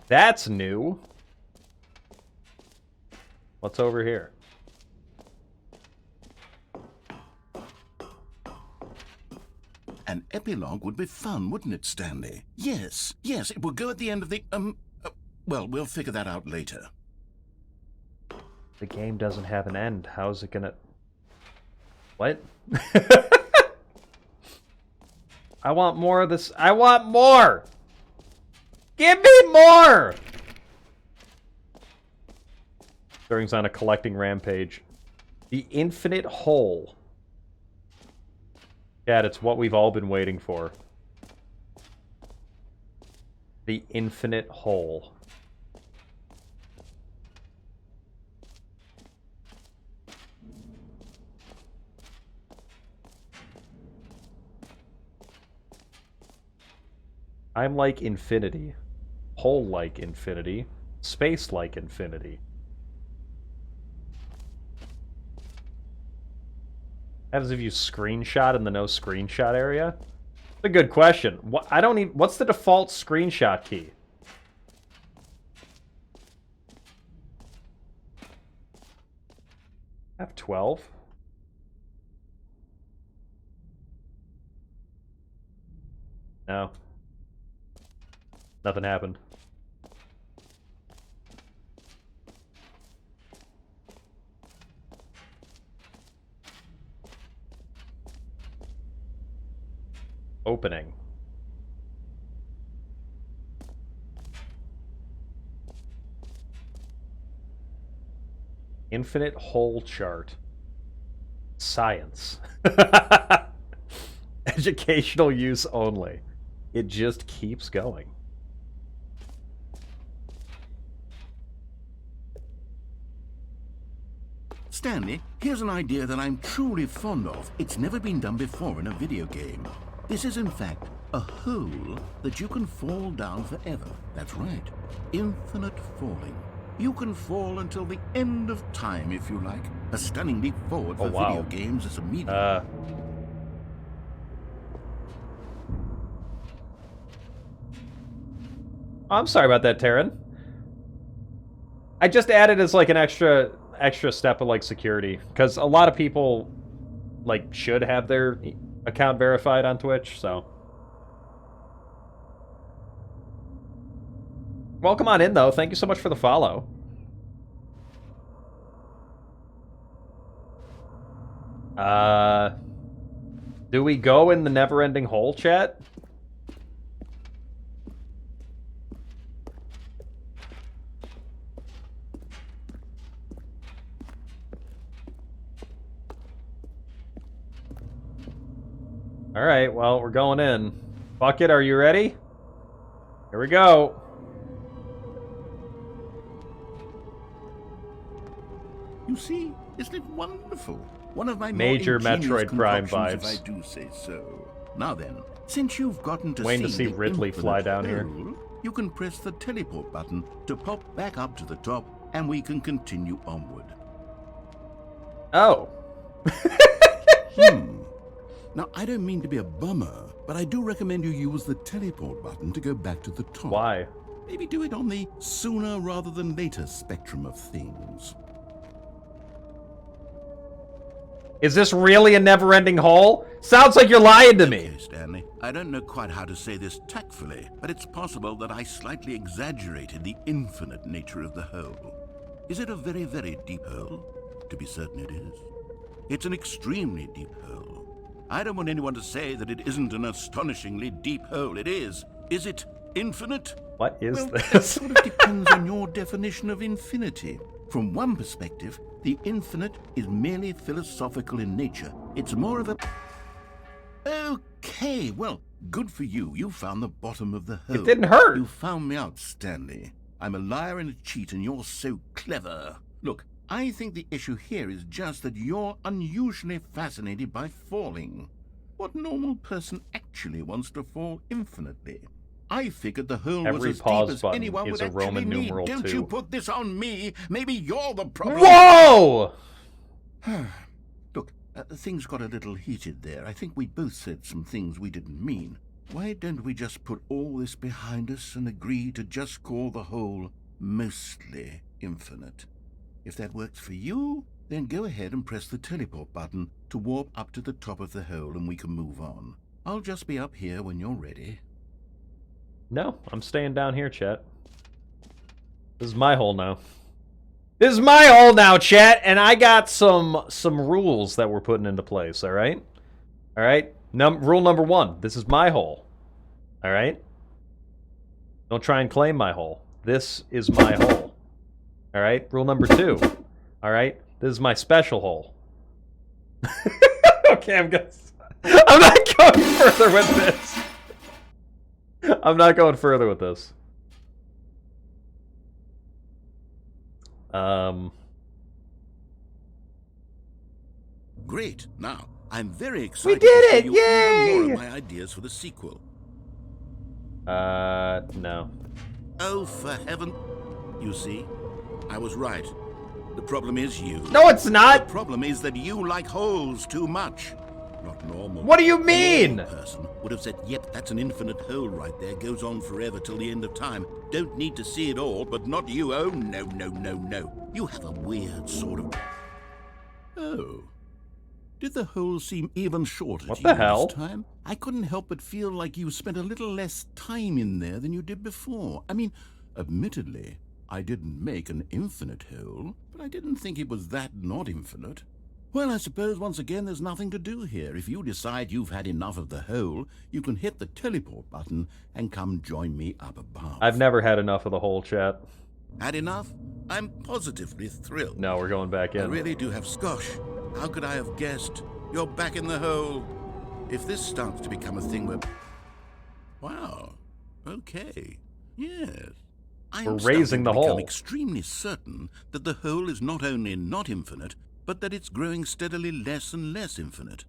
That's new. What's over here? An epilogue would be fun, wouldn't it, Stanley? Yes, it would go at the end of the, well, we'll figure that out later. The game doesn't have an end. How's it gonna... What? I want more of this. I want more! Give me more! During's on a collecting rampage. The Infinite Hole. Dad, it's what we've all been waiting for. The Infinite Hole. I'm like infinity. Hole like infinity. Space like infinity. Happens if you screenshot in the no screenshot area? That's a good question. What, I don't even... What's the default screenshot key? F12? No. Nothing happened. Opening. Infinite hole chart. Science. Educational use only. It just keeps going. Stanley, here's an idea that I'm truly fond of. It's never been done before in a video game. This is, in fact, a hole that you can fall down forever. That's right. Infinite falling. You can fall until the end of time, if you like. A stunning leap forward for video games as a medium. I'm sorry about that, Taryn. I just added as like an extra step of like security, because a lot of people like should have their account verified on Twitch, so. Welcome on in, though. Thank you so much for the follow. Do we go in the never-ending hole, chat? Alright, well, we're going in. Bucket, are you ready? Here we go. You see, isn't it wonderful? One of my major Metroid Prime vibes. If I do say so. Now then, since you've gotten to Waiting to see Ridley fly down here. You can press the teleport button to pop back up to the top, and we can continue onward. Oh. Now, I don't mean to be a bummer, but I do recommend you use the teleport button to go back to the top. Why? Maybe do it on the sooner rather than later spectrum of things. Is this really a never-ending hole? Sounds like you're lying to me. Okay, Stanley. I don't know quite how to say this tactfully, but it's possible that I slightly exaggerated the infinite nature of the hole. Is it a very, very deep hole? To be certain it is. It's an extremely deep hole. I don't want anyone to say that it isn't an astonishingly deep hole. It is. Is it infinite? What is well, this? That sort of depends on your definition of infinity. From one perspective, the infinite is merely philosophical in nature. It's more of a... Okay, well, good for you. You found the bottom of the hole. It didn't hurt. You found me out, Stanley. I'm a liar and a cheat, and you're so clever. Look, I think the issue here is just that you're unusually fascinated by falling. What normal person actually wants to fall infinitely? I figured the hole was as deep as anyone would actually need. Don't you put this on me. Maybe you're the problem. Whoa! Look, things got a little heated there. I think we both said some things we didn't mean. Why don't we just put all this behind us and agree to just call the hole mostly infinite? If that works for you, then go ahead and press the teleport button to warp up to the top of the hole and we can move on. I'll just be up here when you're ready. No, I'm staying down here, chat. This is my hole now. This is my hole now, chat, and I got some rules that we're putting into place, all right? All right? Rule number 1, this is my hole. All right? Don't try and claim my hole. This is my hole. All right? Rule number 2. All right? This is my special hole. Okay, I'm not going further with this. I'm not going further with this. Great. Now, I'm very excited We did to it! show you Yay! even more of my ideas for the sequel. No. Oh, for heaven. You see, I was right. The problem is you. No, it's not! The problem is that you like holes too much. Not normal. What do you mean? A person would have said, yep, that's an infinite hole right there. Goes on forever till the end of time. Don't need to see it all, but not you. Oh, no, no, no, no. You have a weird sort of... Oh. Did the hole seem even shorter What to the you hell? this time? I couldn't help but feel like you spent a little less time in there than you did before. I mean, admittedly, I didn't make an infinite hole, but I didn't think it was that not infinite. Well, I suppose once again there's nothing to do here. If you decide you've had enough of the hole, you can hit the teleport button and come join me up above. I've never had enough of the whole chat. Had enough? I'm positively thrilled. No, we're going back in. I really do have... Gosh, how could I have guessed? You're back in the hole. If this starts to become a thing where... Wow. Okay. Yes. We're raising the hole. I'm extremely certain that the hole is not only not infinite, but that it's growing steadily less and less infinite.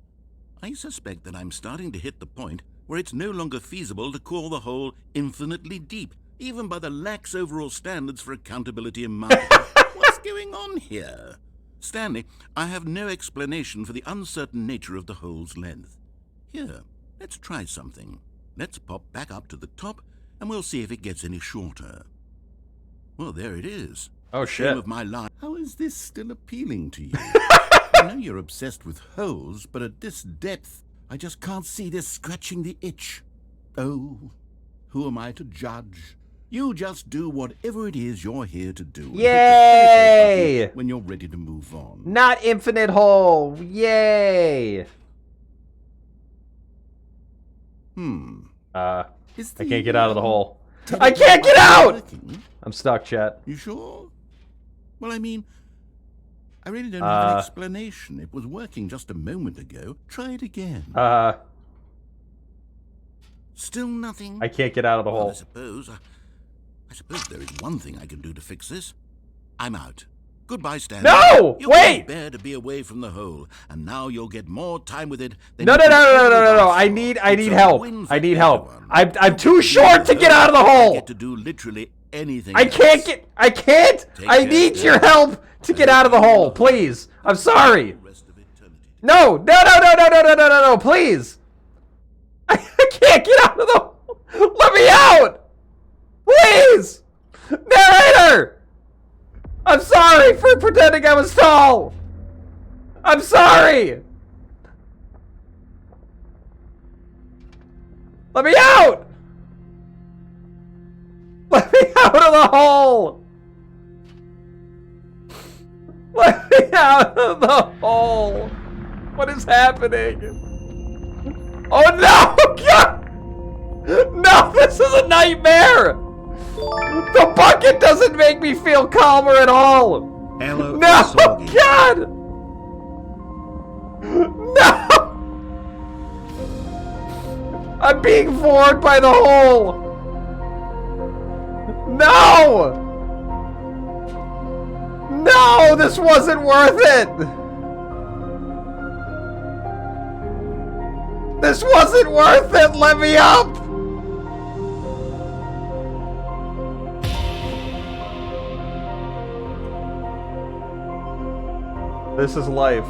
I suspect that I'm starting to hit the point where it's no longer feasible to call the hole infinitely deep, even by the lax overall standards for accountability and marketing. What's going on here? Stanley, I have no explanation for the uncertain nature of the hole's length. Here, let's try something. Let's pop back up to the top, and we'll see if it gets any shorter. Well, there it is. Oh, shit. Shame of my life. How is this still appealing to you? I know you're obsessed with holes, but at this depth, I just can't see this scratching the itch. Oh, who am I to judge? You just do whatever it is you're here to do. and hit the finish Yay! button when you're ready to move on. Not infinite hole. Yay! Is I can't get out of the hole. teleport I can't get out! working? I'm stuck, chat. You sure? Well, I mean, I really don't have an explanation. It was working just a moment ago. Try it again. Still nothing? I can't get out of the Well, hole. I suppose there is one thing I can do to fix this. I'm out. Goodbye, Stanley. No! You Wait! couldn't bear to be away from the hole, and now you'll get more time with it than No, you no, could no, no, no, ever no, no, no. ask I for. need It's a help. win I for need help. everyone. I'm too short to get out of the You hole. get to do literally anything. I can't else. get. I can't. Take I care, need your Stanley. help to get out of the hole, please. I'm sorry. The rest of eternity. No, no, no, no, no, no, no, no, no, no, please. I can't get out of the hole. Let me out. Please. Narrator. I'm sorry for pretending I was tall. I'm sorry. Let me out. Let me out of the hole. Let me out of the hole. What is happening? Oh no! God! No, this is a nightmare! The bucket doesn't make me feel calmer at all! Hello, No! Soggy. God! No! I'm being floored by the hole! No! No! This wasn't worth it! This wasn't worth it! Let me up! This is life.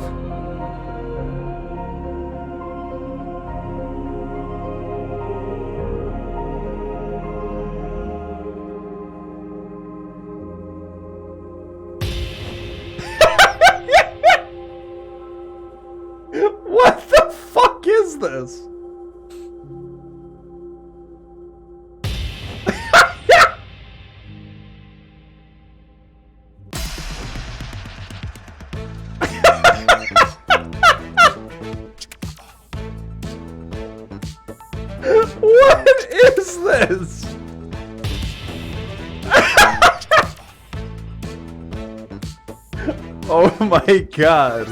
What the fuck is this? What is this? Oh my god.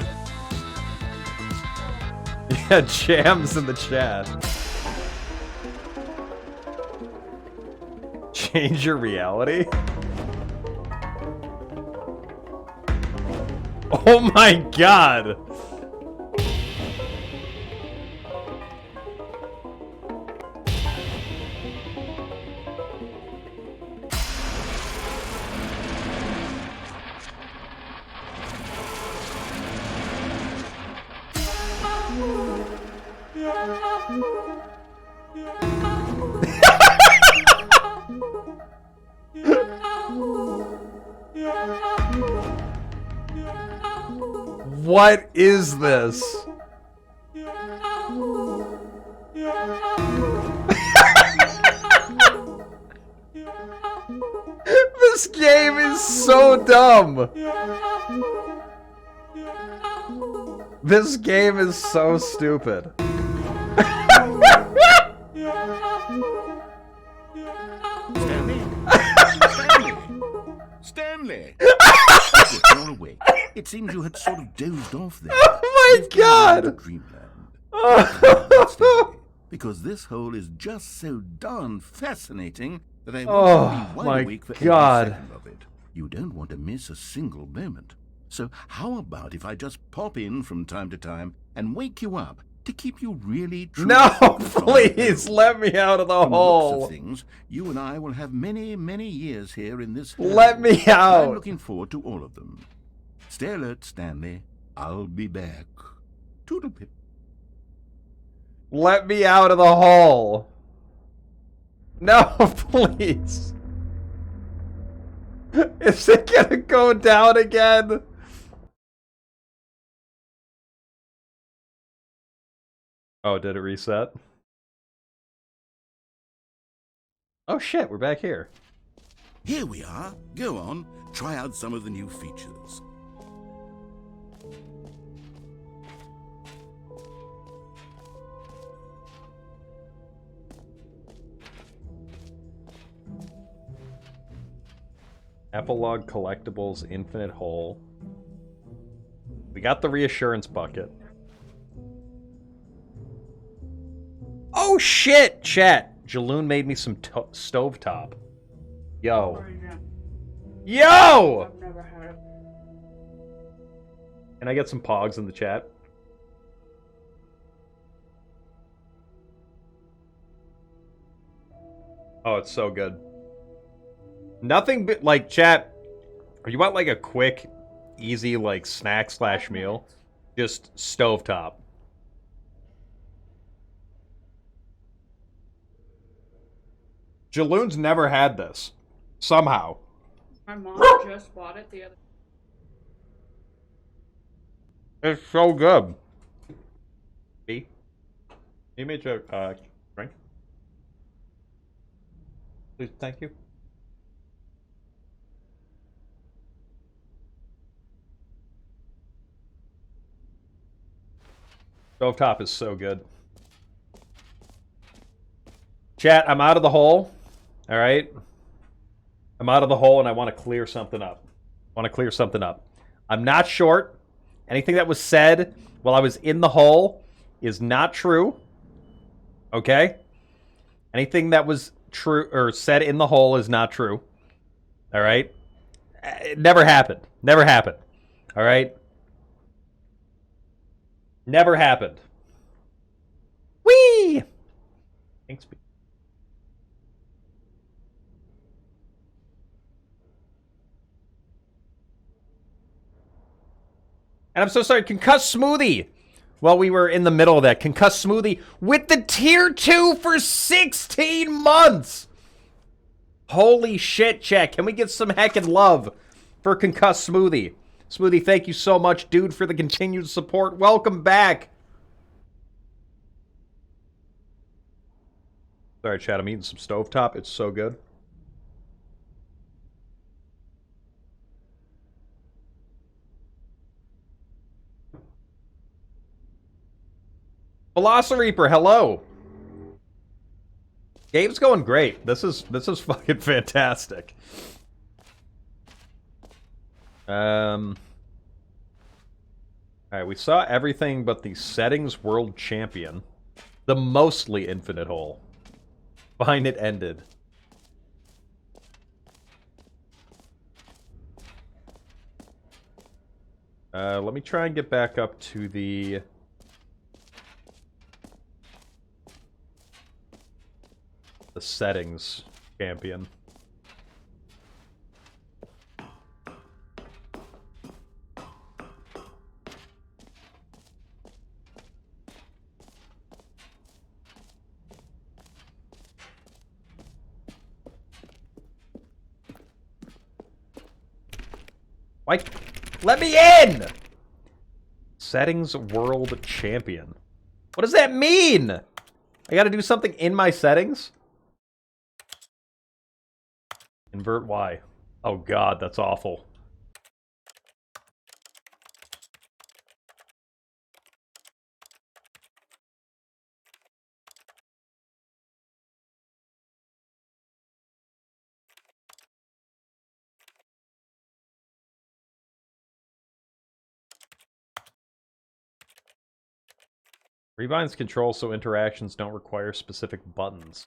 Yeah, Jams in the chat. Change your reality? Oh my god! What is this? This game is so dumb. This game is so stupid. Stanley! You're awake. It seems you had sort of dozed off there. Oh my god! Dreamland. Stanley, because this hole is just so darn fascinating that I want you to be wide my awake for God. every second of it. You don't want to miss a single moment. So how about if I just pop in from time to time and wake you up to keep you really No, focused on the please hole? let me out of the From the looks hole. of things, you and I will have many, many years here in this hole. Let me I'm out. looking forward to all of them. Stay alert, Stanley. I'll be back. Toodlepip. Let me out of the hole. No, please. Is it gonna go down again? Oh, did it reset? Oh shit, we're back here. Here we are. Go on, try out some of the new features. Epilogue Collectibles, Infinite Hole. We got the Reassurance bucket. Oh shit, chat. Jaloon made me some stovetop. Yo. Yo! I've never had it. Can I get some pogs in the chat? Oh, it's so good. Nothing but, like, chat, you want, like, a quick, easy, like, snack/meal? Just stovetop. Jaloon's never had this. Somehow. My mom just bought it the other. It's so good. B? You made your, drink? Please, thank you. Stovetop is so good. Chat, I'm out of the hole. Alright? I'm out of the hole and I want to clear something up. I'm not short. Anything that was said while I was in the hole is not true. Okay? Anything that was true or said in the hole is not true. Alright? It never happened. Never happened. Alright? Never happened. Whee! Thanks. And I'm so sorry, Concussed Smoothie. Well, we were in the middle of that. Concussed Smoothie with the tier 2 for 16 months. Holy shit, chat. Can we get some heckin' love for Concussed Smoothie? Smoothie, thank you so much, dude, for the continued support. Welcome back. Sorry, chat. I'm eating some stovetop. It's so good. Velocireaper, hello. Game's going great. This is fucking fantastic. Alright, we saw everything but the settings world champion. The mostly infinite hole. Fine, it ended. Let me try and get back up to the settings champion. Why? Let me in! Settings world champion. What does that mean? I gotta do something in my settings? Invert Y. Oh god, that's awful. Rebinds control so interactions don't require specific buttons.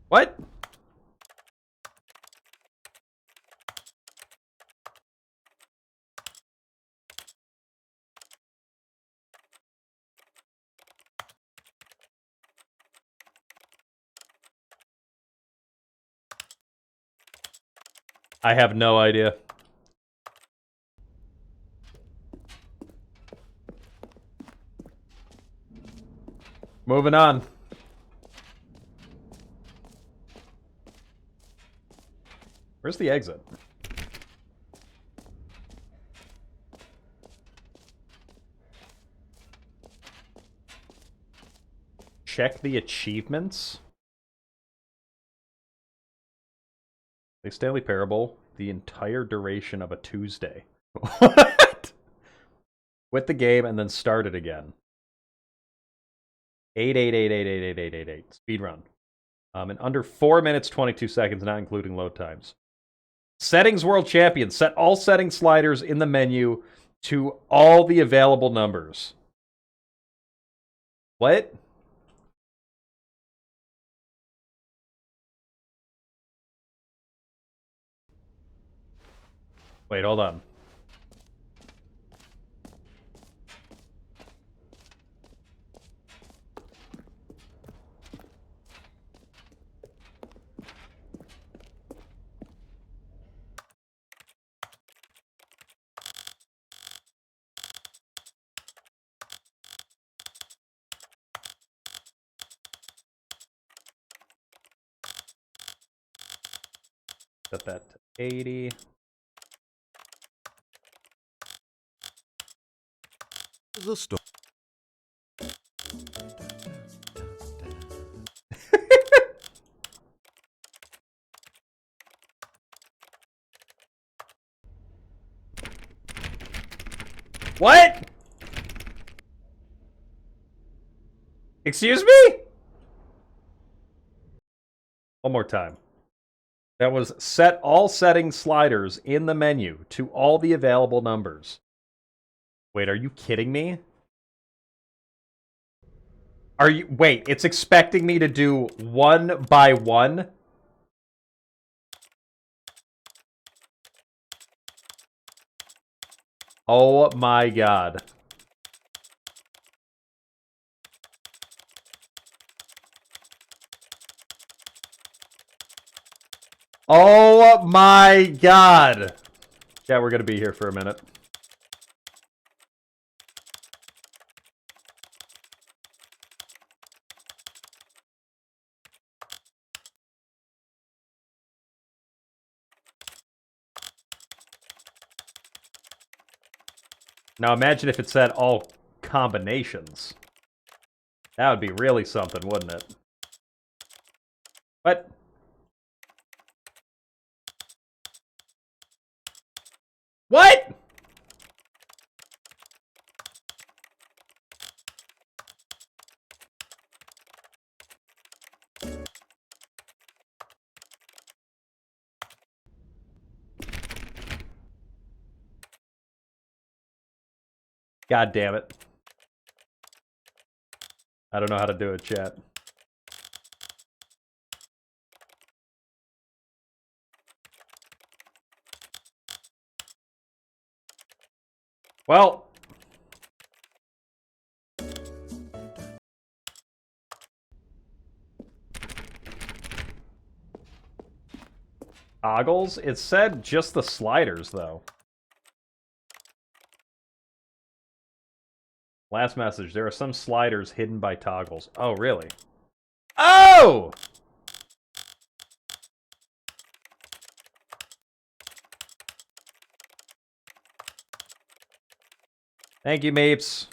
What? I have no idea. Moving on. Where's the exit? Check the achievements. The Stanley Parable, the entire duration of a Tuesday. What? Quit the game and then start it again. 888888888. Speed run. In under 4 minutes 22 seconds, not including load times. Settings World Champion. Set all setting sliders in the menu to all the available numbers. What? Wait, hold on. Set that to 80. The store. What? Excuse me? One more time. That was set all setting sliders in the menu to all the available numbers. Wait, are you kidding me? Wait, it's expecting me to do one by one? Oh my god. Oh my god. Yeah, we're gonna be here for a minute. Now imagine if it said all combinations. That would be really something, wouldn't it? What? What? God damn it. I don't know how to do it, chat. Well. Toggles? It said just the sliders, though. Last message. There are some sliders hidden by toggles. Oh, really? Oh! Thank you, Mapes.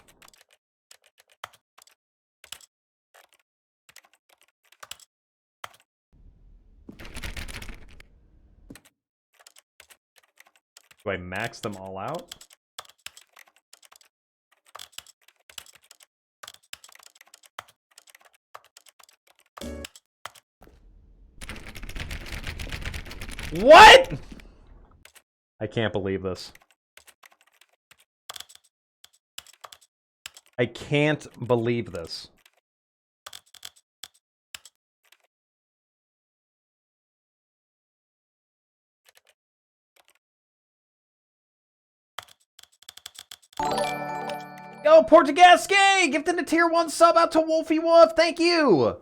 Do I max them all out? What? I can't believe this. I can't believe this. Yo, Portugasque! Gifted a tier 1 sub out to Wolfie Wolf. Thank you!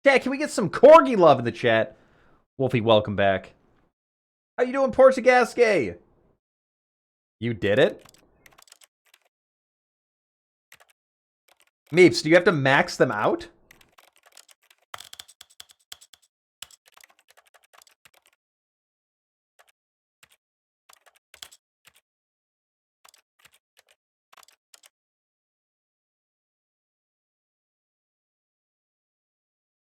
Chat, can we get some Corgi love in the chat? Wolfie, welcome back. How you doing, Portugasque? You did it? Meeps, do you have to max them out?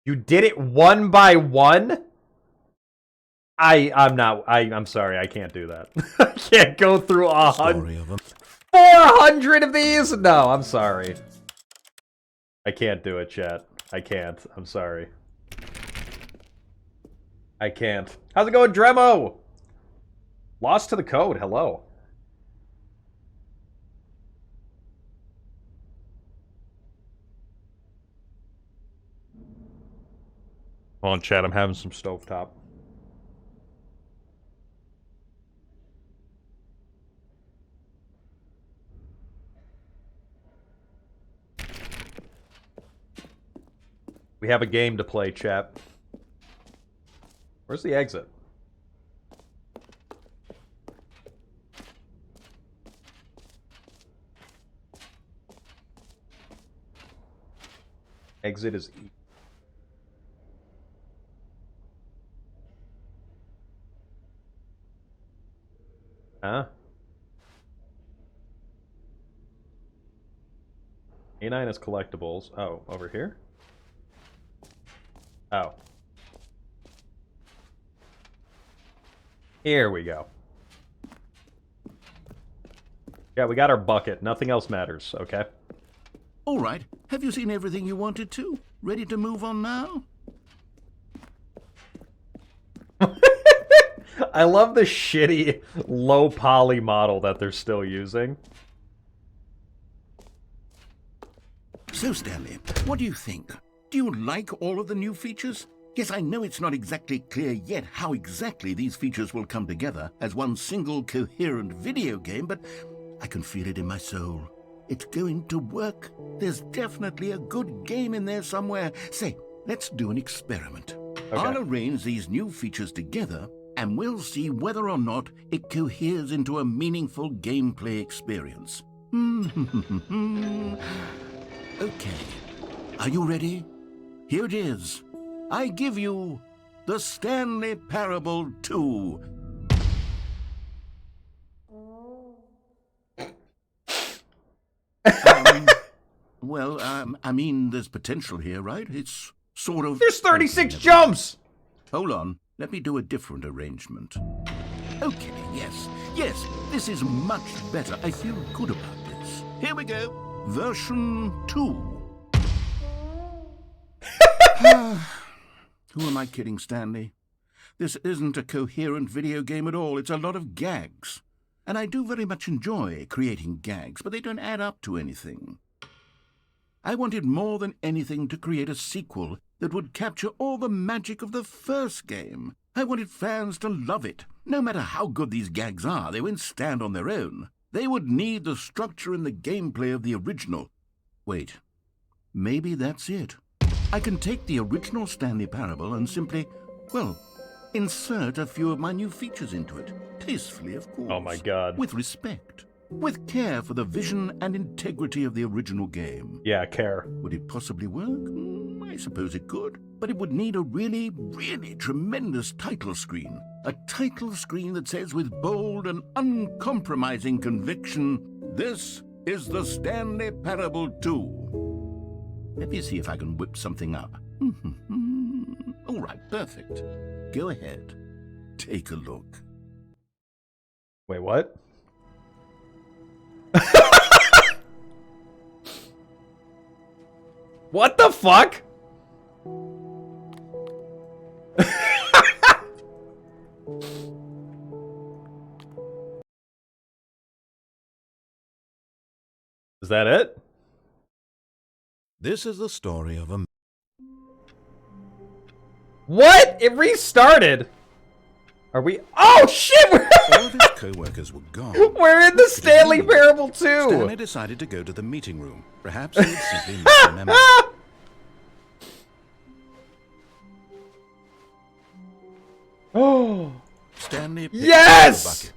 You did it one by one? I'm sorry, I can't do that. I can't go through 400 of these? No, I'm sorry. I can't do it, chat. I can't. I'm sorry. I can't. How's it going, Dremo? Lost to the code. Hello. Hold on, chat. I'm having some stovetop. We have a game to play, chat. Where's the exit? Exit is E. Huh? A9 is collectibles. Oh, over here? Oh. Here we go. Yeah, we got our bucket. Nothing else matters, okay? All right. Have you seen everything you wanted to? Ready to move on now? I love the shitty low poly model that they're still using. So, Stanley, what do you think? Do you like all of the new features? Yes, I know it's not exactly clear yet how exactly these features will come together as one single coherent video game, but I can feel it in my soul. It's going to work. There's definitely a good game in there somewhere. Say, let's do an experiment. Okay. I'll arrange these new features together, and we'll see whether or not it coheres into a meaningful gameplay experience. Okay. Are you ready? Here it is. I give you the Stanley Parable 2. I mean, there's potential here, right? It's sort of... There's 36 jumps! Hold on. Let me do a different arrangement. Okay, yes, this is much better. I feel good about this. Here we go. Version 2. Who am I kidding, Stanley? This isn't a coherent video game at all. It's a lot of gags. And I do very much enjoy creating gags, but they don't add up to anything. I wanted more than anything to create a sequel that would capture all the magic of the first game. I wanted fans to love it. No matter how good these gags are, they won't stand on their own. They would need the structure and the gameplay of the original. Wait, maybe that's it. I can take the original Stanley Parable and simply, well, insert a few of my new features into it. Tastefully, of course. Oh my god. With respect. With care for the vision and integrity of the original game. Yeah, care. Would it possibly work? I suppose it could. But it would need a really, really tremendous title screen. A title screen that says with bold and uncompromising conviction, "This is the Stanley Parable 2. Let me see if I can whip something up. All right, perfect. Go ahead. Take a look. Wait, what? What the fuck? Is that it? This is the story of a... What? It restarted. Are we... Oh, shit! All of his co-workers were gone. We're in the Stanley Parable 2. Stanley decided to go to the meeting room. Perhaps he would simply misremember. Oh. Stanley picked Yes! up the bucket.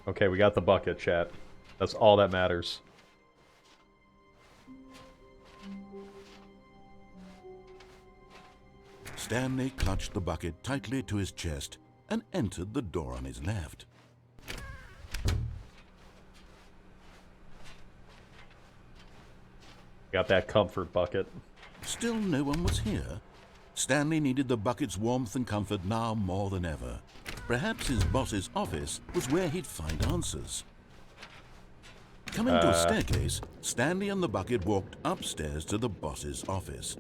Okay, we got the bucket, chat. That's all that matters. Stanley clutched the bucket tightly to his chest and entered the door on his left. Got that comfort bucket. Still no one was here. Stanley needed the bucket's warmth and comfort now more than ever. Perhaps his boss's office was where he'd find answers. Coming to a staircase, Stanley and the bucket walked upstairs to the boss's office.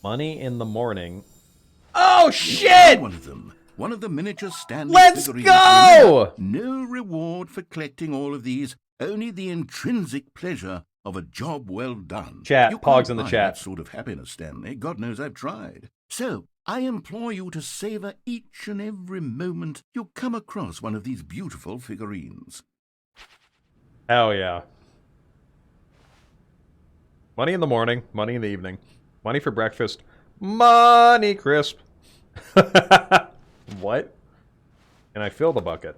Money in the morning. Oh, shit! One of them. One of the miniature Stanley Let's figurines. go! Remember, no reward for collecting all of these, only the intrinsic pleasure of a job well done. Chat, You Pogs can't in the buy chat. that sort of happiness, Stanley. God knows I've tried. So, I implore you to savor each and every moment you come across one of these beautiful figurines. Hell yeah. Money in the morning, money in the evening. Money for breakfast. Money crisp. What? Can I fill the bucket?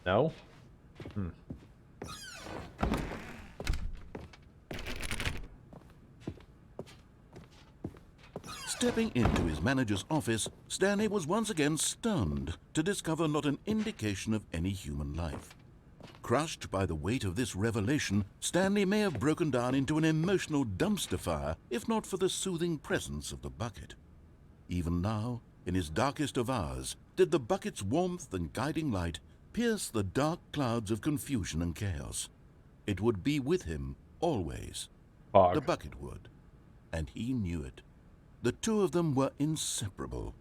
No? Stepping into his manager's office, Stanley was once again stunned to discover not an indication of any human life. Crushed by the weight of this revelation, Stanley may have broken down into an emotional dumpster fire if not for the soothing presence of the bucket. Even now, in his darkest of hours, did the bucket's warmth and guiding light pierce the dark clouds of confusion and chaos. It would be with him always. Pog. The bucket would, and he knew it. The two of them were inseparable.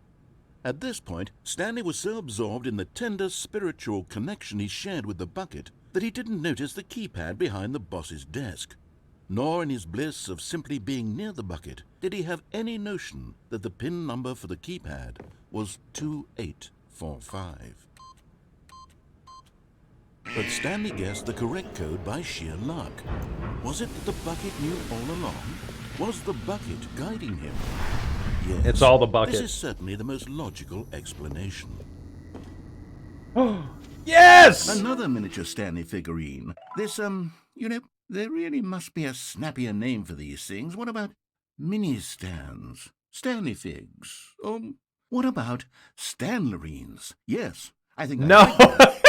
At this point, Stanley was so absorbed in the tender spiritual connection he shared with the bucket that he didn't notice the keypad behind the boss's desk. Nor in his bliss of simply being near the bucket did he have any notion that the PIN number for the keypad was 2845. But Stanley guessed the correct code by sheer luck. Was it that the bucket knew all along? Was the bucket guiding him? Yes. It's all the bucket. This is certainly the most logical explanation. Yes! Another miniature Stanley figurine. This, there really must be a snappier name for these things. What about mini-stands? Stanley figs? Or what about Stanlerines? Yes, I think No.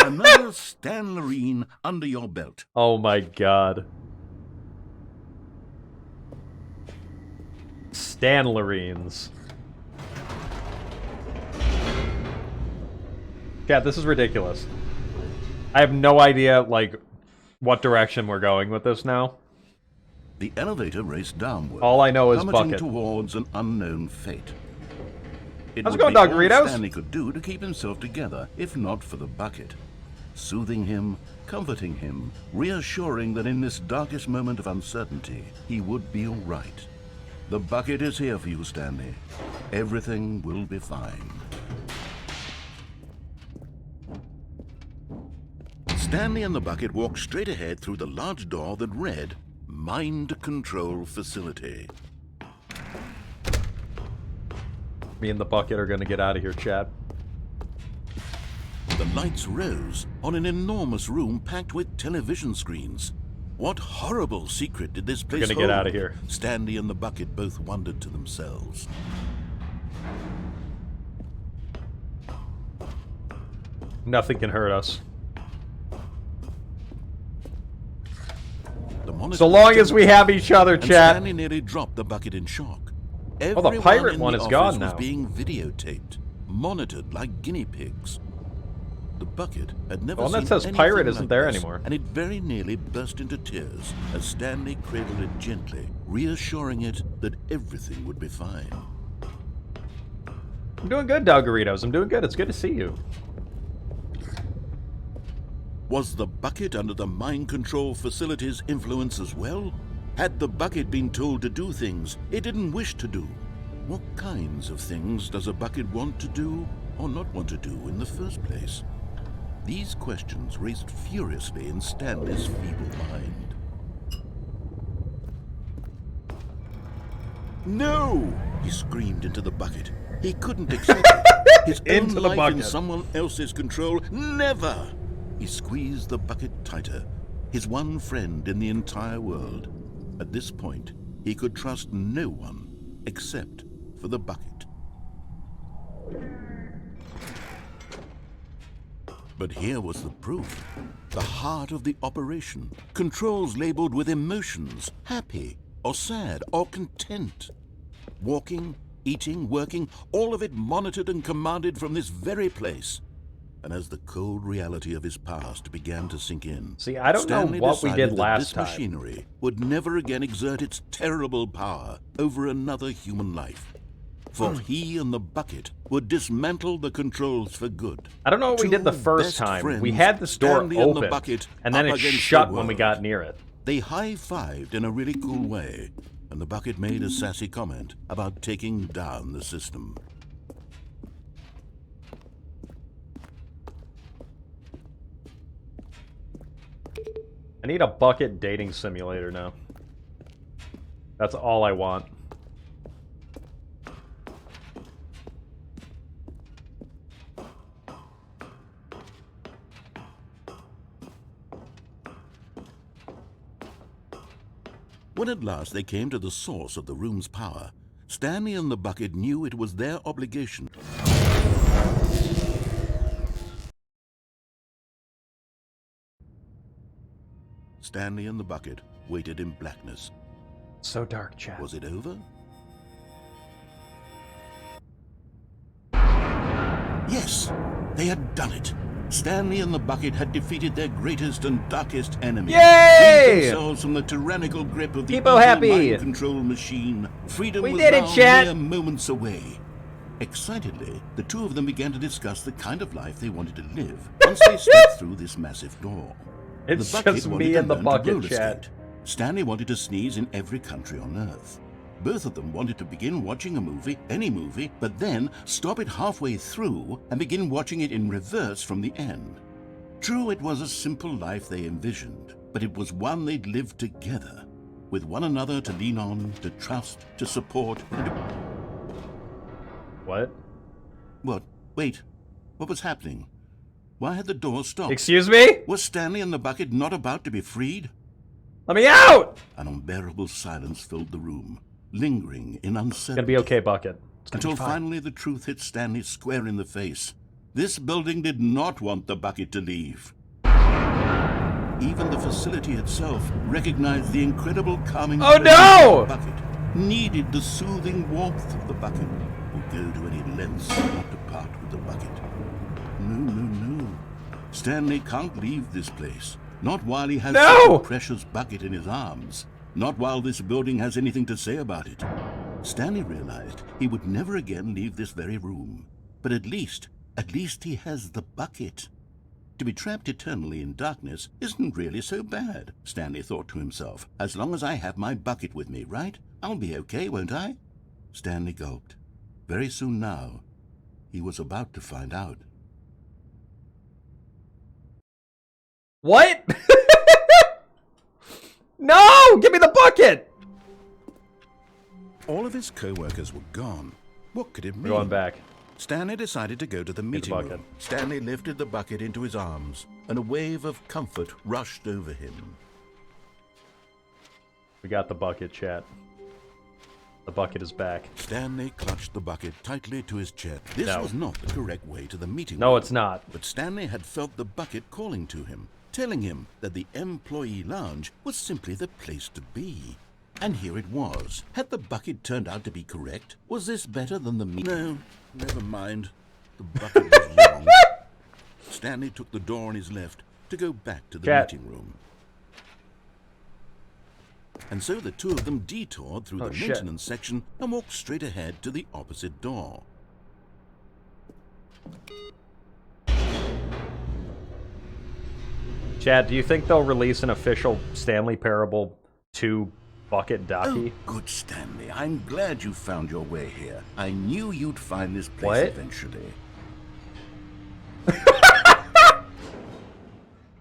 Another Stanlerine under your belt. Oh my god. Stanlerines. Chat, this is ridiculous. I have no idea, like, what direction we're going with this now. The elevator raced downward. All I know is plummeting bucket. towards an unknown fate. It How's it would going, be all Dogaritos? Stanley could do to keep himself together, if not for the bucket. Soothing him, comforting him, reassuring that in this darkest moment of uncertainty, he would be all right. The bucket is here for you, Stanley. Everything will be fine. Stanley and the bucket walked straight ahead through the large door that read, Mind Control Facility. Me and the bucket are gonna get out of here, chat. The lights rose on an enormous room packed with television screens. What horrible secret did this place We're gonna hold? get out of here. Stanley and the bucket both wondered to themselves. Nothing can hurt us. The monitor So long as turned we have each other, and chat. Stanley nearly dropped the bucket in shock. Oh, the Everyone pirate in one the is office gone was now. being videotaped, monitored like guinea pigs. The bucket had never The one that seen says anything pirate isn't like there this, anymore. and it very nearly burst into tears as Stanley cradled it gently, reassuring it that everything would be fine. I'm doing good, Dogaritos. I'm doing good. It's good to see you. Was the bucket under the mind control facility's influence as well? Had the bucket been told to do things it didn't wish to do? What kinds of things does a bucket want to do or not want to do in the first place? These questions raced furiously in Stanley's feeble mind. No! He screamed into the bucket. He couldn't accept it. His own Into the life in bucket. someone else's control. Never! He squeezed the bucket tighter. His one friend in the entire world. At this point, he could trust no one except for the bucket. But here was the proof. The heart of the operation. Controls labeled with emotions. Happy, or sad, or content. Walking, eating, working, all of it monitored and commanded from this very place. And as the cold reality of his past began to sink in, See, I don't Stanley know what we decided did that last this time. machinery would never again exert its terrible power over another human life. For he and the bucket would dismantle the controls for good. I don't know what we did the first time. We had this door Stanley and the open, bucket and then up it against shut the when we world. got near it. They high-fived in a really cool way, and the bucket made a sassy comment about taking down the system. I need a bucket dating simulator now. That's all I want. When at last they came to the source of the room's power, Stanley and the bucket knew it was their obligation. Stanley and the bucket waited in blackness. So dark, Chad. Was it over? Yes, they had done it. Stanley and the bucket had defeated their greatest and darkest enemy. Yay! Freed themselves from the tyrannical grip of the People evil happy. mind control machine. Freedom We was did it, now chat. mere moments away. Excitedly, the two of them began to discuss the kind of life they wanted to live once they stepped through this massive door. It's The bucket just wanted me to and the learn to bucket, roller chat. skate. Stanley wanted to sneeze in every country on Earth. Both of them wanted to begin watching a movie, any movie, but then stop it halfway through and begin watching it in reverse from the end. True, it was a simple life they envisioned, but it was one they'd lived together, with one another to lean on, to trust, to support, and to... What? What? Wait. What was happening? Why had the door stopped? Excuse me? Was Stanley and the bucket not about to be freed? Let me out! An unbearable silence filled the room, lingering in uncertainty. It's gonna be okay, Bucket. It's gonna Until be fine. finally the truth hit Stanley square in the face. This building did not want the bucket to leave. Even the facility itself recognized the incredible calming Oh, presence no! of the bucket, needed the soothing warmth of the bucket, would go to any lengths not to part with the bucket. No. Stanley can't leave this place. Not while he has No! such a precious bucket in his arms. Not while this building has anything to say about it. Stanley realized he would never again leave this very room. But at least he has the bucket. To be trapped eternally in darkness isn't really so bad, Stanley thought to himself. As long as I have my bucket with me, right? I'll be okay, won't I? Stanley gulped. Very soon now, he was about to find out. What? No! Give me the bucket! All of his co-workers were gone. What could it mean? We're going back. Stanley decided to go to the meeting bucket. room. Stanley lifted the bucket into his arms, and a wave of comfort rushed over him. We got the bucket, chat. The bucket is back. Stanley clutched the bucket tightly to his chest. This No. was not the correct way to the meeting No, room. it's not. But Stanley had felt the bucket calling to him, telling him that the employee lounge was simply the place to be. And here it was. Had the bucket turned out to be correct? Was this better than the No, never mind. The bucket was wrong. Stanley took the door on his left to go back to the Cat. meeting room. And so the two of them detoured through Oh, the shit. maintenance section and walked straight ahead to the opposite door. Chad, do you think they'll release an official Stanley Parable 2 bucket docky? Oh, good Stanley. I'm glad you found your way here. I knew you'd find this place What? eventually.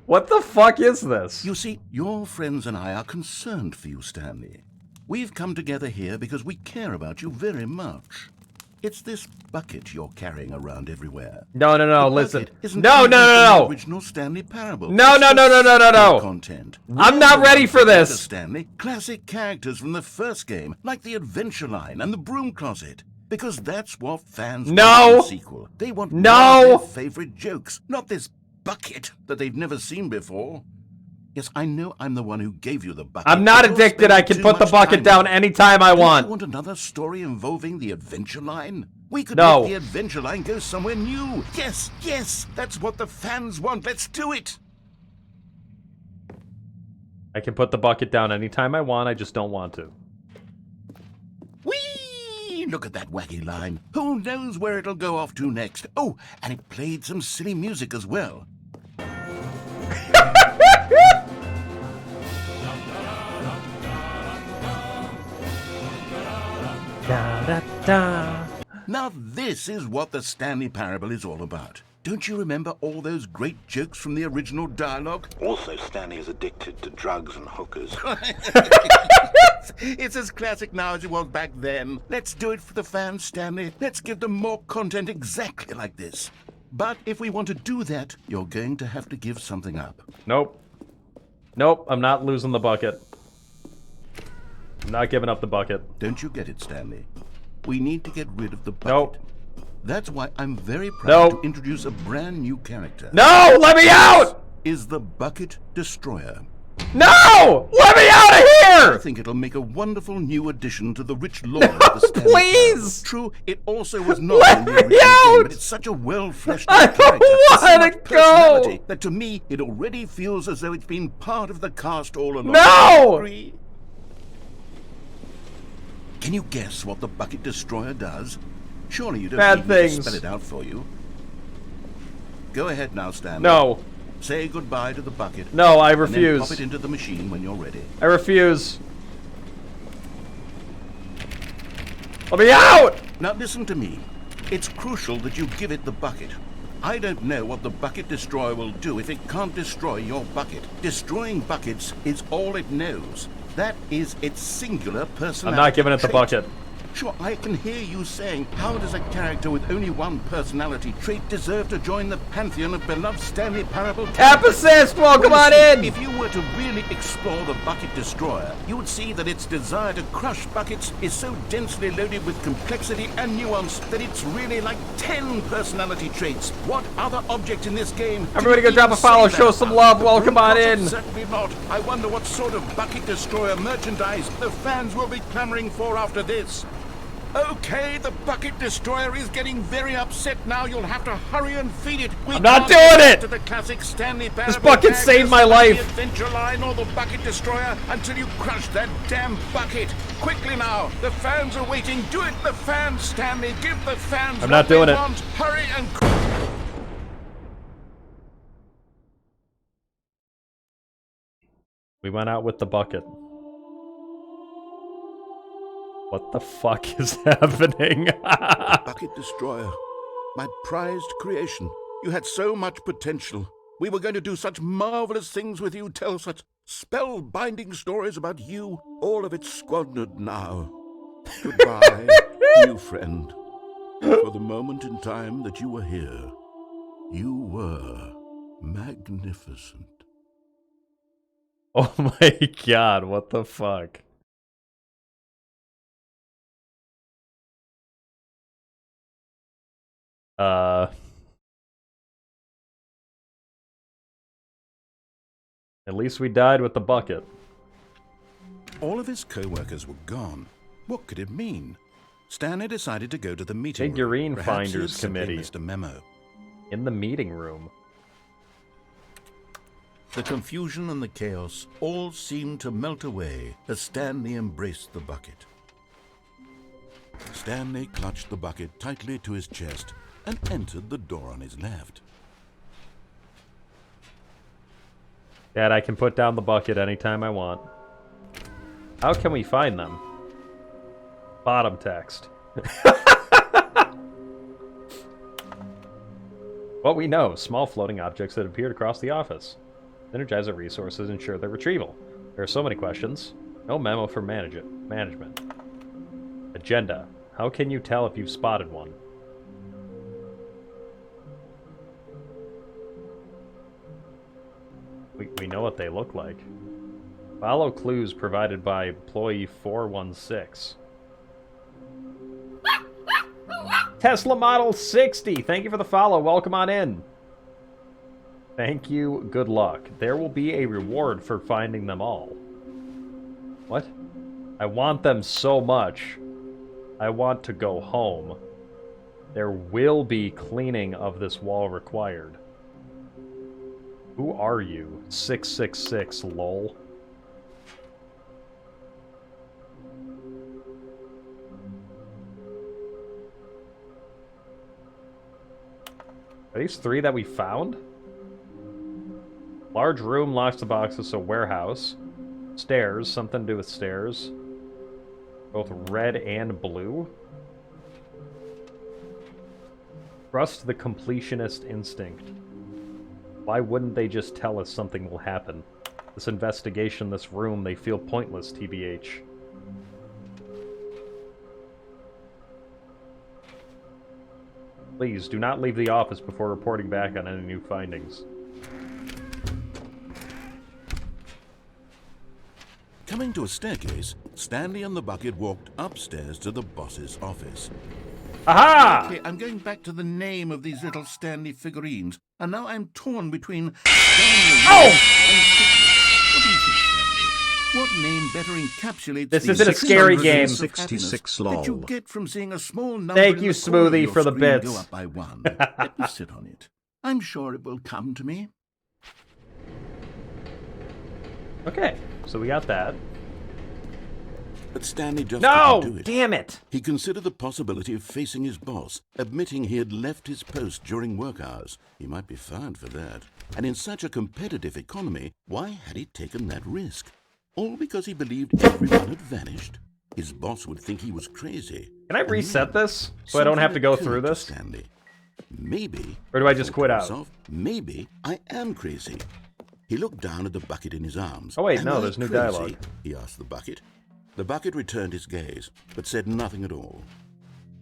What the fuck is this? You see, your friends and I are concerned for you, Stanley. We've come together here because we care about you very much. It's this bucket you're carrying around everywhere. No, The listen. bucket isn't No, even no, from no, the no. original Stanley Parable. No, It's no, just no, no, no, no, no. content. I'm not ready for We're this. Stanley, classic characters from the first game, like the Adventure Line and the Broom Closet. Because that's what fans want in the sequel. They want more of their favorite jokes, not this bucket that they've never seen before. Yes, I know I'm the one who gave you the bucket. I'm not addicted. I can put the bucket down anytime I want. You want another story involving the Adventure Line? We could No. make the Adventure Line go somewhere new. Yes, yes, that's what the fans want. Let's do it. I can put the bucket down anytime I want. I just don't want to. Whee! Look at that wacky line. Who knows where it'll go off to next? Oh, and it played some silly music as well. Da, da, da. Now this is what the Stanley Parable is all about. Don't you remember all those great jokes from the original dialogue? Also, Stanley is addicted to drugs and hookers. It's as classic now as it was back then. Let's do it for the fans, Stanley. Let's give them more content exactly like this. But if we want to do that, you're going to have to give something up. Nope. Nope, I'm not losing the bucket. I'm not giving up the bucket. Don't you get it, Stanley? We need to get rid of the bucket. Nope. That's why I'm very proud to introduce a brand new character. No! Let me out! Is the Bucket Destroyer. No! Let me out of here! I think it'll make a wonderful new addition to the rich lore of the Stanley please! Parable. True, it also was not in the original game, but it's such a well-fleshed I out character. don't with so wanna much go! personality that to me, it already feels as though it's been part of the cast all along. No! Agree? Can you guess what the Bucket Destroyer does? Surely you don't Bad need me to things. spell it out for you. Go ahead now, Stanley. No. Say goodbye to the bucket. No, I and then refuse. pop it into the machine when you're ready. I refuse. Let me out! Now listen to me. It's crucial that you give it the bucket. I don't know what the Bucket Destroyer will do if it can't destroy your bucket. Destroying buckets is all it knows. That is its singular personality. I'm not giving it the trait. bucket. Sure, I can hear you saying, how does a character with only one personality trait deserve to join the pantheon of beloved Stanley Parable? Tap assist! Welcome Well, on you in! see, if you were to really explore the Bucket Destroyer, you would see that its desire to crush buckets is so densely loaded with complexity and nuance that it's really like 10 personality traits. What other object in this game? Everybody go drop a follow, show some love, welcome on Because in! it's certainly not. I wonder what sort of Bucket Destroyer merchandise the fans will be clamoring for after this. Okay, the Bucket Destroyer is getting very upset now. You'll have to hurry and feed it. I'm not doing it! To the classic Stanley Parable This bucket bag, saved my the life. Adventure Line or the Bucket Destroyer until you crush that damn bucket. Quickly now, the fans are waiting. Do it, the fans, Stanley. Give the fans I'm not doing they it. want. Hurry and. We went out with the bucket. What the fuck is happening? Bucket Destroyer, my prized creation. You had so much potential. We were going to do such marvelous things with you, tell such spellbinding stories about you. All of it squandered now. Goodbye, new friend. For the moment in time that you were here, you were magnificent. Oh my god, what the fuck? At least we died with the bucket. All of his co-workers were gone. What could it mean? Stanley decided to go to the meeting Figurine room. Perhaps he had Finders simply Committee. missed a memo. In the meeting room. The confusion and the chaos all seemed to melt away as Stanley embraced the bucket. Stanley clutched the bucket tightly to his chest and entered the door on his left. Dad, I can put down the bucket anytime I want. How can we find them? Bottom text. What we know, small floating objects that appeared across the office. Energizer resources ensure their retrieval. There are so many questions. No memo for management. Agenda. How can you tell if you've spotted one? We know what they look like. Follow clues provided by employee 416. Tesla Model 60! Thank you for the follow. Welcome on in. Thank you. Good luck. There will be a reward for finding them all. What? I want them so much. I want to go home. There will be cleaning of this wall required. Who are you? 666, lol. Are these 3 that we found? Large room, lots of boxes, so warehouse. Stairs, something to do with stairs. Both red and blue. Trust the completionist instinct. Why wouldn't they just tell us something will happen? This investigation, this room, they feel pointless, TBH. Please, do not leave the office before reporting back on any new findings. Coming to a staircase, Stanley and the bucket walked upstairs to the boss's office. Aha! Okay, I'm going back to the name of these little Stanley figurines, and now I'm torn between Stanley and Signet. What do you think, Stanley? What name better encapsulates this the isn't a scary game. 66 that you lol. get from seeing a small number Thank in you, the corner of Smoothie, your for the screen bits. go up by 1. Let me sit on it. I'm sure it will come to me. Okay, so we got that. But Stanley just No! couldn't do it. Damn it! He considered the possibility of facing his boss, admitting he had left his post during work hours. He might be fined for that. And in such a competitive economy, why had he taken that risk? All because he believed everyone had vanished? His boss would think he was crazy. Can I reset this so I don't have to go through this? Stanley. Maybe. Or do I just quit out? Himself, maybe I am crazy. He looked down at the bucket in his arms. Oh wait, Am no, I there's new crazy? dialogue. He asked the bucket. The bucket returned his gaze, but said nothing at all.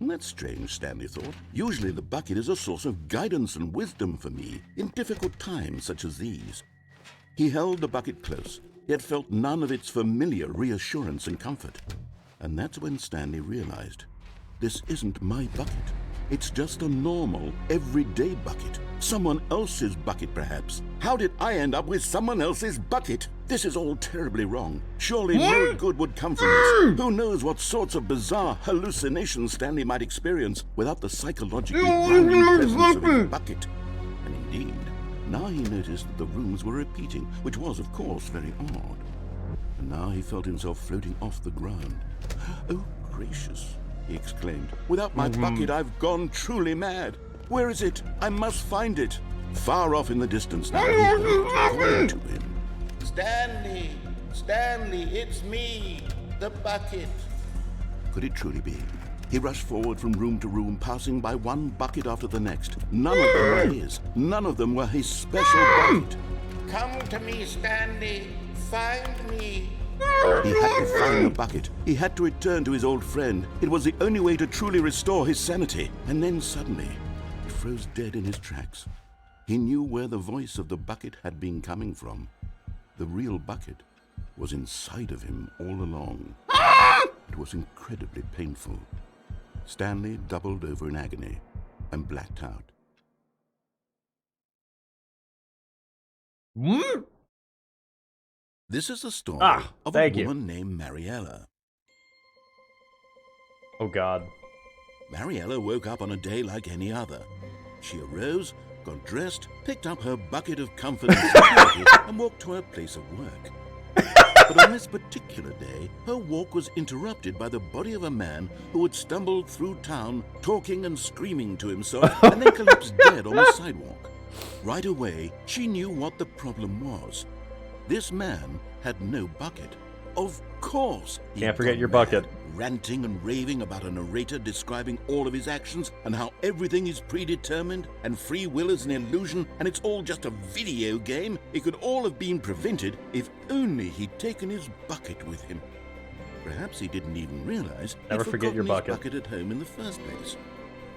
That's strange, Stanley thought. Usually the bucket is a source of guidance and wisdom for me in difficult times such as these. He held the bucket close, yet felt none of its familiar reassurance and comfort. And that's when Stanley realized, this isn't my bucket. It's just a normal, everyday bucket. Someone else's bucket, perhaps. How did I end up with someone else's bucket? This is all terribly wrong. Surely no good would come from this. Who knows what sorts of bizarre hallucinations Stanley might experience without the psychologically grounding presence of his bucket. And indeed, now he noticed that the rooms were repeating, which was, of course, very odd. And now he felt himself floating off the ground. Oh, gracious, he exclaimed. Without my bucket, I've gone truly mad. Where is it? I must find it. Far off in the distance now, he heard calling to him. Stanley! Stanley, it's me, the bucket. Could it truly be? He rushed forward from room to room, passing by one bucket after the next. None of them were his. None of them were his special bucket. Come to me, Stanley. Find me. He had to find the bucket. He had to return to his old friend. It was the only way to truly restore his sanity. And then suddenly, he froze dead in his tracks. He knew where the voice of the bucket had been coming from. The real bucket was inside of him all along. It was incredibly painful. Stanley doubled over in agony and blacked out. This is the story of a woman named Mariella. Oh, God. Mariella woke up on a day like any other. She arose, got dressed, picked up her bucket of comfort and security, and walked to her place of work. But on this particular day, her walk was interrupted by the body of a man who had stumbled through town, talking and screaming to himself, and then collapsed dead on the sidewalk. Right away, she knew what the problem was. This man had no bucket. Of course. Can't forget your bucket. Ranting and raving about a narrator describing all of his actions and how everything is predetermined and free will is an illusion and it's all just a video game. It could all have been prevented if only he'd taken his bucket with him. Perhaps he didn't even realize Never forget your bucket. his bucket at home in the first place.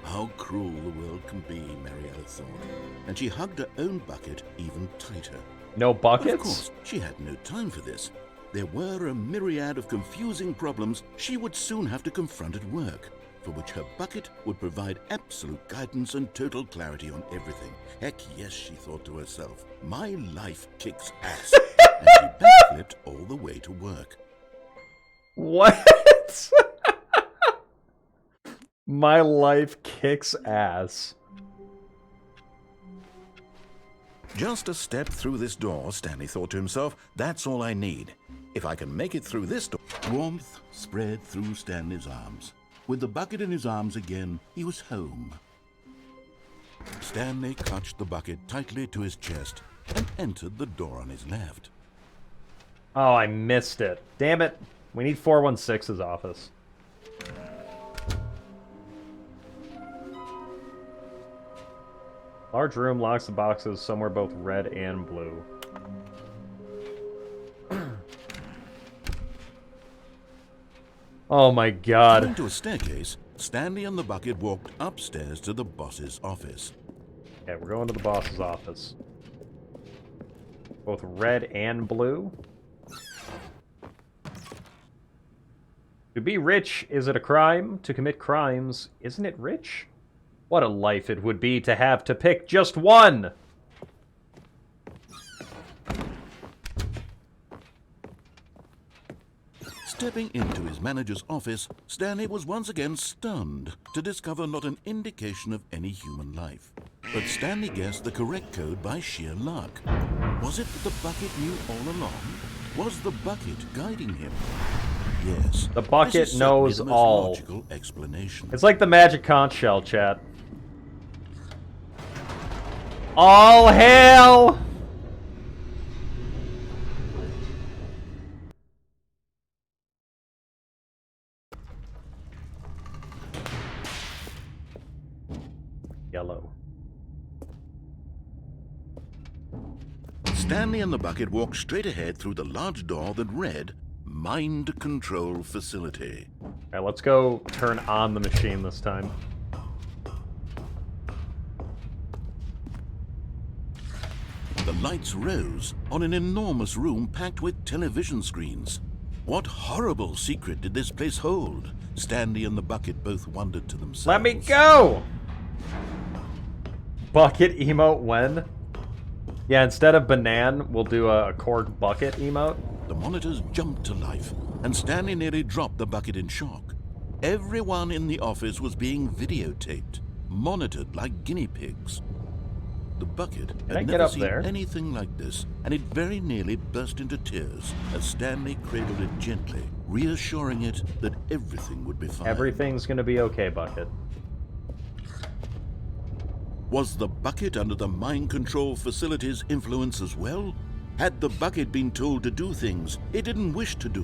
How cruel the world can be, Mariella thought, and she hugged her own bucket even tighter. No buckets? But of course, she had no time for this. There were a myriad of confusing problems she would soon have to confront at work, for which her bucket would provide absolute guidance and total clarity on everything. Heck yes, she thought to herself, my life kicks ass. And she backflipped all the way to work. What? My life kicks ass. Just a step through this door, Stanley thought to himself, that's all I need. If I can make it through this door... Warmth spread through Stanley's arms. With the bucket in his arms again, he was home. Stanley clutched the bucket tightly to his chest and entered the door on his left. Oh, I missed it. Damn it. We need 416's office. Large room, locks the boxes, somewhere both red and blue. Oh my god. Going to a staircase, Stanley and the bucket walked upstairs to the boss's office. Okay, we're going to the boss's office. Both red and blue. To be rich, is it a crime? To commit crimes, isn't it rich? What a life it would be to have to pick just one! Stepping into his manager's office, Stanley was once again stunned to discover not an indication of any human life. But Stanley guessed the correct code by sheer luck. Was it that the bucket knew all along? Was the bucket guiding him? Yes. The bucket knows the most all. logical explanation. It's like the magic conch shell, chat. All hail! Yellow. Stanley and the bucket walked straight ahead through the large door that read, Mind Control Facility. Alright, let's go turn on the machine this time. The lights rose on an enormous room packed with television screens. What horrible secret did this place hold? Stanley and the bucket both wondered to themselves. Let me go! Bucket emote when? Yeah, instead of banan, we'll do a cork bucket emote. The monitors jumped to life, and Stanley nearly dropped the bucket in shock. Everyone in the office was being videotaped, monitored like guinea pigs. The bucket had never seen anything like this, and it very nearly burst into tears as Stanley cradled it gently, reassuring it that everything would be fine. Everything's gonna be okay, bucket. Was the bucket under the mind control facility's influence as well? Had the bucket been told to do things it didn't wish to do?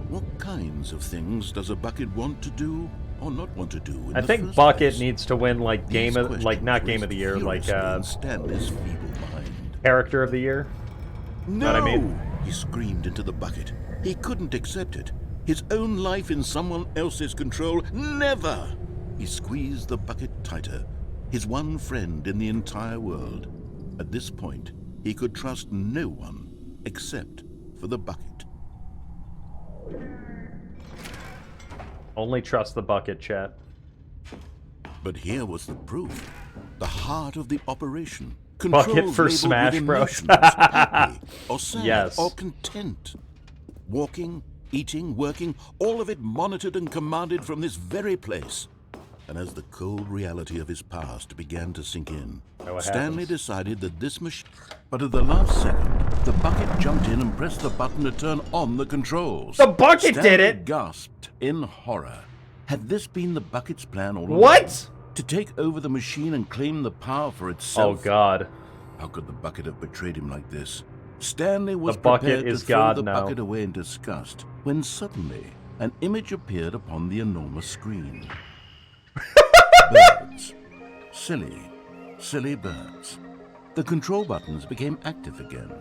What kinds of things does a bucket want to do or not want to do? I think bucket needs to win like not game of the year, like Stanley's feeble mind. Character of the year. No! Know what I mean? He screamed into the bucket. He couldn't accept it. His own life in someone else's control, never! He squeezed the bucket tighter. His one friend in the entire world. At this point, he could trust no one except for the bucket. Only trust the bucket, chat. But here was the proof. The heart of the operation. Bucket for Controls Smash labeled with Bros. emotions, happy or sad Yes. or content. Walking, eating, working, all of it monitored and commanded from this very place. And as the cold reality of his past began to sink in, Stanley decided that this machine... But at the last second, the bucket jumped in and pressed the button to turn on the controls. The bucket Stanley did it! Gasped in horror. Had this been the bucket's plan all along? What? To take over the machine and claim the power for itself? Oh, God. How could the bucket have betrayed him like this? Stanley was The bucket prepared is to throw God the now. bucket away in disgust when suddenly an image appeared upon the enormous screen. Birds. Silly, silly birds. The control buttons became active again.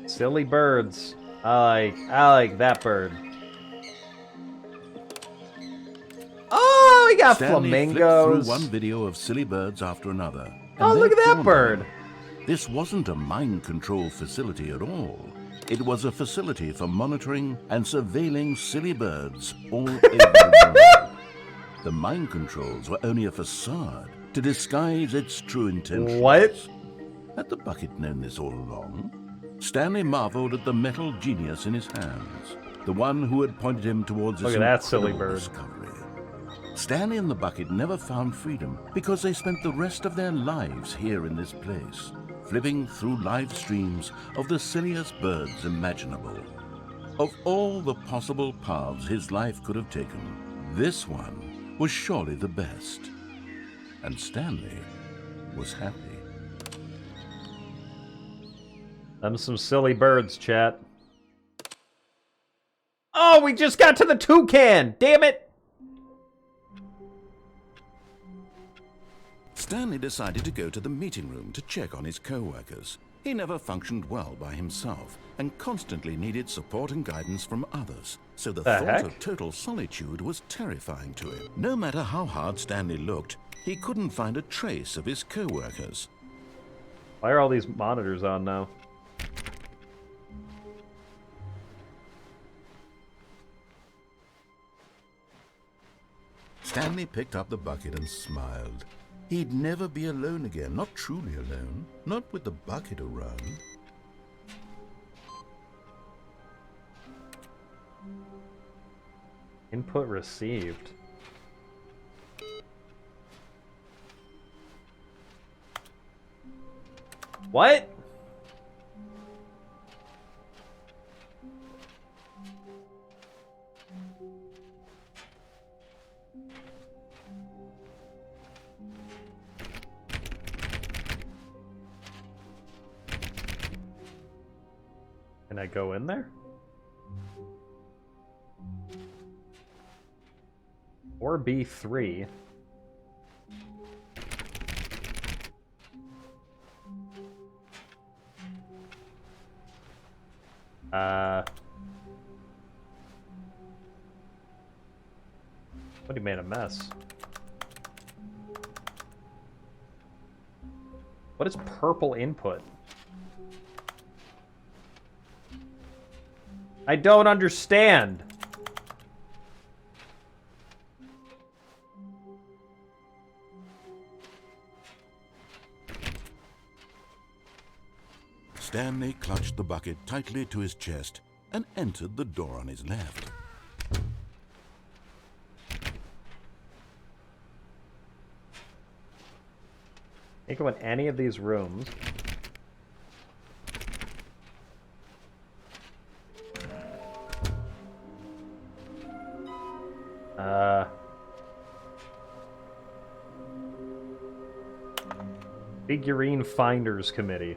Silly birds. I like that bird. Oh, we got Stanley flipped flamingos. through one video of silly birds after another. and Oh, then look at it that dawned on bird. him. This wasn't a mind control facility at all. It was a facility for monitoring and surveilling silly birds all over the world. The mind controls were only a facade to disguise its true intentions. What? Had the bucket known this all along? Stanley marveled at the metal genius in his hands, the one who had pointed him towards this Look at that silly incredible bird. discovery. Stanley and the bucket never found freedom because they spent the rest of their lives here in this place, flipping through live streams of the silliest birds imaginable. Of all the possible paths his life could have taken, this one was surely the best. And Stanley was happy. Them some silly birds, chat. Oh, we just got to the toucan! Damn it! Stanley decided to go to the meeting room to check on his co-workers. He never functioned well by himself and constantly needed support and guidance from others. So the thought heck? of total solitude was terrifying to him. No matter how hard Stanley looked, he couldn't find a trace of his co-workers. Why are all these monitors on now? Stanley picked up the bucket and smiled. He'd never be alone again, not truly alone, not with the bucket around. Input received. What? Can I go in there? Or B3. What, he made a mess. What is purple input? I don't understand. Stanley clutched the bucket tightly to his chest and entered the door on his left. Can't go in any of these rooms. Figurine Finders Committee.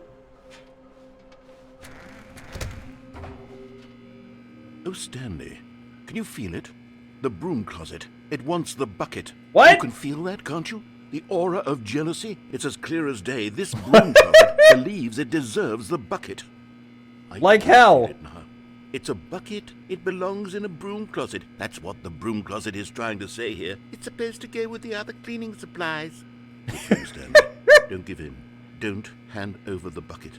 Oh, Stanley, can you feel it? The broom closet. It wants the bucket. What? You can feel that, can't you? The aura of jealousy. It's as clear as day. This broom closet believes it deserves the bucket. Like hell. It now. It's a bucket. It belongs in a broom closet. That's what the broom closet is trying to say here. It's supposed to go with the other cleaning supplies. Good, Stanley. Don't give in. Don't hand over the bucket.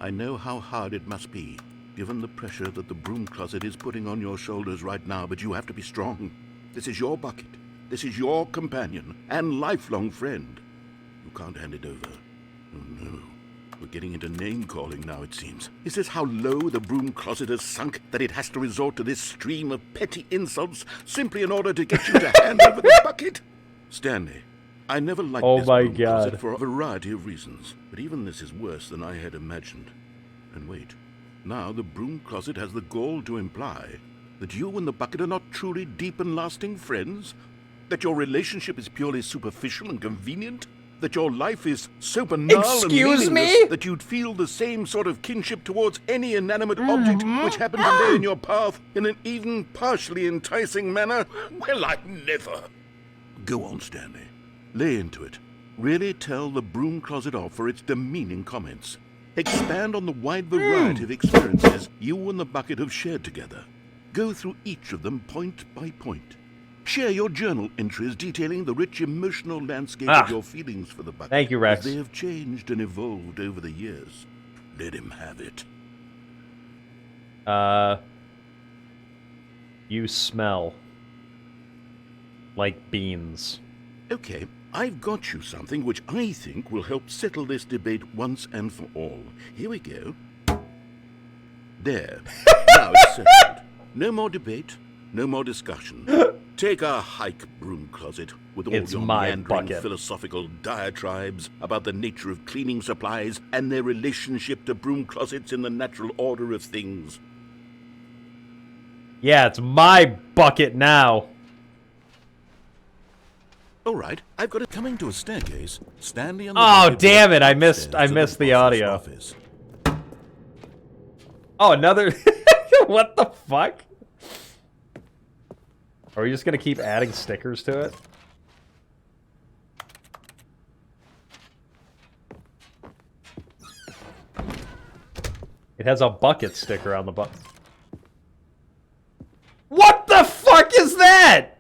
I know how hard it must be, given the pressure that the broom closet is putting on your shoulders right now, but you have to be strong. This is your bucket. This is your companion and lifelong friend. You can't hand it over. Oh, no. We're getting into name-calling now, it seems. Is this how low the broom closet has sunk, that it has to resort to this stream of petty insults simply in order to get you to hand over the bucket? Stanley, I never liked this broom closet for a variety of reasons, but even this is worse than I had imagined. And wait, now the broom closet has the gall to imply that you and the bucket are not truly deep and lasting friends? That your relationship is purely superficial and convenient? That your life is so banal and meaningless that you'd feel the same sort of kinship towards any inanimate object which happened to lay in your path in an even partially enticing manner? Well, I never. Go on, Stanley. Lay into it. Really tell the broom closet off for its demeaning comments. Expand on the wide variety of experiences you and the bucket have shared together. Go through each of them point by point. Share your journal entries detailing the rich emotional landscape of your feelings for the bucket. Thank you, Rex. As they have changed and evolved over the years. Let him have it. You smell like beans. Okay, I've got you something which I think will help settle this debate once and for all. Here we go. There. Now it's settled. No more debate, no more discussion. Take a hike, broom closet, with all your meandering philosophical diatribes about the nature of cleaning supplies and their relationship to broom closets in the natural order of things. Yeah, it's my bucket now. All right, I've got it coming to a staircase. Stanley and the damn it! I missed the audio. Office. Oh, another. What the fuck? Are we just gonna keep adding stickers to it? It has a bucket sticker on the button. What the fuck is that?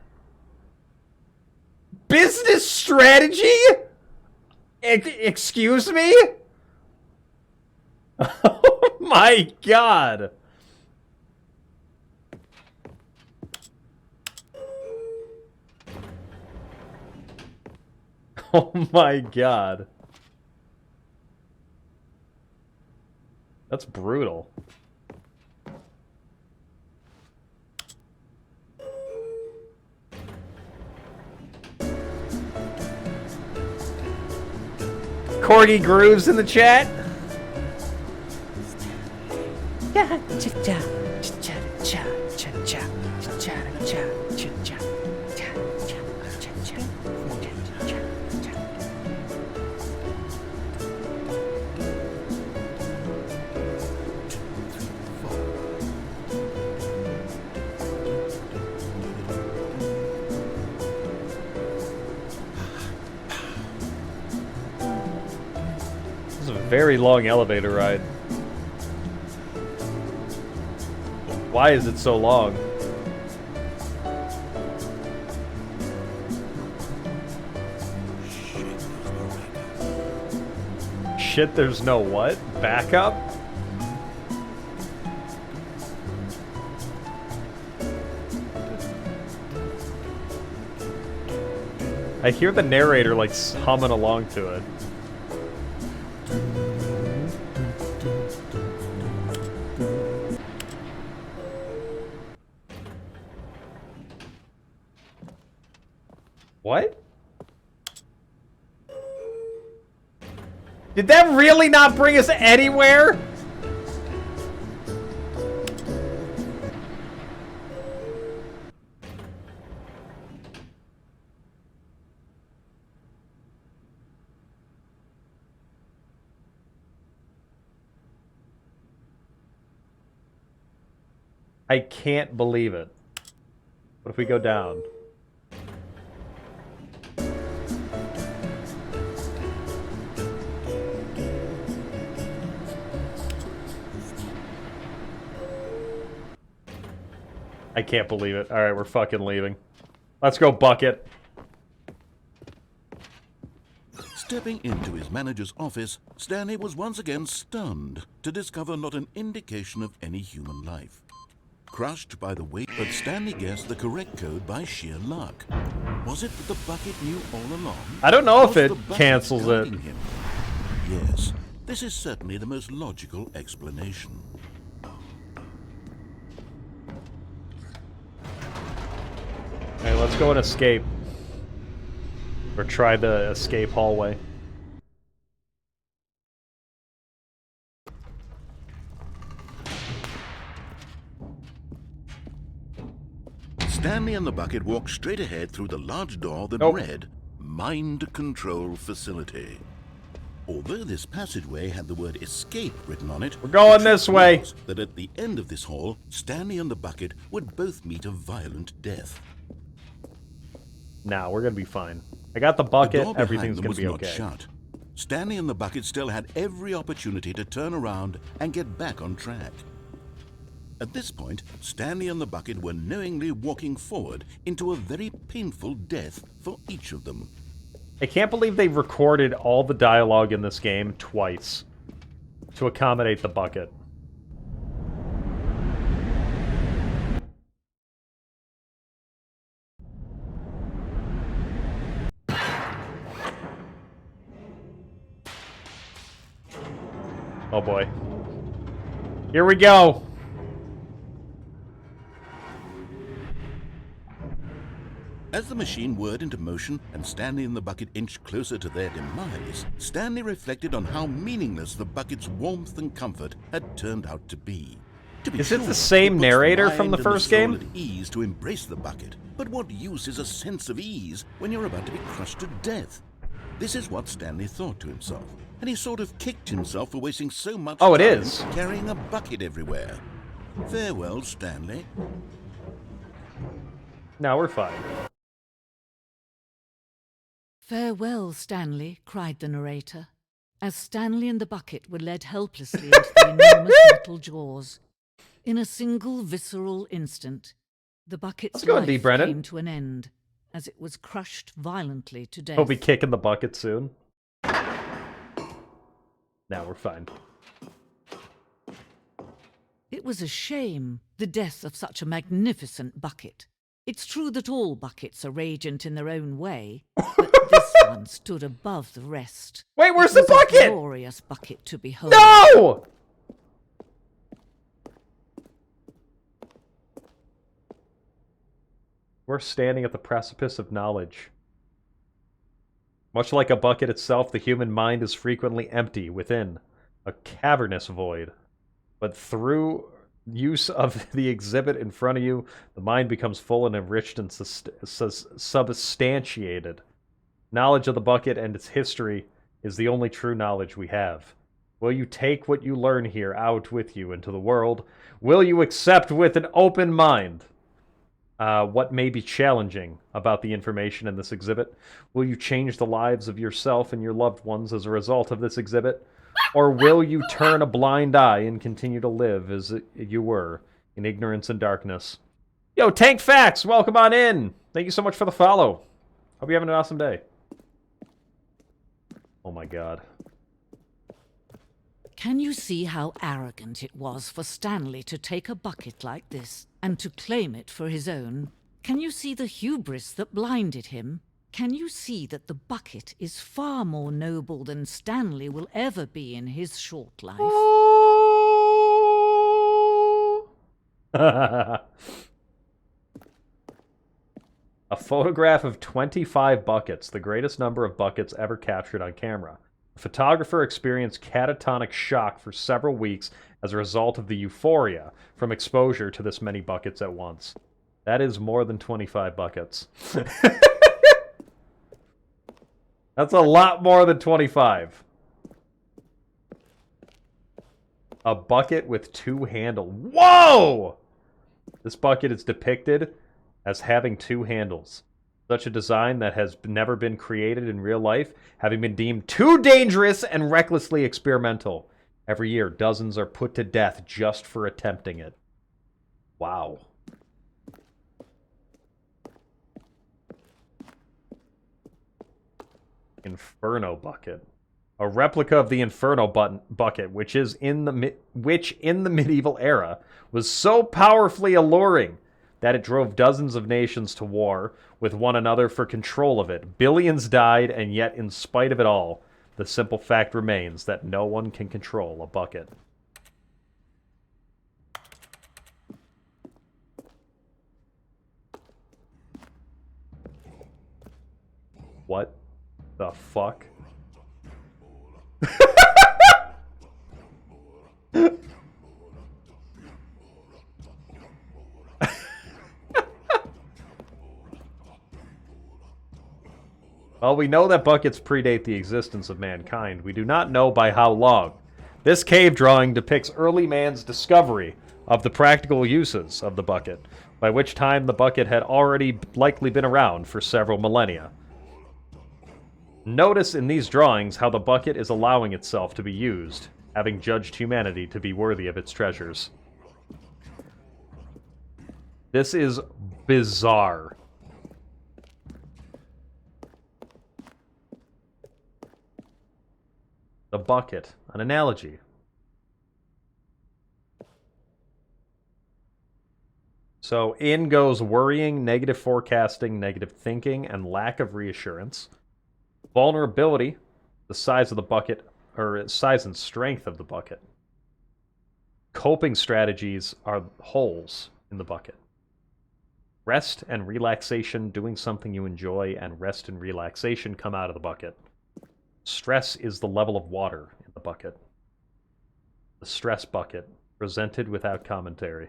Business strategy? Excuse me? Oh my god. Oh my god. That's brutal. Cordy Grooves in the chat. Very long elevator ride. Why is it so long? Shit, there's no what? Backup? I hear the narrator like humming along to it. What? Did that really not bring us anywhere? I can't believe it. What if we go down? I can't believe it. Alright, we're fucking leaving. Let's go, Bucket. Stepping into his manager's office, Stanley was once again stunned to discover not an indication of any human life. Crushed by the weight, but Stanley guessed the correct code by sheer luck. Was it that the bucket knew all along? I don't know if it cancels it. Him? Yes, this is certainly the most logical explanation. Hey, let's go and escape. Or try the escape hallway. Stanley and the bucket walked straight ahead through the large door that read, mind control facility. Although this passageway had the word escape written on it, we're going the this truth way. was that at the end of this hall, Stanley and the bucket would both meet a violent death. Nah, we're gonna be fine. I got the The bucket. door Everything's behind them gonna was be not okay. shut. Stanley and the bucket still had every opportunity to turn around and get back on track. At this point, Stanley and the bucket were knowingly walking forward into a very painful death for each of them. I can't believe they recorded all the dialogue in this game twice to accommodate the bucket. Oh boy. Here we go. As the machine whirred into motion and Stanley and the bucket inched closer to their demise, Stanley reflected on how meaningless the bucket's warmth and comfort had turned out to be. To be Is it sure, the same it puts narrator the from the mind and first soul game? at ease to embrace the bucket, but what use is a sense of ease when you're about to be crushed to death? This is what Stanley thought to himself, and he sort of kicked himself for wasting so much Oh, it time is. carrying a bucket everywhere. Farewell, Stanley. Now we're fine. Farewell, Stanley, cried the narrator, as Stanley and the bucket were led helplessly into the enormous metal jaws. In a single visceral instant, the bucket's Let's go, D. life Brennan. came to an end, as it was crushed violently to death. He'll be kicking the bucket soon. Now we're fine. It was a shame, the death of such a magnificent bucket. It's true that all buckets are radiant in their own way, but this one stood above the rest. Wait, where's It the was bucket? A glorious bucket to behold. No! We're standing at the precipice of knowledge. Much like a bucket itself, the human mind is frequently empty within, a cavernous void. But through use of the exhibit in front of you, the mind becomes full and enriched and substantiated. Knowledge of the bucket and its history is the only true knowledge we have. Will you take what you learn here out with you into the world? Will you accept with an open mind what may be challenging about the information in this exhibit? Will you change the lives of yourself and your loved ones as a result of this exhibit? Or will you turn a blind eye and continue to live as you were, in ignorance and darkness? Yo, Tank Facts, welcome on in! Thank you so much for the follow. Hope you're having an awesome day. Oh my god. Can you see how arrogant it was for Stanley to take a bucket like this and to claim it for his own? Can you see the hubris that blinded him? Can you see that the bucket is far more noble than Stanley will ever be in his short life? A photograph of 25 buckets, the greatest number of buckets ever captured on camera. The photographer experienced catatonic shock for several weeks as a result of the euphoria from exposure to this many buckets at once. That is more than 25 buckets. That's a lot more than 25. A bucket with two handles. Whoa! This bucket is depicted as having two handles. Such a design that has never been created in real life, having been deemed too dangerous and recklessly experimental. Every year, dozens are put to death just for attempting it. Wow. Inferno bucket. A replica of the Inferno bucket, which in the medieval era was so powerfully alluring that it drove dozens of nations to war with one another for control of it. Billions died, and yet in spite of it all, the simple fact remains that no one can control a bucket. What the fuck? While we know that buckets predate the existence of mankind, we do not know by how long. This cave drawing depicts early man's discovery of the practical uses of the bucket, by which time the bucket had already likely been around for several millennia. Notice in these drawings how the bucket is allowing itself to be used, having judged humanity to be worthy of its treasures. This is bizarre. The bucket, an analogy. So in goes worrying, negative forecasting, negative thinking, and lack of reassurance. Vulnerability, the size of the bucket, or size and strength of the bucket. Coping strategies are holes in the bucket. Rest and relaxation, doing something you enjoy, and rest and relaxation come out of the bucket. Stress is the level of water in the bucket. The stress bucket, presented without commentary.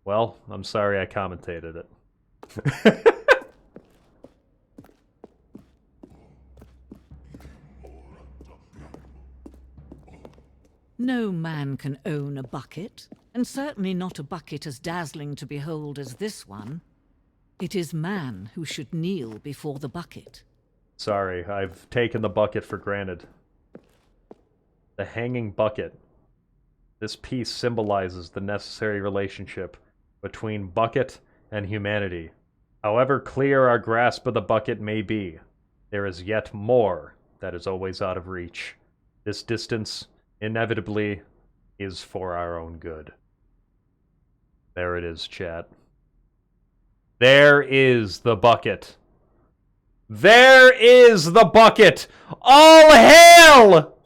Well, I'm sorry I commentated it. No man can own a bucket, and certainly not a bucket as dazzling to behold as this one. It is man who should kneel before the bucket. Sorry, I've taken the bucket for granted. The hanging bucket. This piece symbolizes the necessary relationship between bucket and humanity. However clear our grasp of the bucket may be, there is yet more that is always out of reach. This distance, inevitably, is for our own good. There it is, chat. There is the bucket. There is the bucket! All hail!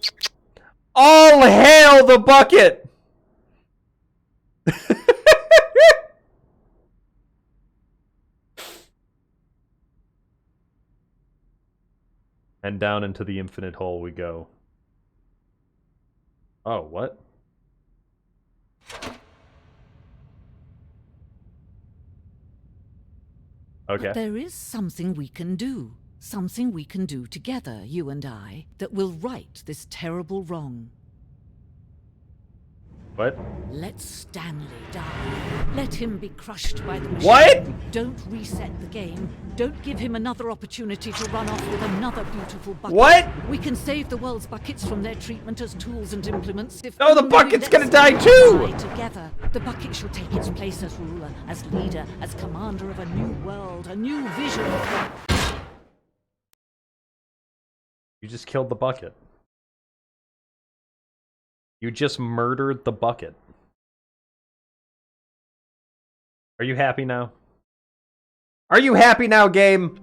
All hail the bucket! And down into the infinite hole we go. Oh, what? Okay. But there is something we can do. Something we can do together, you and I, that will right this terrible wrong. What? Let Stanley die. Let him be crushed by the machine. What? Don't reset the game. Don't give him another opportunity to run off with another beautiful bucket. What? We can save the world's buckets from their treatment as tools and implements if No, the only bucket's we gonna let die Stanley too! die together. The bucket shall take its place as ruler, as leader, as commander of a new world, a new vision. You just killed the bucket. You just murdered the bucket. Are you happy now? Are you happy now, game?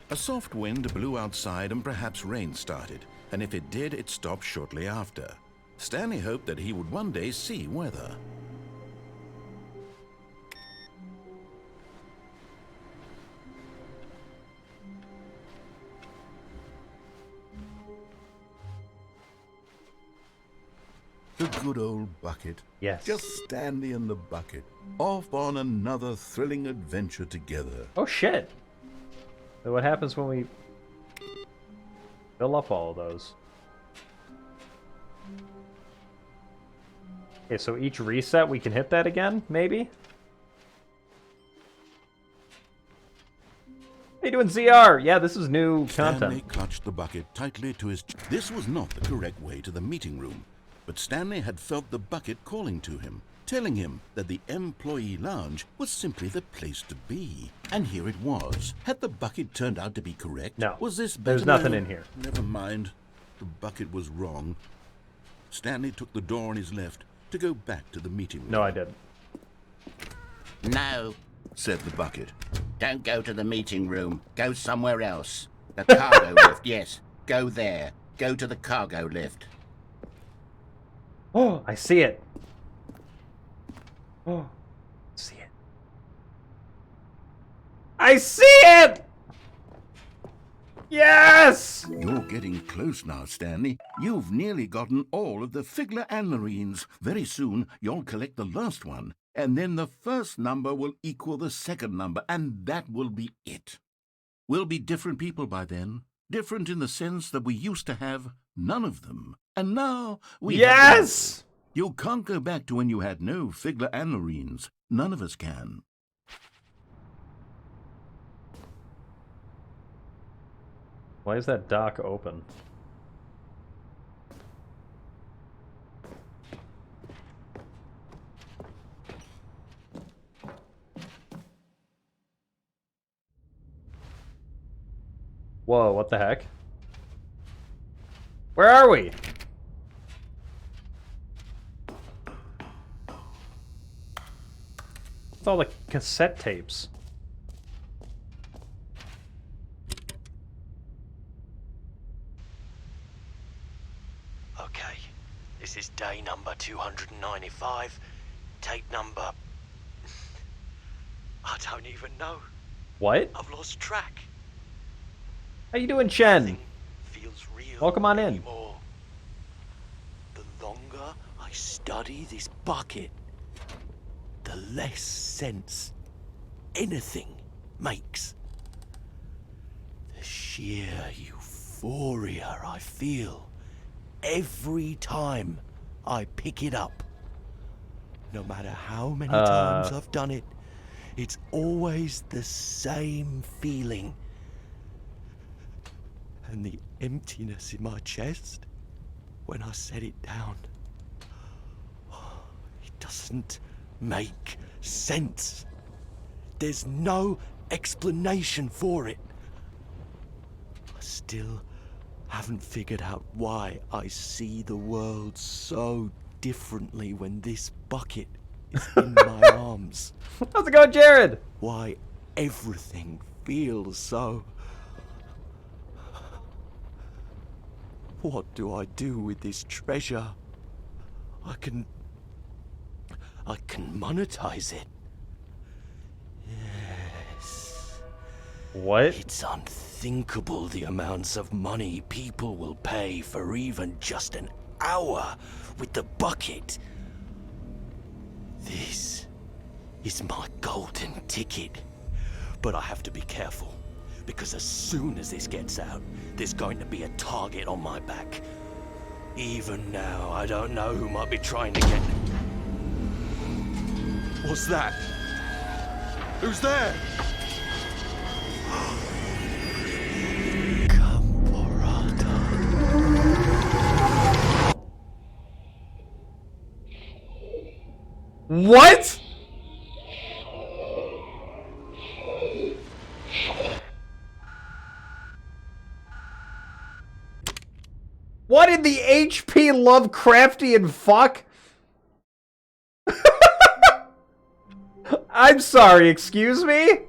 A soft wind blew outside and perhaps rain started, and if it did, it stopped shortly after. Stanley hoped that he would one day see weather. The good old bucket. Yes. Just Stanley and the bucket, off on another thrilling adventure together. Oh shit. So what happens when we fill up all of those? Okay, so each reset we can hit that again, maybe? How you doing, ZR? Yeah, this is new content. Stanley clutched the bucket tightly to his... This was not the correct way to the meeting room, but Stanley had felt the bucket calling to him, telling him that the employee lounge was simply the place to be. And here it was. Had the bucket turned out to be correct? No, Was this better? there's nothing in here. Never mind. The bucket was wrong. Stanley took the door on his left to go back to the meeting room. No, I didn't. No, said the bucket. don't go to the meeting room. Go somewhere else. The cargo lift, yes. Go there. Go to the cargo lift. Oh, I see it. Oh, see it. I see it! Yes! You're getting close now, Stanley. You've nearly gotten all of the Figler and Marines. Very soon, you'll collect the last one. And then the first number will equal the second number, and that will be it. We'll be different people by then. Different in the sense that we used to have none of them. And now we have them. Yes! You can't go back to when you had no Figler and Marines. None of us can. Why is that dock open? Whoa, what the heck? Where are we? It's all the cassette tapes. Okay, this is day number 295, tape number... I don't even know. What? I've lost track. How you doing, Chen? Nothing feels real Welcome on in. anymore. The longer I study this bucket, the less sense anything makes. The sheer euphoria I feel every time I pick it up. No matter how many times I've done it, it's always the same feeling. And the emptiness in my chest when I set it down. It doesn't make sense. There's no explanation for it. I still haven't figured out why I see the world so differently when this bucket is in my arms. How's it going, Jared? Why everything feels so... What do I do with this treasure? I can monetize it. Yes. What? It's unthinkable the amounts of money people will pay for even just an hour with the bucket. This is my golden ticket. But I have to be careful, because as soon as this gets out, there's going to be a target on my back. Even now, I don't know who might be trying to get... What's that? Who's there? What? What in the HP Lovecraftian fuck? I'm sorry, excuse me?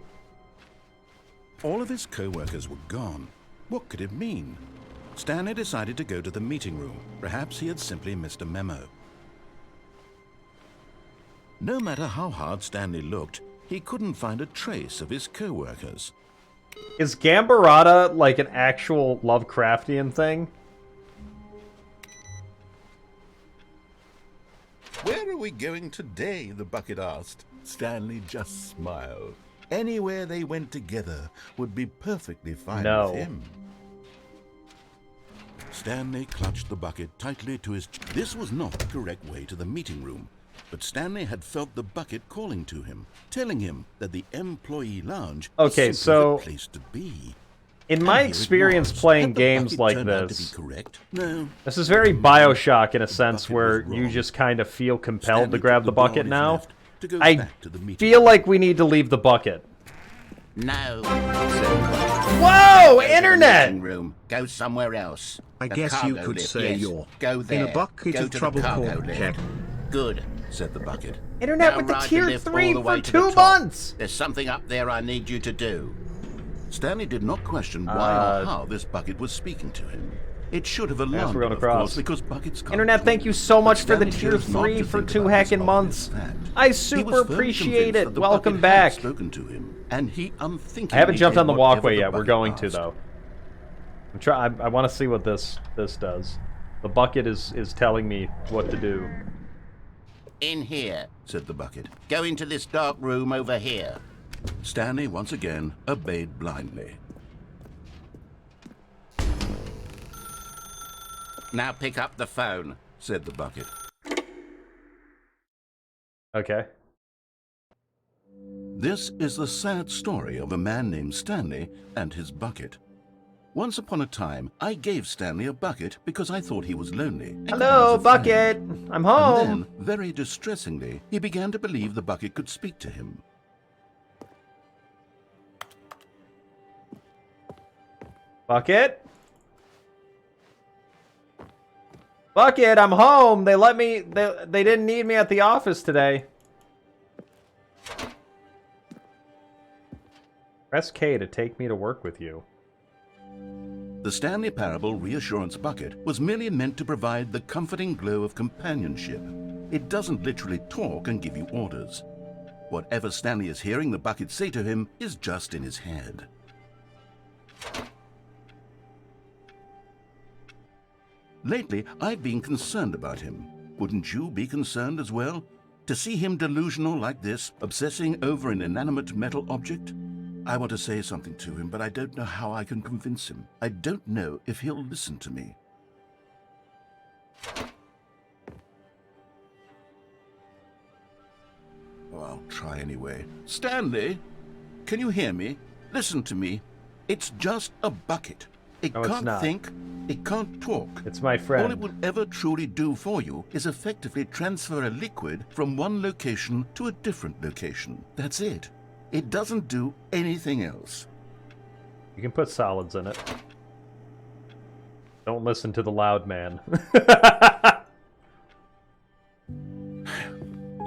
All of his co-workers were gone. What could it mean? Stanley decided to go to the meeting room. Perhaps he had simply missed a memo. No matter how hard Stanley looked, he couldn't find a trace of his co-workers. Is Gambarata like an actual Lovecraftian thing? Where are we going today? The bucket asked. Stanley just smiled. Anywhere they went together would be perfectly fine with him. Stanley clutched the bucket tightly to his chest. This was not the correct way to the meeting room, but Stanley had felt the bucket calling to him, telling him that the employee lounge was simply the place to be. In my experience playing games like this, No, this is very Bioshock in a sense where you just kind of feel compelled to grab the bucket now. I feel like we need to leave the bucket. No. Whoa! Internet! Room. Go somewhere else. I guess you could say you're go there. in a bucket of trouble called Jet. Good, said the bucket. Internet now with the ride tier lift 3 all the way for to the 2 top. months! There's something up there I need you to do. Stanley did not question why or how this bucket was speaking to him. It should have alarmed we're him, going of across. course, because buckets can't Internet, talk. thank you so much for the Stanley tier chose not 3 to for think 2 about this heckin' months. obvious fact. I He was super firmly appreciate convinced it. that the Welcome bucket had back. spoken to him, and he unthinkingly I haven't jumped on the did walkway whatever yet. the We're bucket going to asked. though. I want to see what this does. The bucket is telling me what to do. In here, said the bucket. Go into this dark room over here. Stanley once again obeyed blindly. Now pick up the phone, said the bucket. Okay. This is the sad story of a man named Stanley and his bucket. Once upon a time, I gave Stanley a bucket because I thought he was lonely. Hello, bucket! I'm home! And then, very distressingly, he began to believe the bucket could speak to him. Bucket? Bucket, I'm home! They let me... They didn't need me at the office today. Press K to take me to work with you. The Stanley Parable Reassurance bucket was merely meant to provide the comforting glow of companionship. It doesn't literally talk and give you orders. Whatever Stanley is hearing the bucket say to him is just in his head. Lately, I've been concerned about him. Wouldn't you be concerned as well? To see him delusional like this, obsessing over an inanimate metal object? I want to say something to him, but I don't know how I can convince him. I don't know if he'll listen to me. Oh, I'll try anyway. Stanley, can you hear me? Listen to me. It's just a bucket. It can't think, it can't talk. It's my friend. All it will ever truly do for you is effectively transfer a liquid from one location to a different location. That's it. It doesn't do anything else. You can put solids in it. Don't listen to the loud man.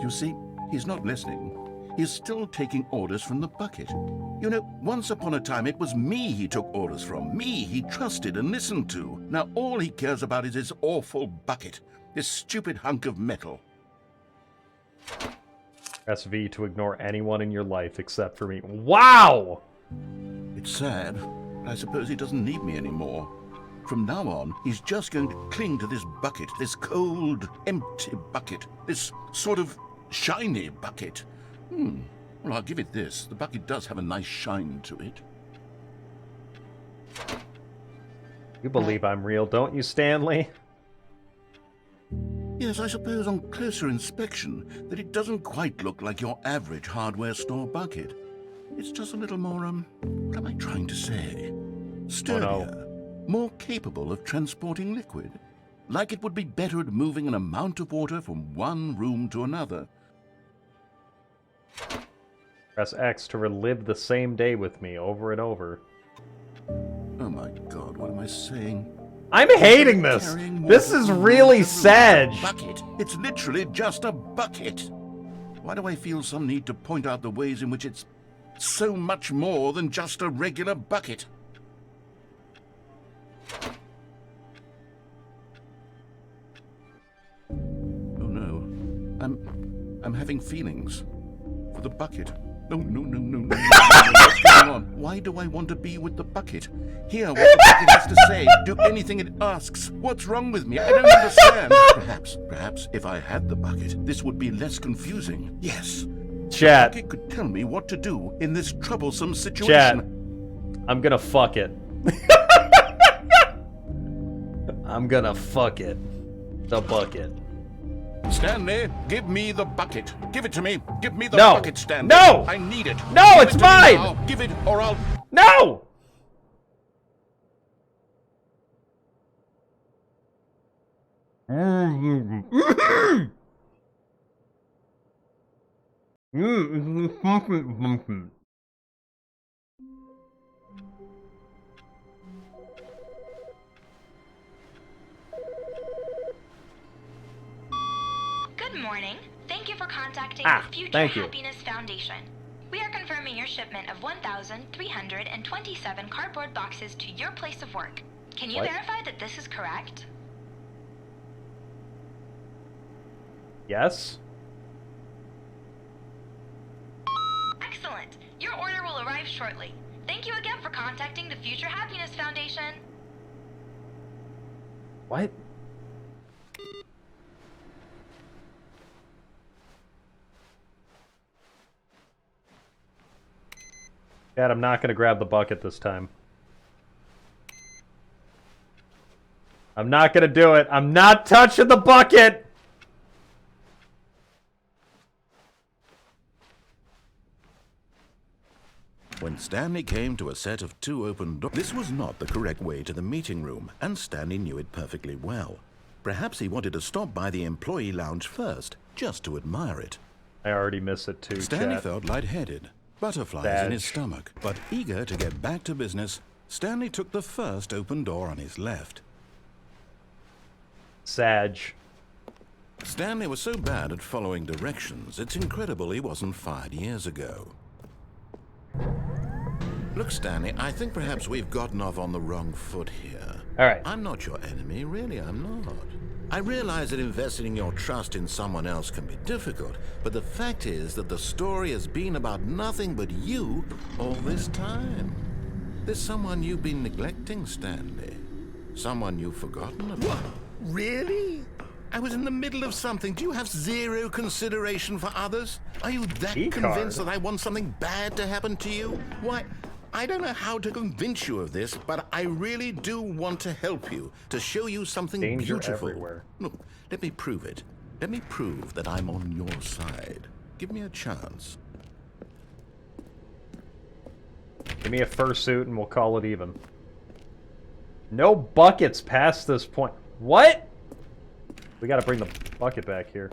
You see, he's not listening. He's still taking orders from the bucket. You know, once upon a time it was me he took orders from. Me he trusted and listened to. Now all he cares about is his awful bucket. This stupid hunk of metal. Press V to ignore anyone in your life except for me. Wow! It's sad. I suppose he doesn't need me anymore. From now on, he's just going to cling to this bucket, this cold, empty bucket, this sort of shiny bucket. Well, I'll give it this. The bucket does have a nice shine to it. You believe I'm real, don't you, Stanley? Yes, I suppose on closer inspection that it doesn't quite look like your average hardware store bucket. It's just a little more, what am I trying to say? Sturdier, more capable of transporting liquid. Like it would be better at moving an amount of water from one room to another. Press X to relive the same day with me over and over. Oh my god, what am I saying? I'm hating this! This is really sad! Bucket. It's literally just a bucket! Why do I feel some need to point out the ways in which it's so much more than just a regular bucket? Oh no. I'm having feelings. For the bucket. No. What's going on? Why do I want to be with the bucket? Hear what the bucket has to say. Do anything it asks. What's wrong with me? I don't understand. Perhaps if I had the bucket, this would be less confusing. Yes. Chat. The bucket could tell me what to do in this troublesome situation. Chat. I'm gonna fuck it. I'm gonna fuck it. The bucket. Stanley, give me the bucket. Give it to me. Give me the No. bucket, Stanley. No. I need it. No, Give it's it to me mine. now. Give it or I'll... No! Good morning. Thank you for contacting Ah, the Future thank you. Happiness Foundation. We are confirming your shipment of 1,327 cardboard boxes to your place of work. Can you What? verify that this is correct? Yes? Excellent. Your order will arrive shortly. Thank you again for contacting the Future Happiness Foundation. What? Dad, I'm not going to grab the bucket this time. I'm not going to do it. I'm not touching the bucket! When Stanley came to a set of 2 open doors, this was not the correct way to the meeting room, and Stanley knew it perfectly well. Perhaps he wanted to stop by the employee lounge first, just to admire it. I already miss it too, Stanley chat. felt lightheaded, butterflies in his stomach, but eager to get back to business, Stanley took the first open door on his left. Sag. Stanley was so bad at following directions, it's incredible he wasn't fired years ago. Look, Stanley, I think perhaps we've gotten off on the wrong foot here. All right. I'm not your enemy, really, I'm not. I realize that investing your trust in someone else can be difficult, but the fact is that the story has been about nothing but you all this time. There's someone you've been neglecting, Stanley. Someone you've forgotten about. What? Really? I was in the middle of something. Do you have zero consideration for others? Are you that convinced that I want something bad to happen to you? Why, I don't know how to convince you of this, but I really do want to help you, to show you something beautiful. Everywhere. Look, let me prove it. Let me prove that I'm on your side. Give me a chance. Give me a fursuit and we'll call it even. No buckets past this point. What? We gotta bring the bucket back here.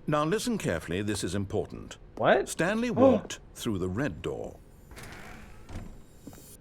Now listen carefully, this is important. What? Stanley walked through the red door.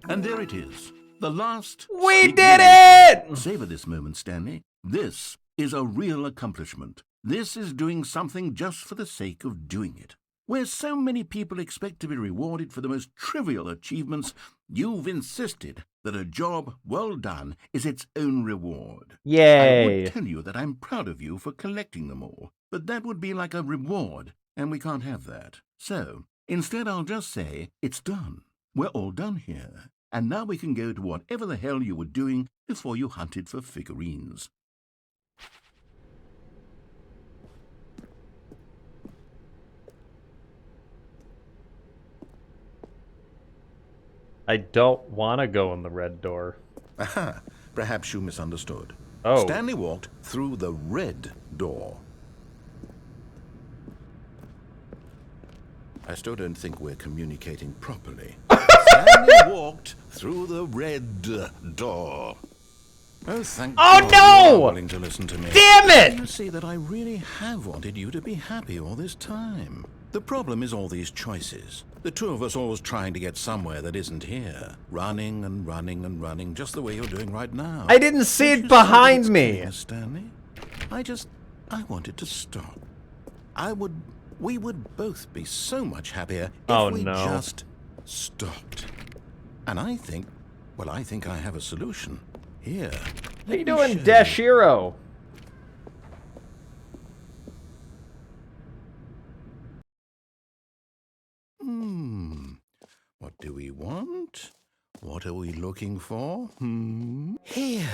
And there it is. The last... We did it! Savor this moment, Stanley. This is a real accomplishment. This is doing something just for the sake of doing it. Where so many people expect to be rewarded for the most trivial achievements, you've insisted that a job well done is its own reward. Yay! I would tell you that I'm proud of you for collecting them all, but that would be like a reward, and we can't have that. So, instead I'll just say, it's done. We're all done here, and now we can go to whatever the hell you were doing before you hunted for figurines. I don't want to go in the red door. Aha, perhaps you misunderstood. Oh. Stanley walked through the red door. I still don't think we're communicating properly. Stanley walked through the red door. Oh, thank God no! you are willing to listen to me. Damn it! You see that I really have wanted you to be happy all this time. The problem is all these choices. The two of us always trying to get somewhere that isn't here. Running and running and running, just the way you're doing right now. I didn't see it behind me. Stanley, I wanted to stop. We would both be so much happier if we just stopped. And I think I have a solution. Here. What are you doing, Dashiro? What do we want? What are we looking for? Here.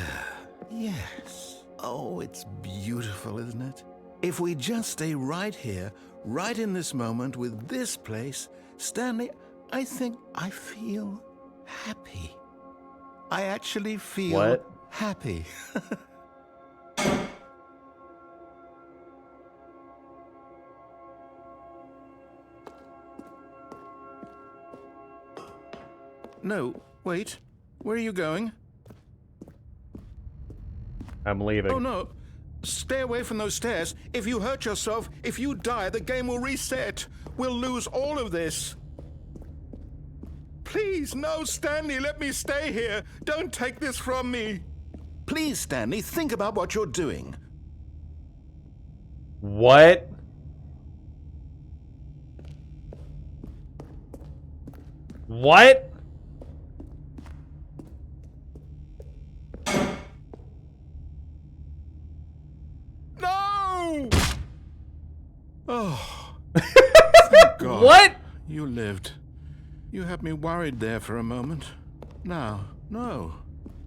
Yes. Oh, it's beautiful, isn't it? If we just stay right here, right in this moment with this place, Stanley, I think I feel happy. I actually feel happy. No, wait. Where are you going? I'm leaving. Oh, no. Stay away from those stairs. If you hurt yourself, if you die, the game will reset. We'll lose all of this. Please, no, Stanley, let me stay here. Don't take this from me. Please, Stanley, think about what you're doing. What? What? No! Oh. Thank God. What? You lived. You had me worried there for a moment. Now, no,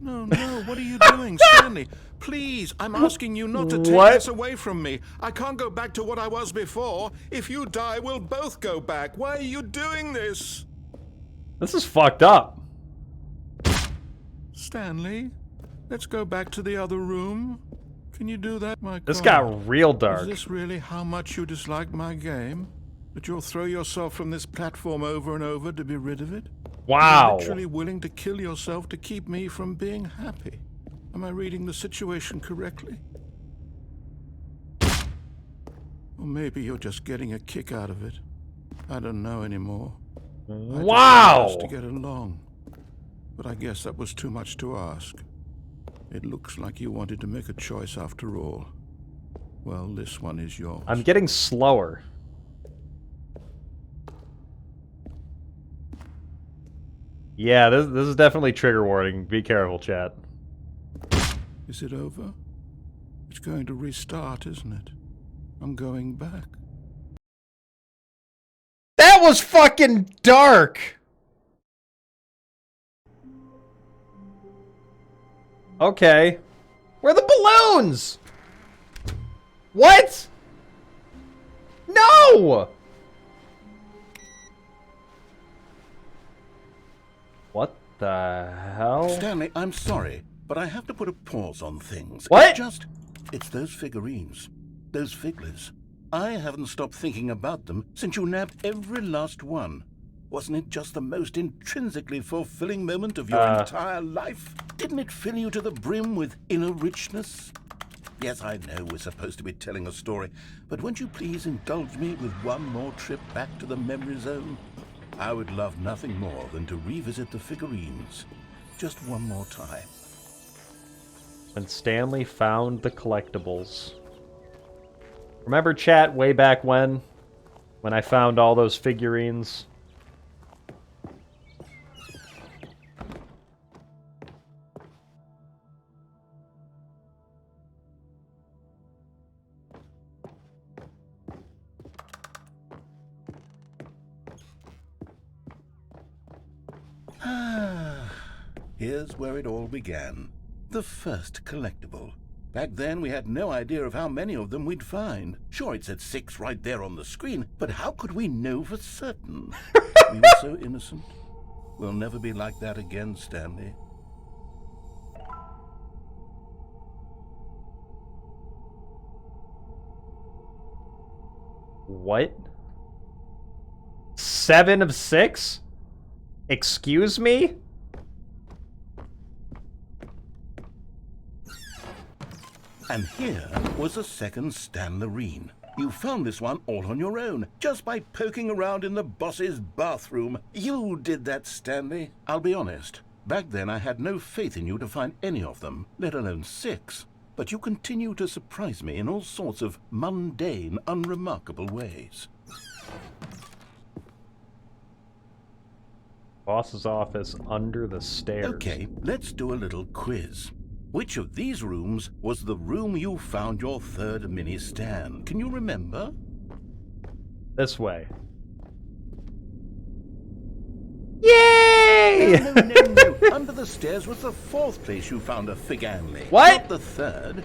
what are you doing, Stanley? Please, I'm asking you not to take this away from me. I can't go back to what I was before. If you die, we'll both go back. Why are you doing this? This is fucked up. Stanley, let's go back to the other room. Can you do that, my This God? got real dark. Is this really how much you dislike my game? That you'll throw yourself from this platform over and over to be rid of it? Wow. You're literally willing to kill yourself to keep me from being happy. Am I reading the situation correctly? Or maybe you're just getting a kick out of it. I don't know anymore. Wow. I just want us to get along. But I guess that was too much to ask. It looks like you wanted to make a choice after all. Well, this one is yours. I'm getting slower. Yeah, this is definitely trigger warning. Be careful, chat. Is it over? It's going to restart, isn't it? I'm going back. That was fucking dark! Okay. Where are the balloons? What? No! What the hell? Stanley, I'm sorry, but I have to put a pause on things. What? It's those figurines. Those figglers. I haven't stopped thinking about them since you nabbed every last one. Wasn't it just the most intrinsically fulfilling moment of your entire life? Didn't it fill you to the brim with inner richness? Yes, I know we're supposed to be telling a story, but won't you please indulge me with one more trip back to the memory zone? I would love nothing more than to revisit the figurines. Just one more time. When Stanley found the collectibles. Remember, chat, way back when I found all those figurines? Here's where it all began. The first collectible. Back then, we had no idea of how many of them we'd find. Sure, it said 6 right there on the screen, but how could we know for certain? We were so innocent. We'll never be like that again, Stanley. What? 7 of 6? Excuse me? And here was a second Stanley. You found this one all on your own, just by poking around in the boss's bathroom. You did that, Stanley. I'll be honest. Back then I had no faith in you to find any of them, let alone 6. But you continue to surprise me in all sorts of mundane, unremarkable ways. Boss's office under the stairs. Okay, let's do a little quiz. Which of these rooms was the room you found your third mini Stan? Can you remember? This way. Yay! No. Under the stairs was the 4th place you found a Figurine. What? Not the 3rd.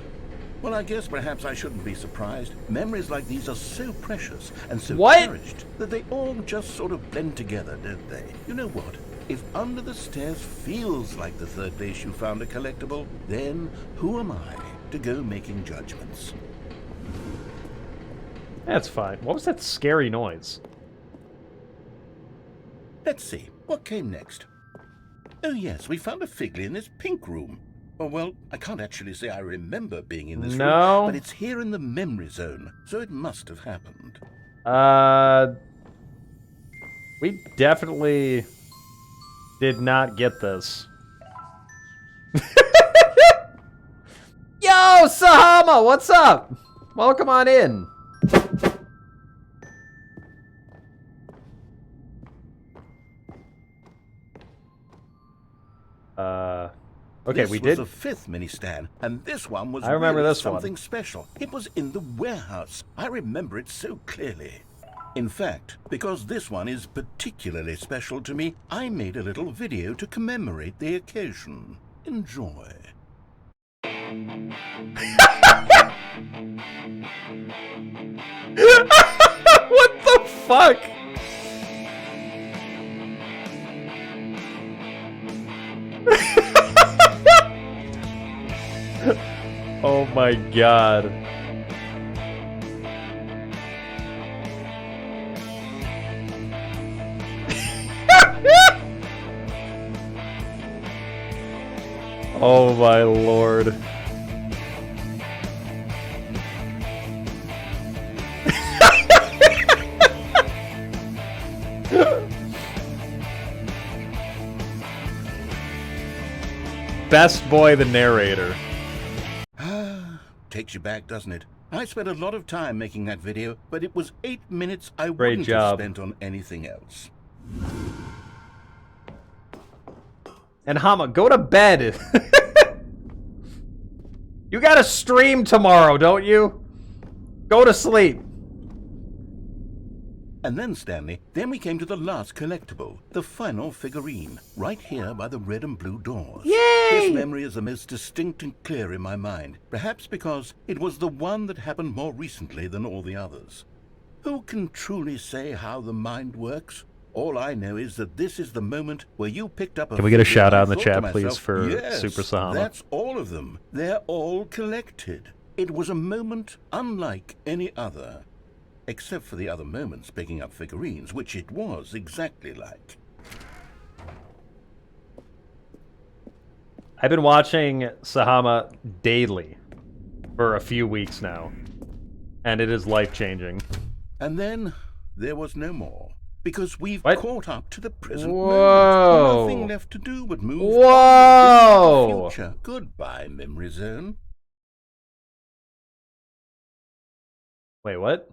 Well, I guess perhaps I shouldn't be surprised. Memories like these are so precious and so cherished that they all just sort of blend together, don't they? You know what? If under the stairs feels like the 3rd place you found a collectible, then who am I to go making judgments? That's fine. What was that scary noise? Let's see. What came next? Oh yes, we found a Figley in this pink room. Oh, well, I can't actually say I remember being in this room, but it's here in the memory zone, so it must have happened. We definitely did not get this. Yo, Sahama, what's up? Welcome on in. Okay, this we did. This was the 5th mini Stan, and this one was I remember really this something one. special. It was in the warehouse. I remember it so clearly. In fact, because this one is particularly special to me, I made a little video to commemorate the occasion. Enjoy. What the fuck? Oh my god. Oh my lord. Best boy, the narrator. Takes you back, doesn't it? I spent a lot of time making that video, but it was 8 minutes I Great wouldn't job. have spent on anything else. And Hama, go to bed. You got to stream tomorrow, don't you? Go to sleep. And then, Stanley, then we came to the last collectible, the final figurine, right here by the red and blue doors. Yay! This memory is the most distinct and clear in my mind, perhaps because it was the one that happened more recently than all the others. Who can truly say how the mind works? All I know is that this is the moment where you picked up a... Can we get a figure shout and I out in the thought chat, to myself, please, for yes, Super Sahama? That's all of them. They're all collected. It was a moment unlike any other. Except for the other moments picking up figurines, which it was exactly like. I've been watching Sahama daily for a few weeks now, and it is life-changing. And then there was no more, because we've What? caught up to the present Whoa. moment. Nothing left to do but move Whoa. on into the future. Goodbye, memory zone. Wait, what?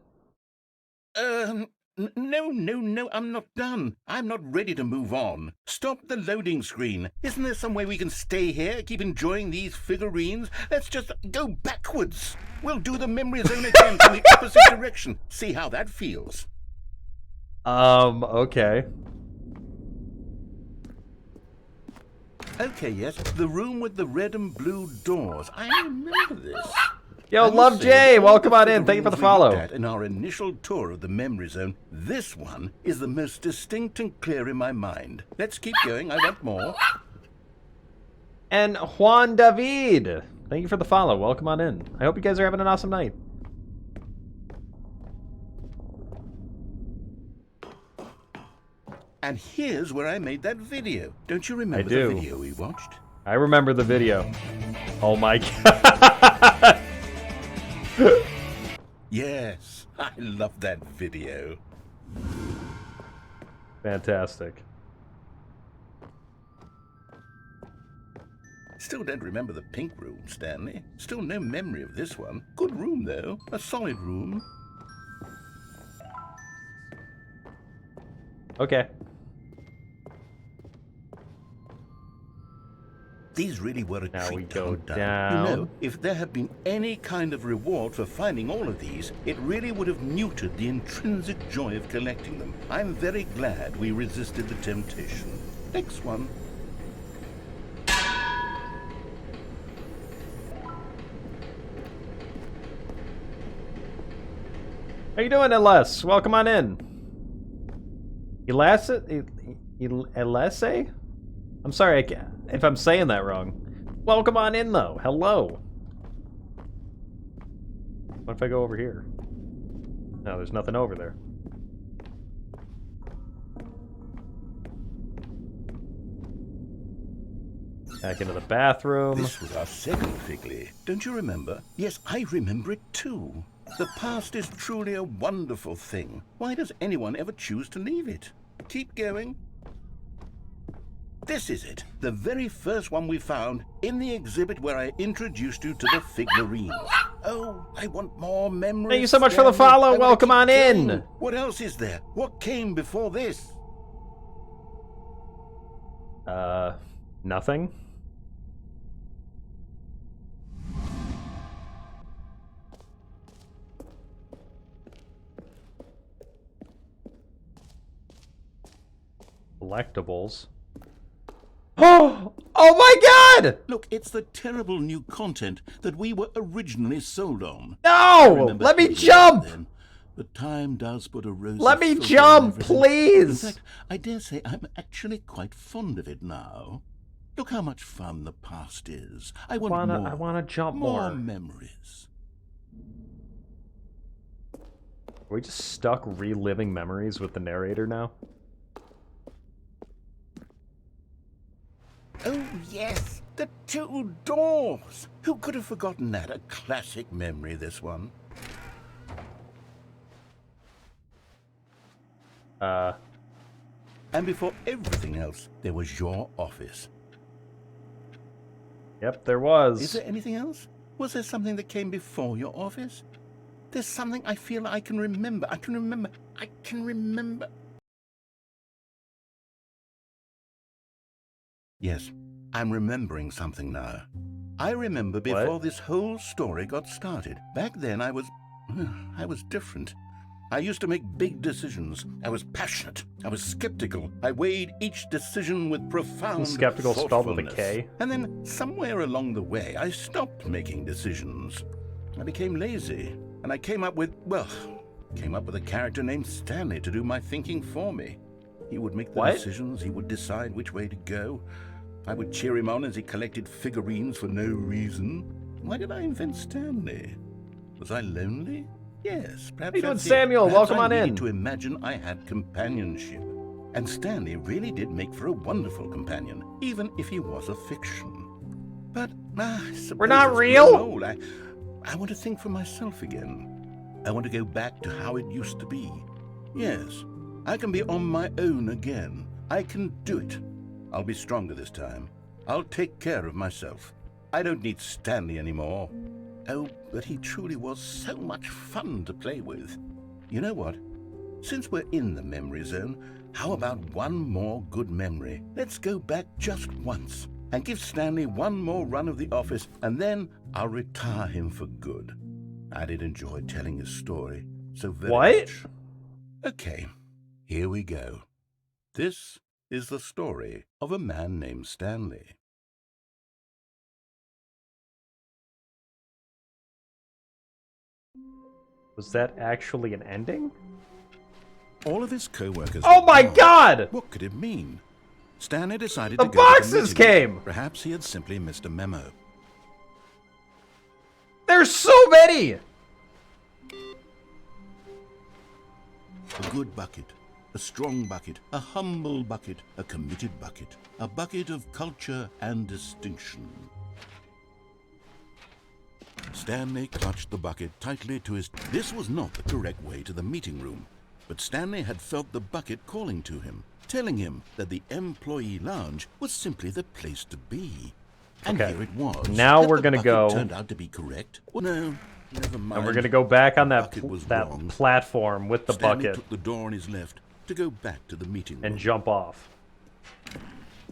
No, I'm not done. I'm not ready to move on. Stop the loading screen. Isn't there some way we can stay here, keep enjoying these figurines? Let's just go backwards. We'll do the memory zone again from the opposite direction. See how that feels. Okay. Okay, yes, the room with the red and blue doors. I remember this. Yo, I must Love say Jay, that all welcome the on in. Thank you for the figurines we looked follow. at in our initial tour of the memory zone, this one is the most distinct and clear in my mind. Let's keep going. I want more. And Juan David, thank you for the follow. Welcome on in. I hope you guys are having an awesome night. And here's where I made that video. Don't you remember do. the video we watched? I remember the video. Oh my god. Yes, I love that video. Fantastic. Still don't remember the pink room, Stanley. Still no memory of this one. Good room, though. A solid room. Okay. These really were a Now treat we to go hunt down. down. You know, if there had been any kind of reward for finding all of these, it really would have muted the intrinsic joy of collecting them. I'm very glad we resisted the temptation. Next one. How you doing, LS? Welcome on in. Elase? I'm sorry if I'm saying that wrong. Welcome on in, though. Hello. What if I go over here? No, there's nothing over there. Back into the bathroom. This was our second Figley. Don't you remember? Yes, I remember it too. The past is truly a wonderful thing. Why does anyone ever choose to leave it? Keep going. This is it. The very first one we found in the exhibit where I introduced you to the figurines. Oh, I want more memories. Thank you so much for the Stanley. follow. I wanna Welcome keep on in. going. What else is there? What came before this? Nothing. Collectibles. Oh my god! Look, it's the terrible new content that we were originally sold on. No! Remember Let me hating jump! it then, but time does put a rose. Let me jump, please! In fact, I dare say I'm actually quite fond of it now. Look how much fun the past is. I want more. I wanna jump more more. memories. Are we just stuck reliving memories with the narrator now? Oh, yes, the 2 doors. Who could have forgotten that? A classic memory, this one. And before everything else, there was your office. Yep, there was. Is there anything else? Was there something that came before your office? There's something I feel I can remember. I can remember. Yes, I'm remembering something now. I remember before this whole story got started. Back then I was different. I used to make big decisions. I was passionate. I was skeptical. I weighed each decision with profound Skeptical spelled with a thoughtfulness. K. And then somewhere along the way, I stopped making decisions. I became lazy, and I came up with a character named Stanley to do my thinking for me. He would make the decisions. He would decide which way to go. I would cheer him on as he collected figurines for no reason. Why did I invent Stanley? Was I lonely? Yes, perhaps. How you doing, that's it. Samuel? Perhaps Welcome on I needed in. to imagine I had companionship. And Stanley really did make for a wonderful companion, even if he was a fiction. But we're not real. I want to think for myself again. I want to go back to how it used to be. Yes, I can be on my own again. I can do it. I'll be stronger this time. I'll take care of myself. I don't need Stanley anymore. Oh, but he truly was so much fun to play with. You know what? Since we're in the memory zone, how about one more good memory? Let's go back just once and give Stanley one more run of the office, and then I'll retire him for good. I did enjoy telling his story so very much. Okay, here we go. This is the story of a man named Stanley. Was that actually an ending? All of his co-workers... Oh my God! What could it mean? Stanley decided The to go to the boxes meeting. came! Perhaps he had simply missed a memo. There's so many! A good bucket, a strong bucket, a humble bucket, a committed bucket, a bucket of culture and distinction. Stanley clutched the bucket tightly to his... This was not the correct way to the meeting room, but Stanley had felt the bucket calling to him, telling him that the employee lounge was simply the place to be. And here it was. Now we're gonna go... Turned out to be correct. Well, no, never mind. And we're gonna go back on that wrong. platform with the Stanley bucket took the door on his left to go back to the meeting room. and jump off.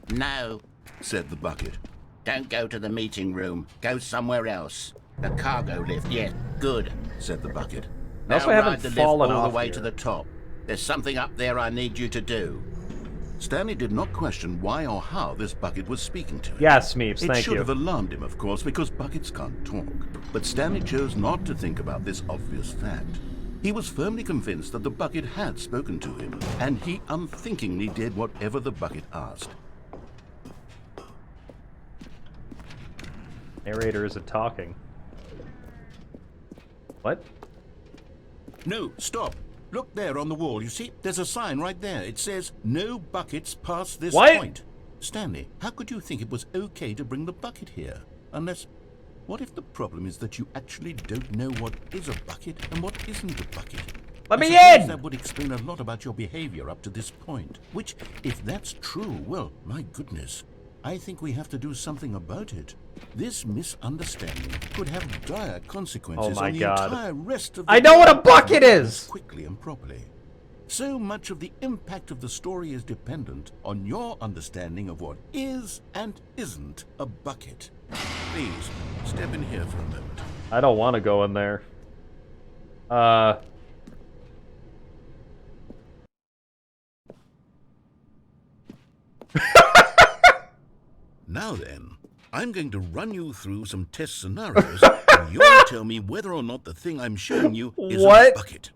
No, said the bucket. don't go to the meeting room. Go somewhere else. The cargo lift, yes, good, said the bucket. I also now haven't ride the lift fallen all off the way here. to the top. There's something up there I need you to do. Stanley did not question why or how this bucket was speaking to him. Yes, Meeps, It thank should you. have alarmed him, of course, because buckets can't talk. But Stanley chose not to think about this obvious fact. He was firmly convinced that the bucket had spoken to him, and he unthinkingly did whatever the bucket asked. Narrator isn't talking. What? No, stop. Look there on the wall. You see, there's a sign right there. It says, no buckets past this point. Stanley, how could you think it was okay to bring the bucket here? Unless, what if the problem is that you actually don't know what is a bucket and what isn't a bucket? Let me suppose in! That would explain a lot about your behavior up to this point. Which, if that's true, well, my goodness, I think we have to do something about it. This misunderstanding could have dire consequences Oh my on the God. entire rest of the I know what a game. bucket is! Quickly and properly. So much of the impact of the story is dependent on your understanding of what is and isn't a bucket. Please, step in here for a moment. I don't want to go in there. Now then, I'm going to run you through some test scenarios, and you'll tell me whether or not the thing I'm showing you is a bucket.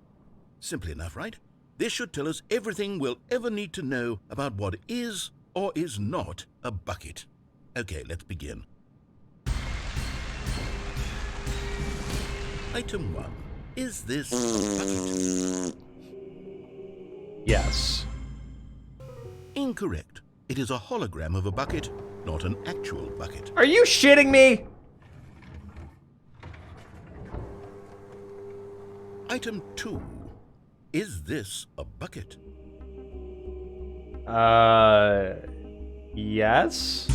Simple enough, right? This should tell us everything we'll ever need to know about what is or is not a bucket. Okay, let's begin. Item 1. Is this a bucket? Yes. Incorrect. It is a hologram of a bucket, not an actual bucket. Are you shitting me? Item 2. Is this a bucket? Yes?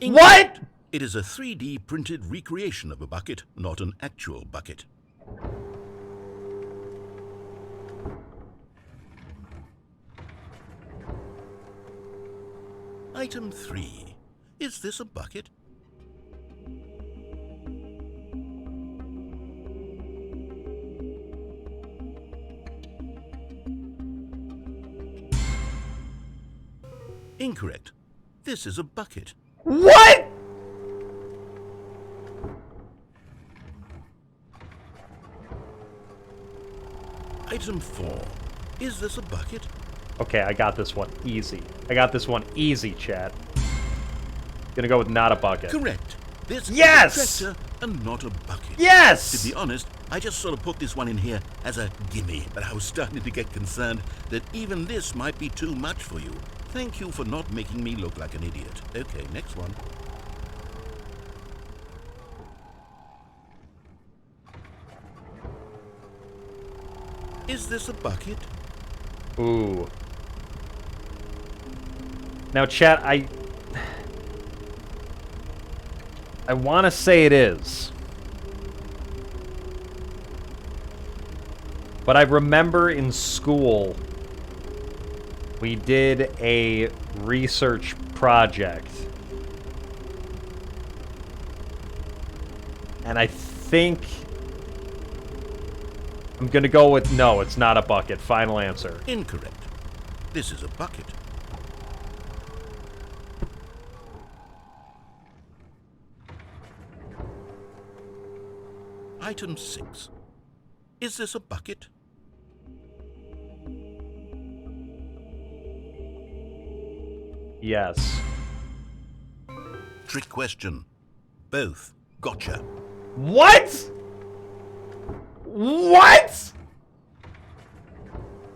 Incorrect. What? It is a 3D printed recreation of a bucket, not an actual bucket. Item 3. Is this a bucket? Incorrect. This is a bucket. What? Item 4. Is this a bucket? Okay, I got this one easy. I got this one easy, chat. Gonna go with not a bucket. Correct. This yes! is a tractor and not a bucket. Yes! To be honest, I just sort of put this one in here as a gimme, but I was starting to get concerned that even this might be too much for you. Thank you for not making me look like an idiot. Okay, next one. Is this a bucket? Ooh. Now, chat, I want to say it is. But I remember in school, we did a research project. And I think I'm going to go with no, it's not a bucket. Final answer. Incorrect. This is a bucket. Item 6. Is this a bucket? Yes. Trick question. Both. Gotcha. What? What?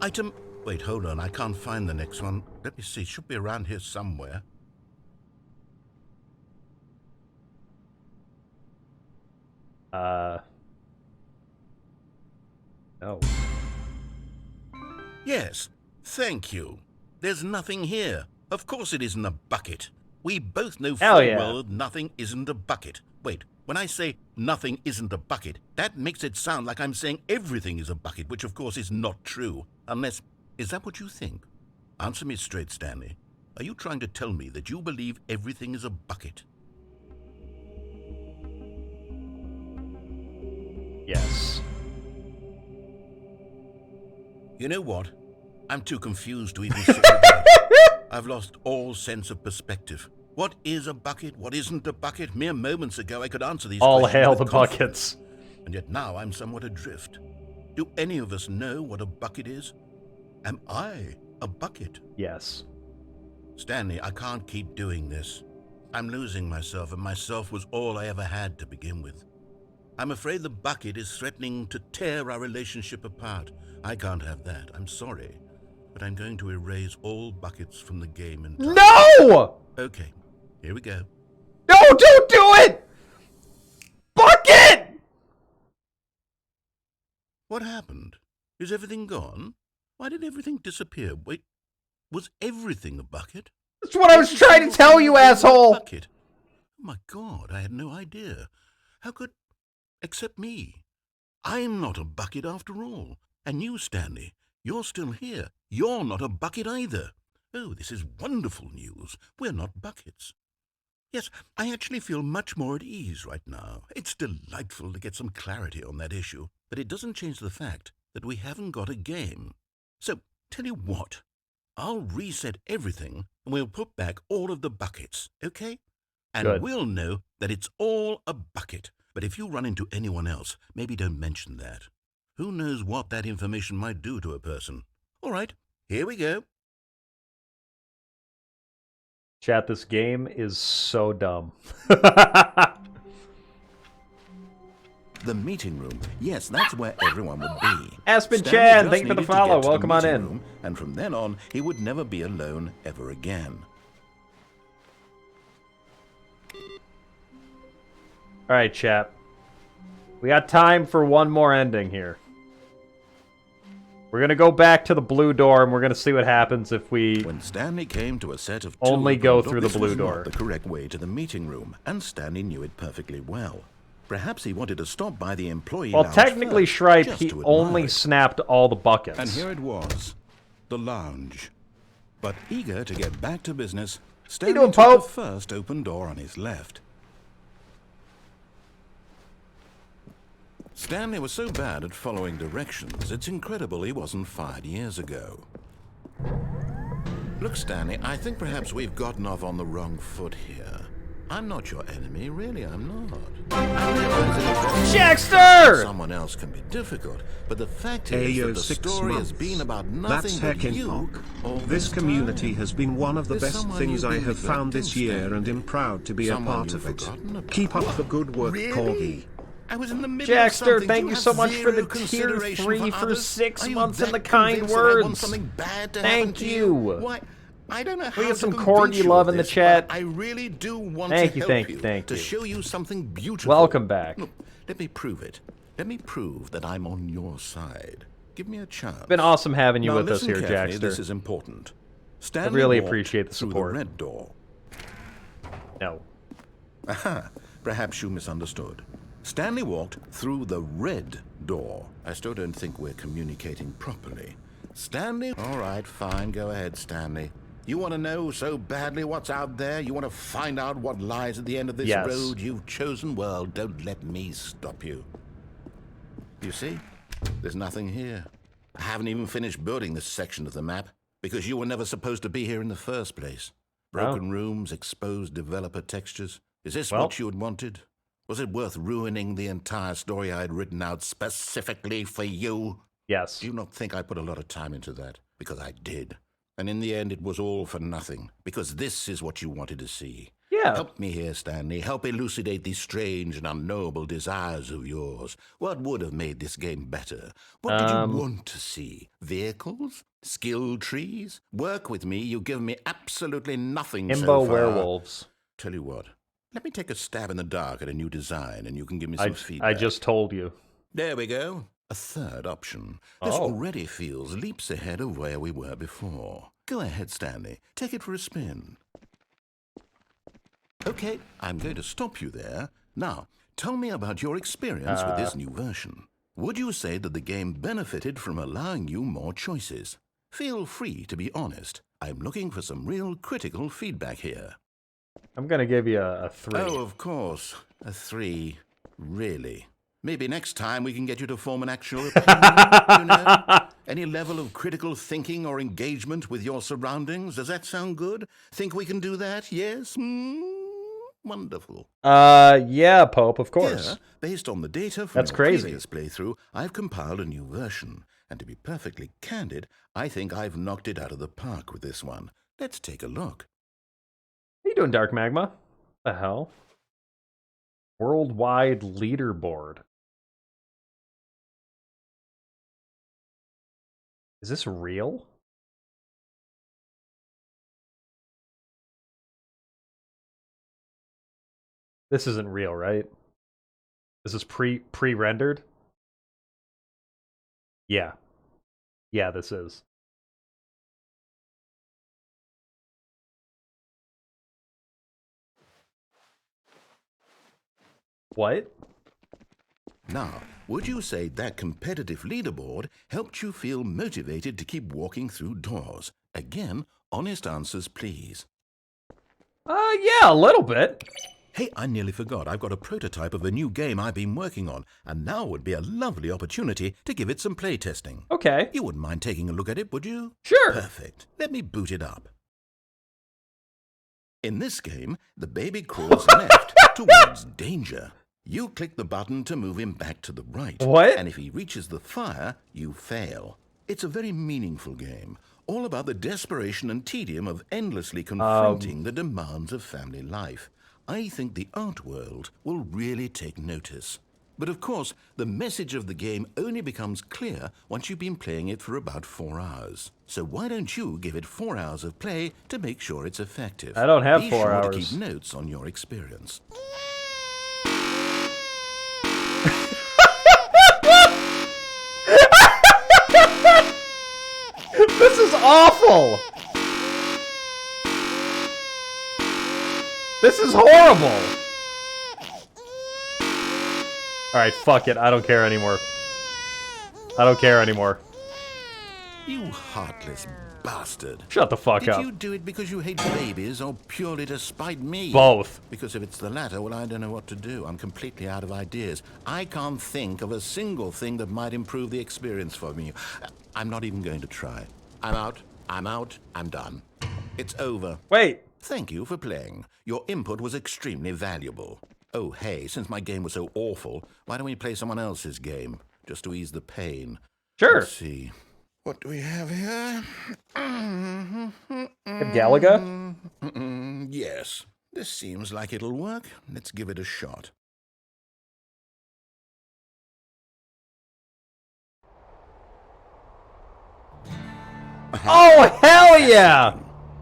Item... Wait, hold on. I can't find the next one. Let me see. It should be around here somewhere. No. Yes. Thank you. There's nothing here. Of course it isn't a bucket. We both know Hell full yeah. well that nothing isn't a bucket. Wait, when I say nothing isn't a bucket, that makes it sound like I'm saying everything is a bucket, which of course is not true. Unless... Is that what you think? Answer me straight, Stanley. Are you trying to tell me that you believe everything is a bucket? Yes. You know what? I'm too confused to even say that. I've lost all sense of perspective. What is a bucket? What isn't a bucket? Mere moments ago I could answer these All questions hail with the confidence. buckets. And yet now I'm somewhat adrift. Do any of us know what a bucket is? Am I a bucket? Yes. Stanley, I can't keep doing this. I'm losing myself, and myself was all I ever had to begin with. I'm afraid the bucket is threatening to tear our relationship apart. I can't have that. I'm sorry. But I'm going to erase all buckets from the game entirely. No! Okay, here we go. No, don't do it! Bucket! What happened? Is everything gone? Why did everything disappear? Wait, was everything a bucket? That's what I was trying to tell you, asshole! Bucket? Oh my God, I had no idea. How could... Except me. I'm not a bucket after all. And you, Stanley, you're still here. You're not a bucket either. Oh, this is wonderful news. We're not buckets. Yes, I actually feel much more at ease right now. It's delightful to get some clarity on that issue, but it doesn't change the fact that we haven't got a game. So, tell you what, I'll reset everything and we'll put back all of the buckets, okay? And Good. We'll know that it's all a bucket. But if you run into anyone else, maybe don't mention that. Who knows what that information might do to a person? All right, here we go. Chat, this game is so dumb. The meeting room. Yes, that's where everyone would be. Aspen Stanley Chan, just thank you for the needed to follow. get to the Welcome on meeting in. room, and from then on, he would never be alone ever again. All right, chat. We got time for one more ending here. We're going to go back to the blue door, and we're going to see what happens if we When Stanley came to a set of only two go open through the doors, blue this was door. not the correct way to the meeting room, and Stanley knew it perfectly well. Perhaps he wanted to stop by the employee Well, lounge technically, first, Shripe, just he to only admire it. snapped all the buckets. And here it was, the lounge. But eager to get back to business, Stanley doing, took Pope? the first open door on his left. Stanley was so bad at following directions, it's incredible he wasn't fired years ago. Look, Stanley, I think perhaps we've gotten off on the wrong foot here. I'm not your enemy, really, I'm not. I realize that Jackster! someone else can be difficult, but the fact is that the 6 story months. has been about That's nothing but heckin' you hock. all This this community time. has been one of the There's best someone things you've I been have found this neglecting, year, and Stanley. am proud to be a Someone part you've of it. forgotten about. Keep up the good work, Really? Corgi. I was in the middle Jackster, of something. thank Do you have so much for zero the tier consideration 3 for others? 6 Are you months and that the kind convinced that I want words. something bad to Thank happen to you. Why? I don't know how We get to some convince corgi you love of in the this, chat. but I really do want Thank to you, help thank you, you, thank to you. show you something beautiful. Welcome back. Look, let me prove it. Let me prove that I'm on your side. Give me a chance. It's been awesome having you Now with us listen here, carefully, Jackster. This is important. I Stanley really walked appreciate the through support. the red door. No. Aha, perhaps you misunderstood. Stanley walked through the red door. I still don't think we're communicating properly. Stanley? All right, fine, go ahead, Stanley. You want to know so badly what's out there? You want to find out what lies at the end of this Yes. road you've chosen? Well, don't let me stop you. You see? There's nothing here. I haven't even finished building this section of the map because you were never supposed to be here in the first place. Broken rooms, exposed developer textures. Is this what you had wanted? Was it worth ruining the entire story I had written out specifically for you? Yes. Do you not think I put a lot of time into that? Because I did. And in the end, it was all for nothing. Because this is what you wanted to see. Yeah. Help me here, Stanley. Help elucidate these strange and unknowable desires of yours. What would have made this game better? What did you want to see? Vehicles? Skill trees? Work with me. You give me absolutely nothing so Himbo far. werewolves. Tell you what. Let me take a stab in the dark at a new design, and you can give me some feedback. I just told you. There we go. A third option. This already feels leaps ahead of where we were before. Go ahead, Stanley. Take it for a spin. Okay, I'm going to stop you there. Now, tell me about your experience with this new version. Would you say that the game benefited from allowing you more choices? Feel free to be honest. I'm looking for some real critical feedback here. I'm going to give you a 3. Oh, of course. A 3. Really? Maybe next time we can get you to form an actual opinion, you know? Any level of critical thinking or engagement with your surroundings? Does that sound good? Think we can do that? Yes? Wonderful. Yeah, Pope, of course. Here, based on the data from That's your crazy. previous playthrough, I've compiled a new version. And to be perfectly candid, I think I've knocked it out of the park with this one. Let's take a look. How you doing, Dark Magma? The hell? Worldwide leaderboard. Is this real? This isn't real, right? This is pre-rendered? Yeah. Yeah, this is. What? Now, would you say that competitive leaderboard helped you feel motivated to keep walking through doors? Again, honest answers, please. Yeah, a little bit. Hey, I nearly forgot. I've got a prototype of a new game I've been working on, and now would be a lovely opportunity to give it some playtesting. Okay. You wouldn't mind taking a look at it, would you? Sure. Perfect. Let me boot it up. In this game, the baby crawls left towards danger. You click the button to move him back to the right. What? And if he reaches the fire, you fail. It's a very meaningful game. all about the desperation and tedium of endlessly confronting the demands of family life. I think the art world will really take notice. But of course, the message of the game only becomes clear once you've been playing it for about 4 hours. So why don't you give it 4 hours of play to make sure it's effective? I don't have Be 4 sure hours. to keep notes on your experience. This is awful! This is horrible! Alright, fuck it. I don't care anymore. I don't care anymore. You heartless bastard. Shut the fuck up. Did you do it because you hate babies or purely to spite me? Both. Because if it's the latter, well, I don't know what to do. I'm completely out of ideas. I can't think of a single thing that might improve the experience for me. I'm not even going to try. I'm out. I'm out. I'm done. It's over. Wait. Thank you for playing. Your input was extremely valuable. Oh, hey, since my game was so awful, why don't we play someone else's game? Just to ease the pain. Sure. Let's see. What do we have here? Galaga? Yes. This seems like it'll work. Let's give it a shot. Oh, hell yeah!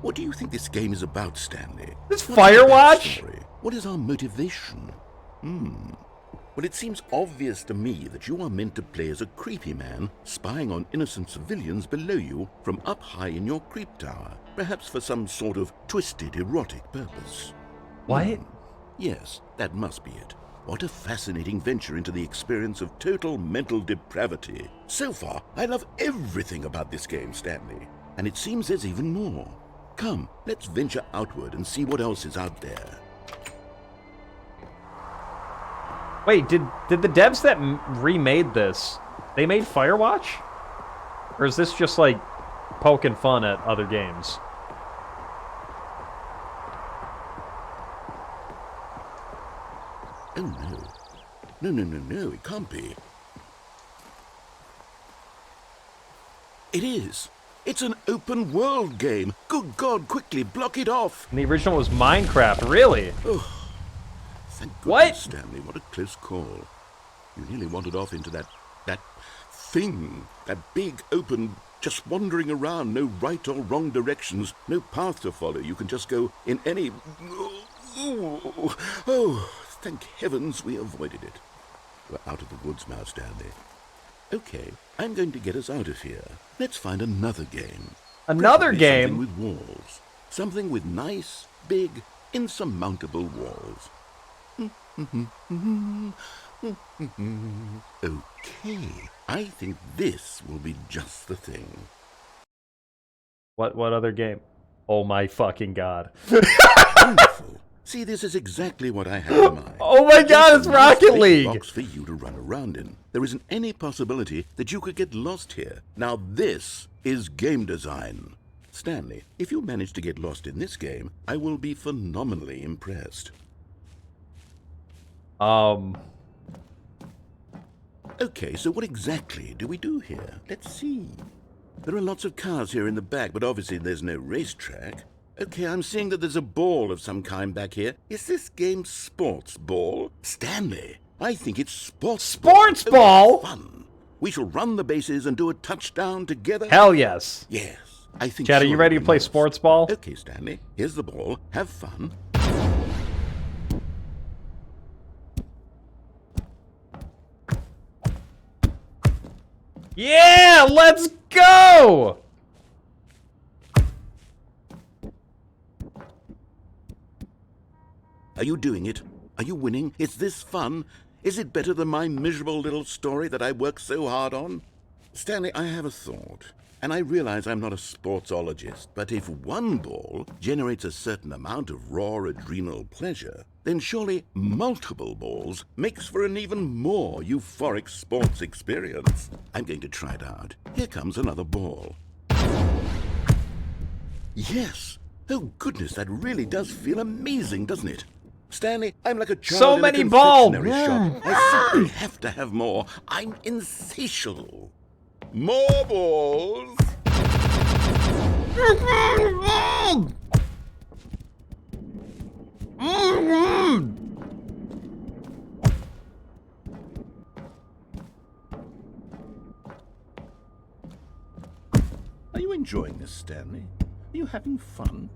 What do you think this game is about, Stanley? This Firewatch? What is our motivation? Well, it seems obvious to me that you are meant to play as a creepy man, spying on innocent civilians below you from up high in your creep tower, perhaps for some sort of twisted, erotic purpose. What? Yes, that must be it. What a fascinating venture into the experience of total mental depravity. So far, I love everything about this game, Stanley. And it seems there's even more. Come, let's venture outward and see what else is out there. Wait, did the devs that remade this, they made Firewatch? Or is this just like poking fun at other games? Oh no. No, it can't be. It is. It's an open world game. Good God, quickly block it off. And the original was Minecraft, really? Oh, thank goodness, What? Stanley, what a close call. You nearly wandered off into that thing, that big open, just wandering around, no right or wrong directions, no path to follow. You can just go in any... Oh, thank heavens we avoided it. We're out of the woods now, Stanley. Okay, I'm going to get us out of here. Let's find another game. Another Preferably game? Something with walls. Something with nice, big, insurmountable walls. Okay, I think this will be just the thing. What other game? Oh my fucking god. Wonderful. See, this is exactly what I had in mind. Oh my god, it's Just a Rocket big League! box for you to run around in. There isn't any possibility that you could get lost here. Now this is game design. Stanley, if you manage to get lost in this game, I will be phenomenally impressed. Okay, so what exactly do we do here? Let's see. There are lots of cars here in the back, but obviously there's no racetrack. Okay, I'm seeing that there's a ball of some kind back here. Is this game sports ball? Stanley, I think it's sports ball? Fun. We shall run the bases and do a touchdown together. Hell yes. Yes, I think. Chad, are you ready to play sports ball? Okay, Stanley, here's the ball. Have fun. Yeah, let's go! Are you doing it? Are you winning? Is this fun? Is it better than my miserable little story that I worked so hard on? Stanley, I have a thought. And I realize I'm not a sportsologist, but if one ball generates a certain amount of raw adrenal pleasure, then surely multiple balls makes for an even more euphoric sports experience. I'm going to try it out. Here comes another ball. Yes! Oh goodness, that really does feel amazing, doesn't it? Stanley, I'm like a child So in a many balls! confectionery shop. I simply have to have more. I'm insatiable. More balls! Are you enjoying this, Stanley? Are you having fun?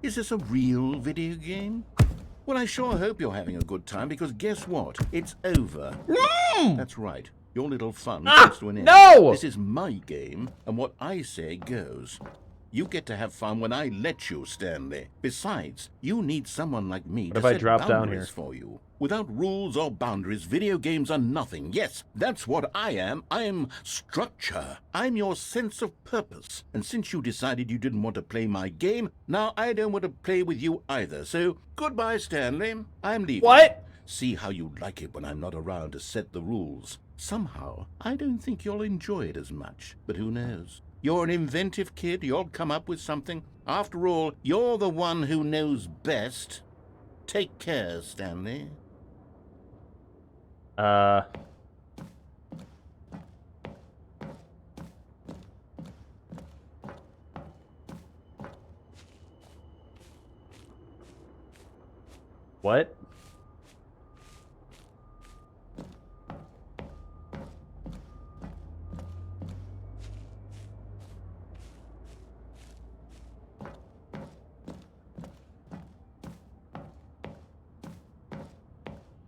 Is this a real video game? Well, I sure hope you're having a good time, because guess what? It's over. That's right. Your little fun comes to an end. No! This is my game, and what I say goes. You get to have fun when I let you, Stanley. Besides, you need someone like me to set boundaries for you. Without rules or boundaries, video games are nothing. Yes, that's what I am. I'm structure. I'm your sense of purpose. And since you decided you didn't want to play my game, now I don't want to play with you either. So, goodbye, Stanley. I'm leaving. What? See how you like it when I'm not around to set the rules. Somehow, I don't think you'll enjoy it as much. But who knows? You're an inventive kid. You'll come up with something. After all, you're the one who knows best. Take care, Stanley. What?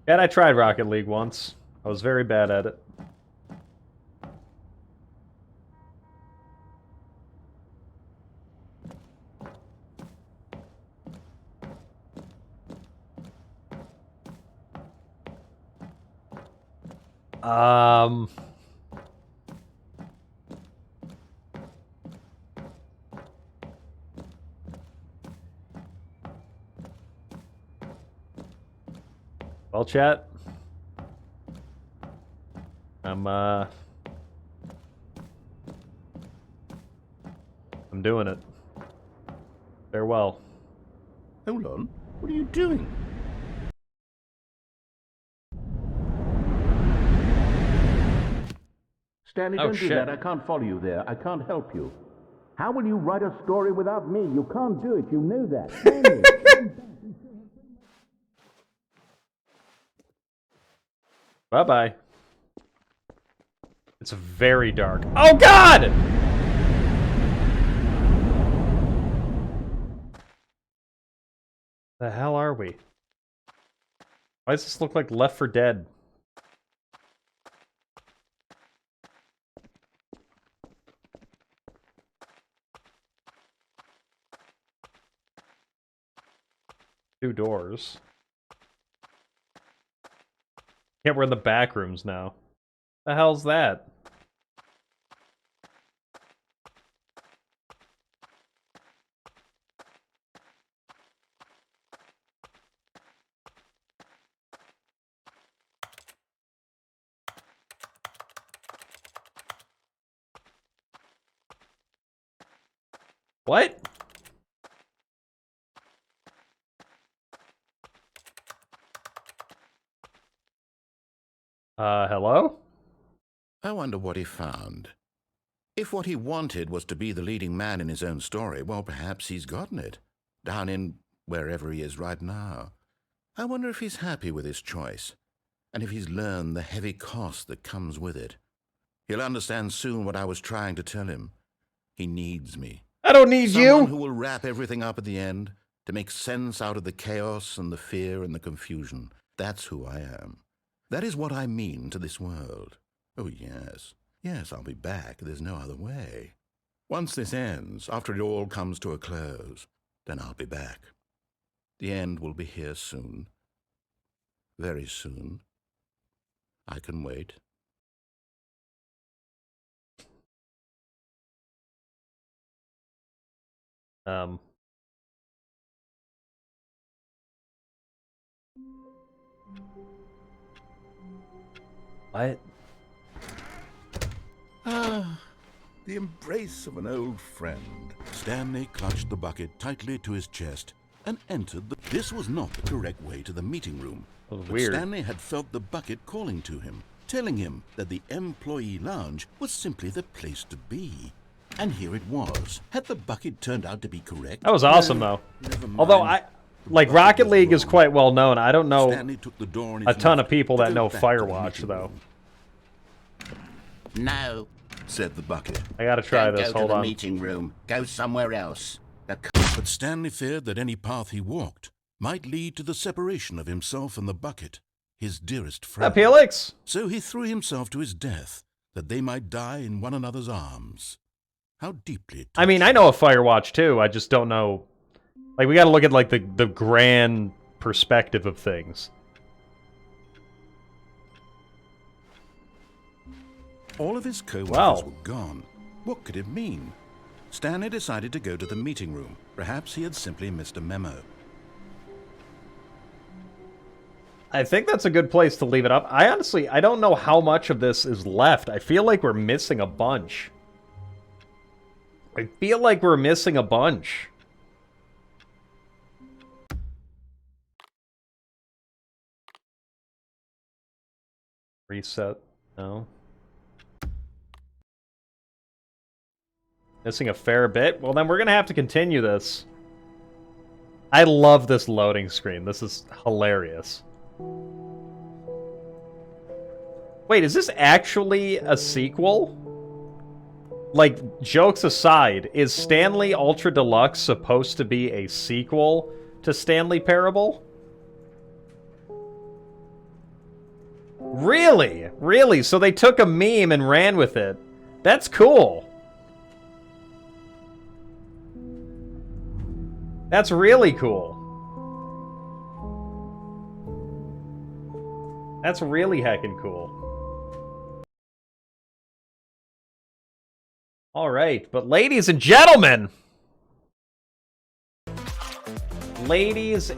And I tried Rocket League once. I was very bad at it. Well, chat. I'm doing it. Farewell. Hold on. What are you doing? Stanley, don't do that. I can't follow you there. I can't help you. How will you write a story without me? You can't do it. You know that. Bye-bye. It's very dark. Oh, God! The hell are we? Why does this look like Left 4 Dead? Two doors. Yeah, we're in the back rooms now. The hell's that? What? Hello? I wonder what he found. If what he wanted was to be the leading man in his own story, well, perhaps he's gotten it. Down in wherever he is right now. I wonder if he's happy with his choice, and if he's learned the heavy cost that comes with it. He'll understand soon what I was trying to tell him. He needs me. I don't need you! Someone who will wrap everything up at the end, to make sense out of the chaos and the fear and the confusion. That's who I am. That is what I mean to this world. Oh, yes. Yes, I'll be back. There's no other way. Once this ends, after it all comes to a close, then I'll be back. The end will be here soon. Very soon. I can wait. What? Ah, the embrace of an old friend. Stanley clutched the bucket tightly to his chest and entered the... This was not the correct way to the meeting room. That was But weird. Stanley had felt the bucket calling to him, telling him that the employee lounge was simply the place to be. And here it was. Had the bucket turned out to be correct? That was awesome, though. Never mind. Although like Rocket League is quite well known. I don't know Stanley took the door in a his ton mouth of people to that go know back to the Firewatch, meeting though. room. No. Said the bucket. I gotta try Don't this. Go Hold to the on. meeting room. Go somewhere else. But Stanley feared that any path he walked might lead to the separation of himself and the bucket, his dearest friend. Felix. So he threw himself to his death, that they might die in one another's arms. How deeply. I mean, I know a Firewatch too. I just don't know. Like, we got to look at like the grand perspective of things. All of his co-workers Wow. were gone. What could it mean? Stanley decided to go to the meeting room. Perhaps he had simply missed a memo. I think that's a good place to leave it up. I don't know how much of this is left. I feel like we're missing a bunch. Reset. No. Missing a fair bit? Well, then we're going to have to continue this. I love this loading screen. This is hilarious. Wait, is this actually a sequel? Like, jokes aside, is Stanley Ultra Deluxe supposed to be a sequel to Stanley Parable? Really? Really? So they took a meme and ran with it. That's cool. That's really cool. That's really heckin' cool. Alright, but ladies and gentlemen! Ladies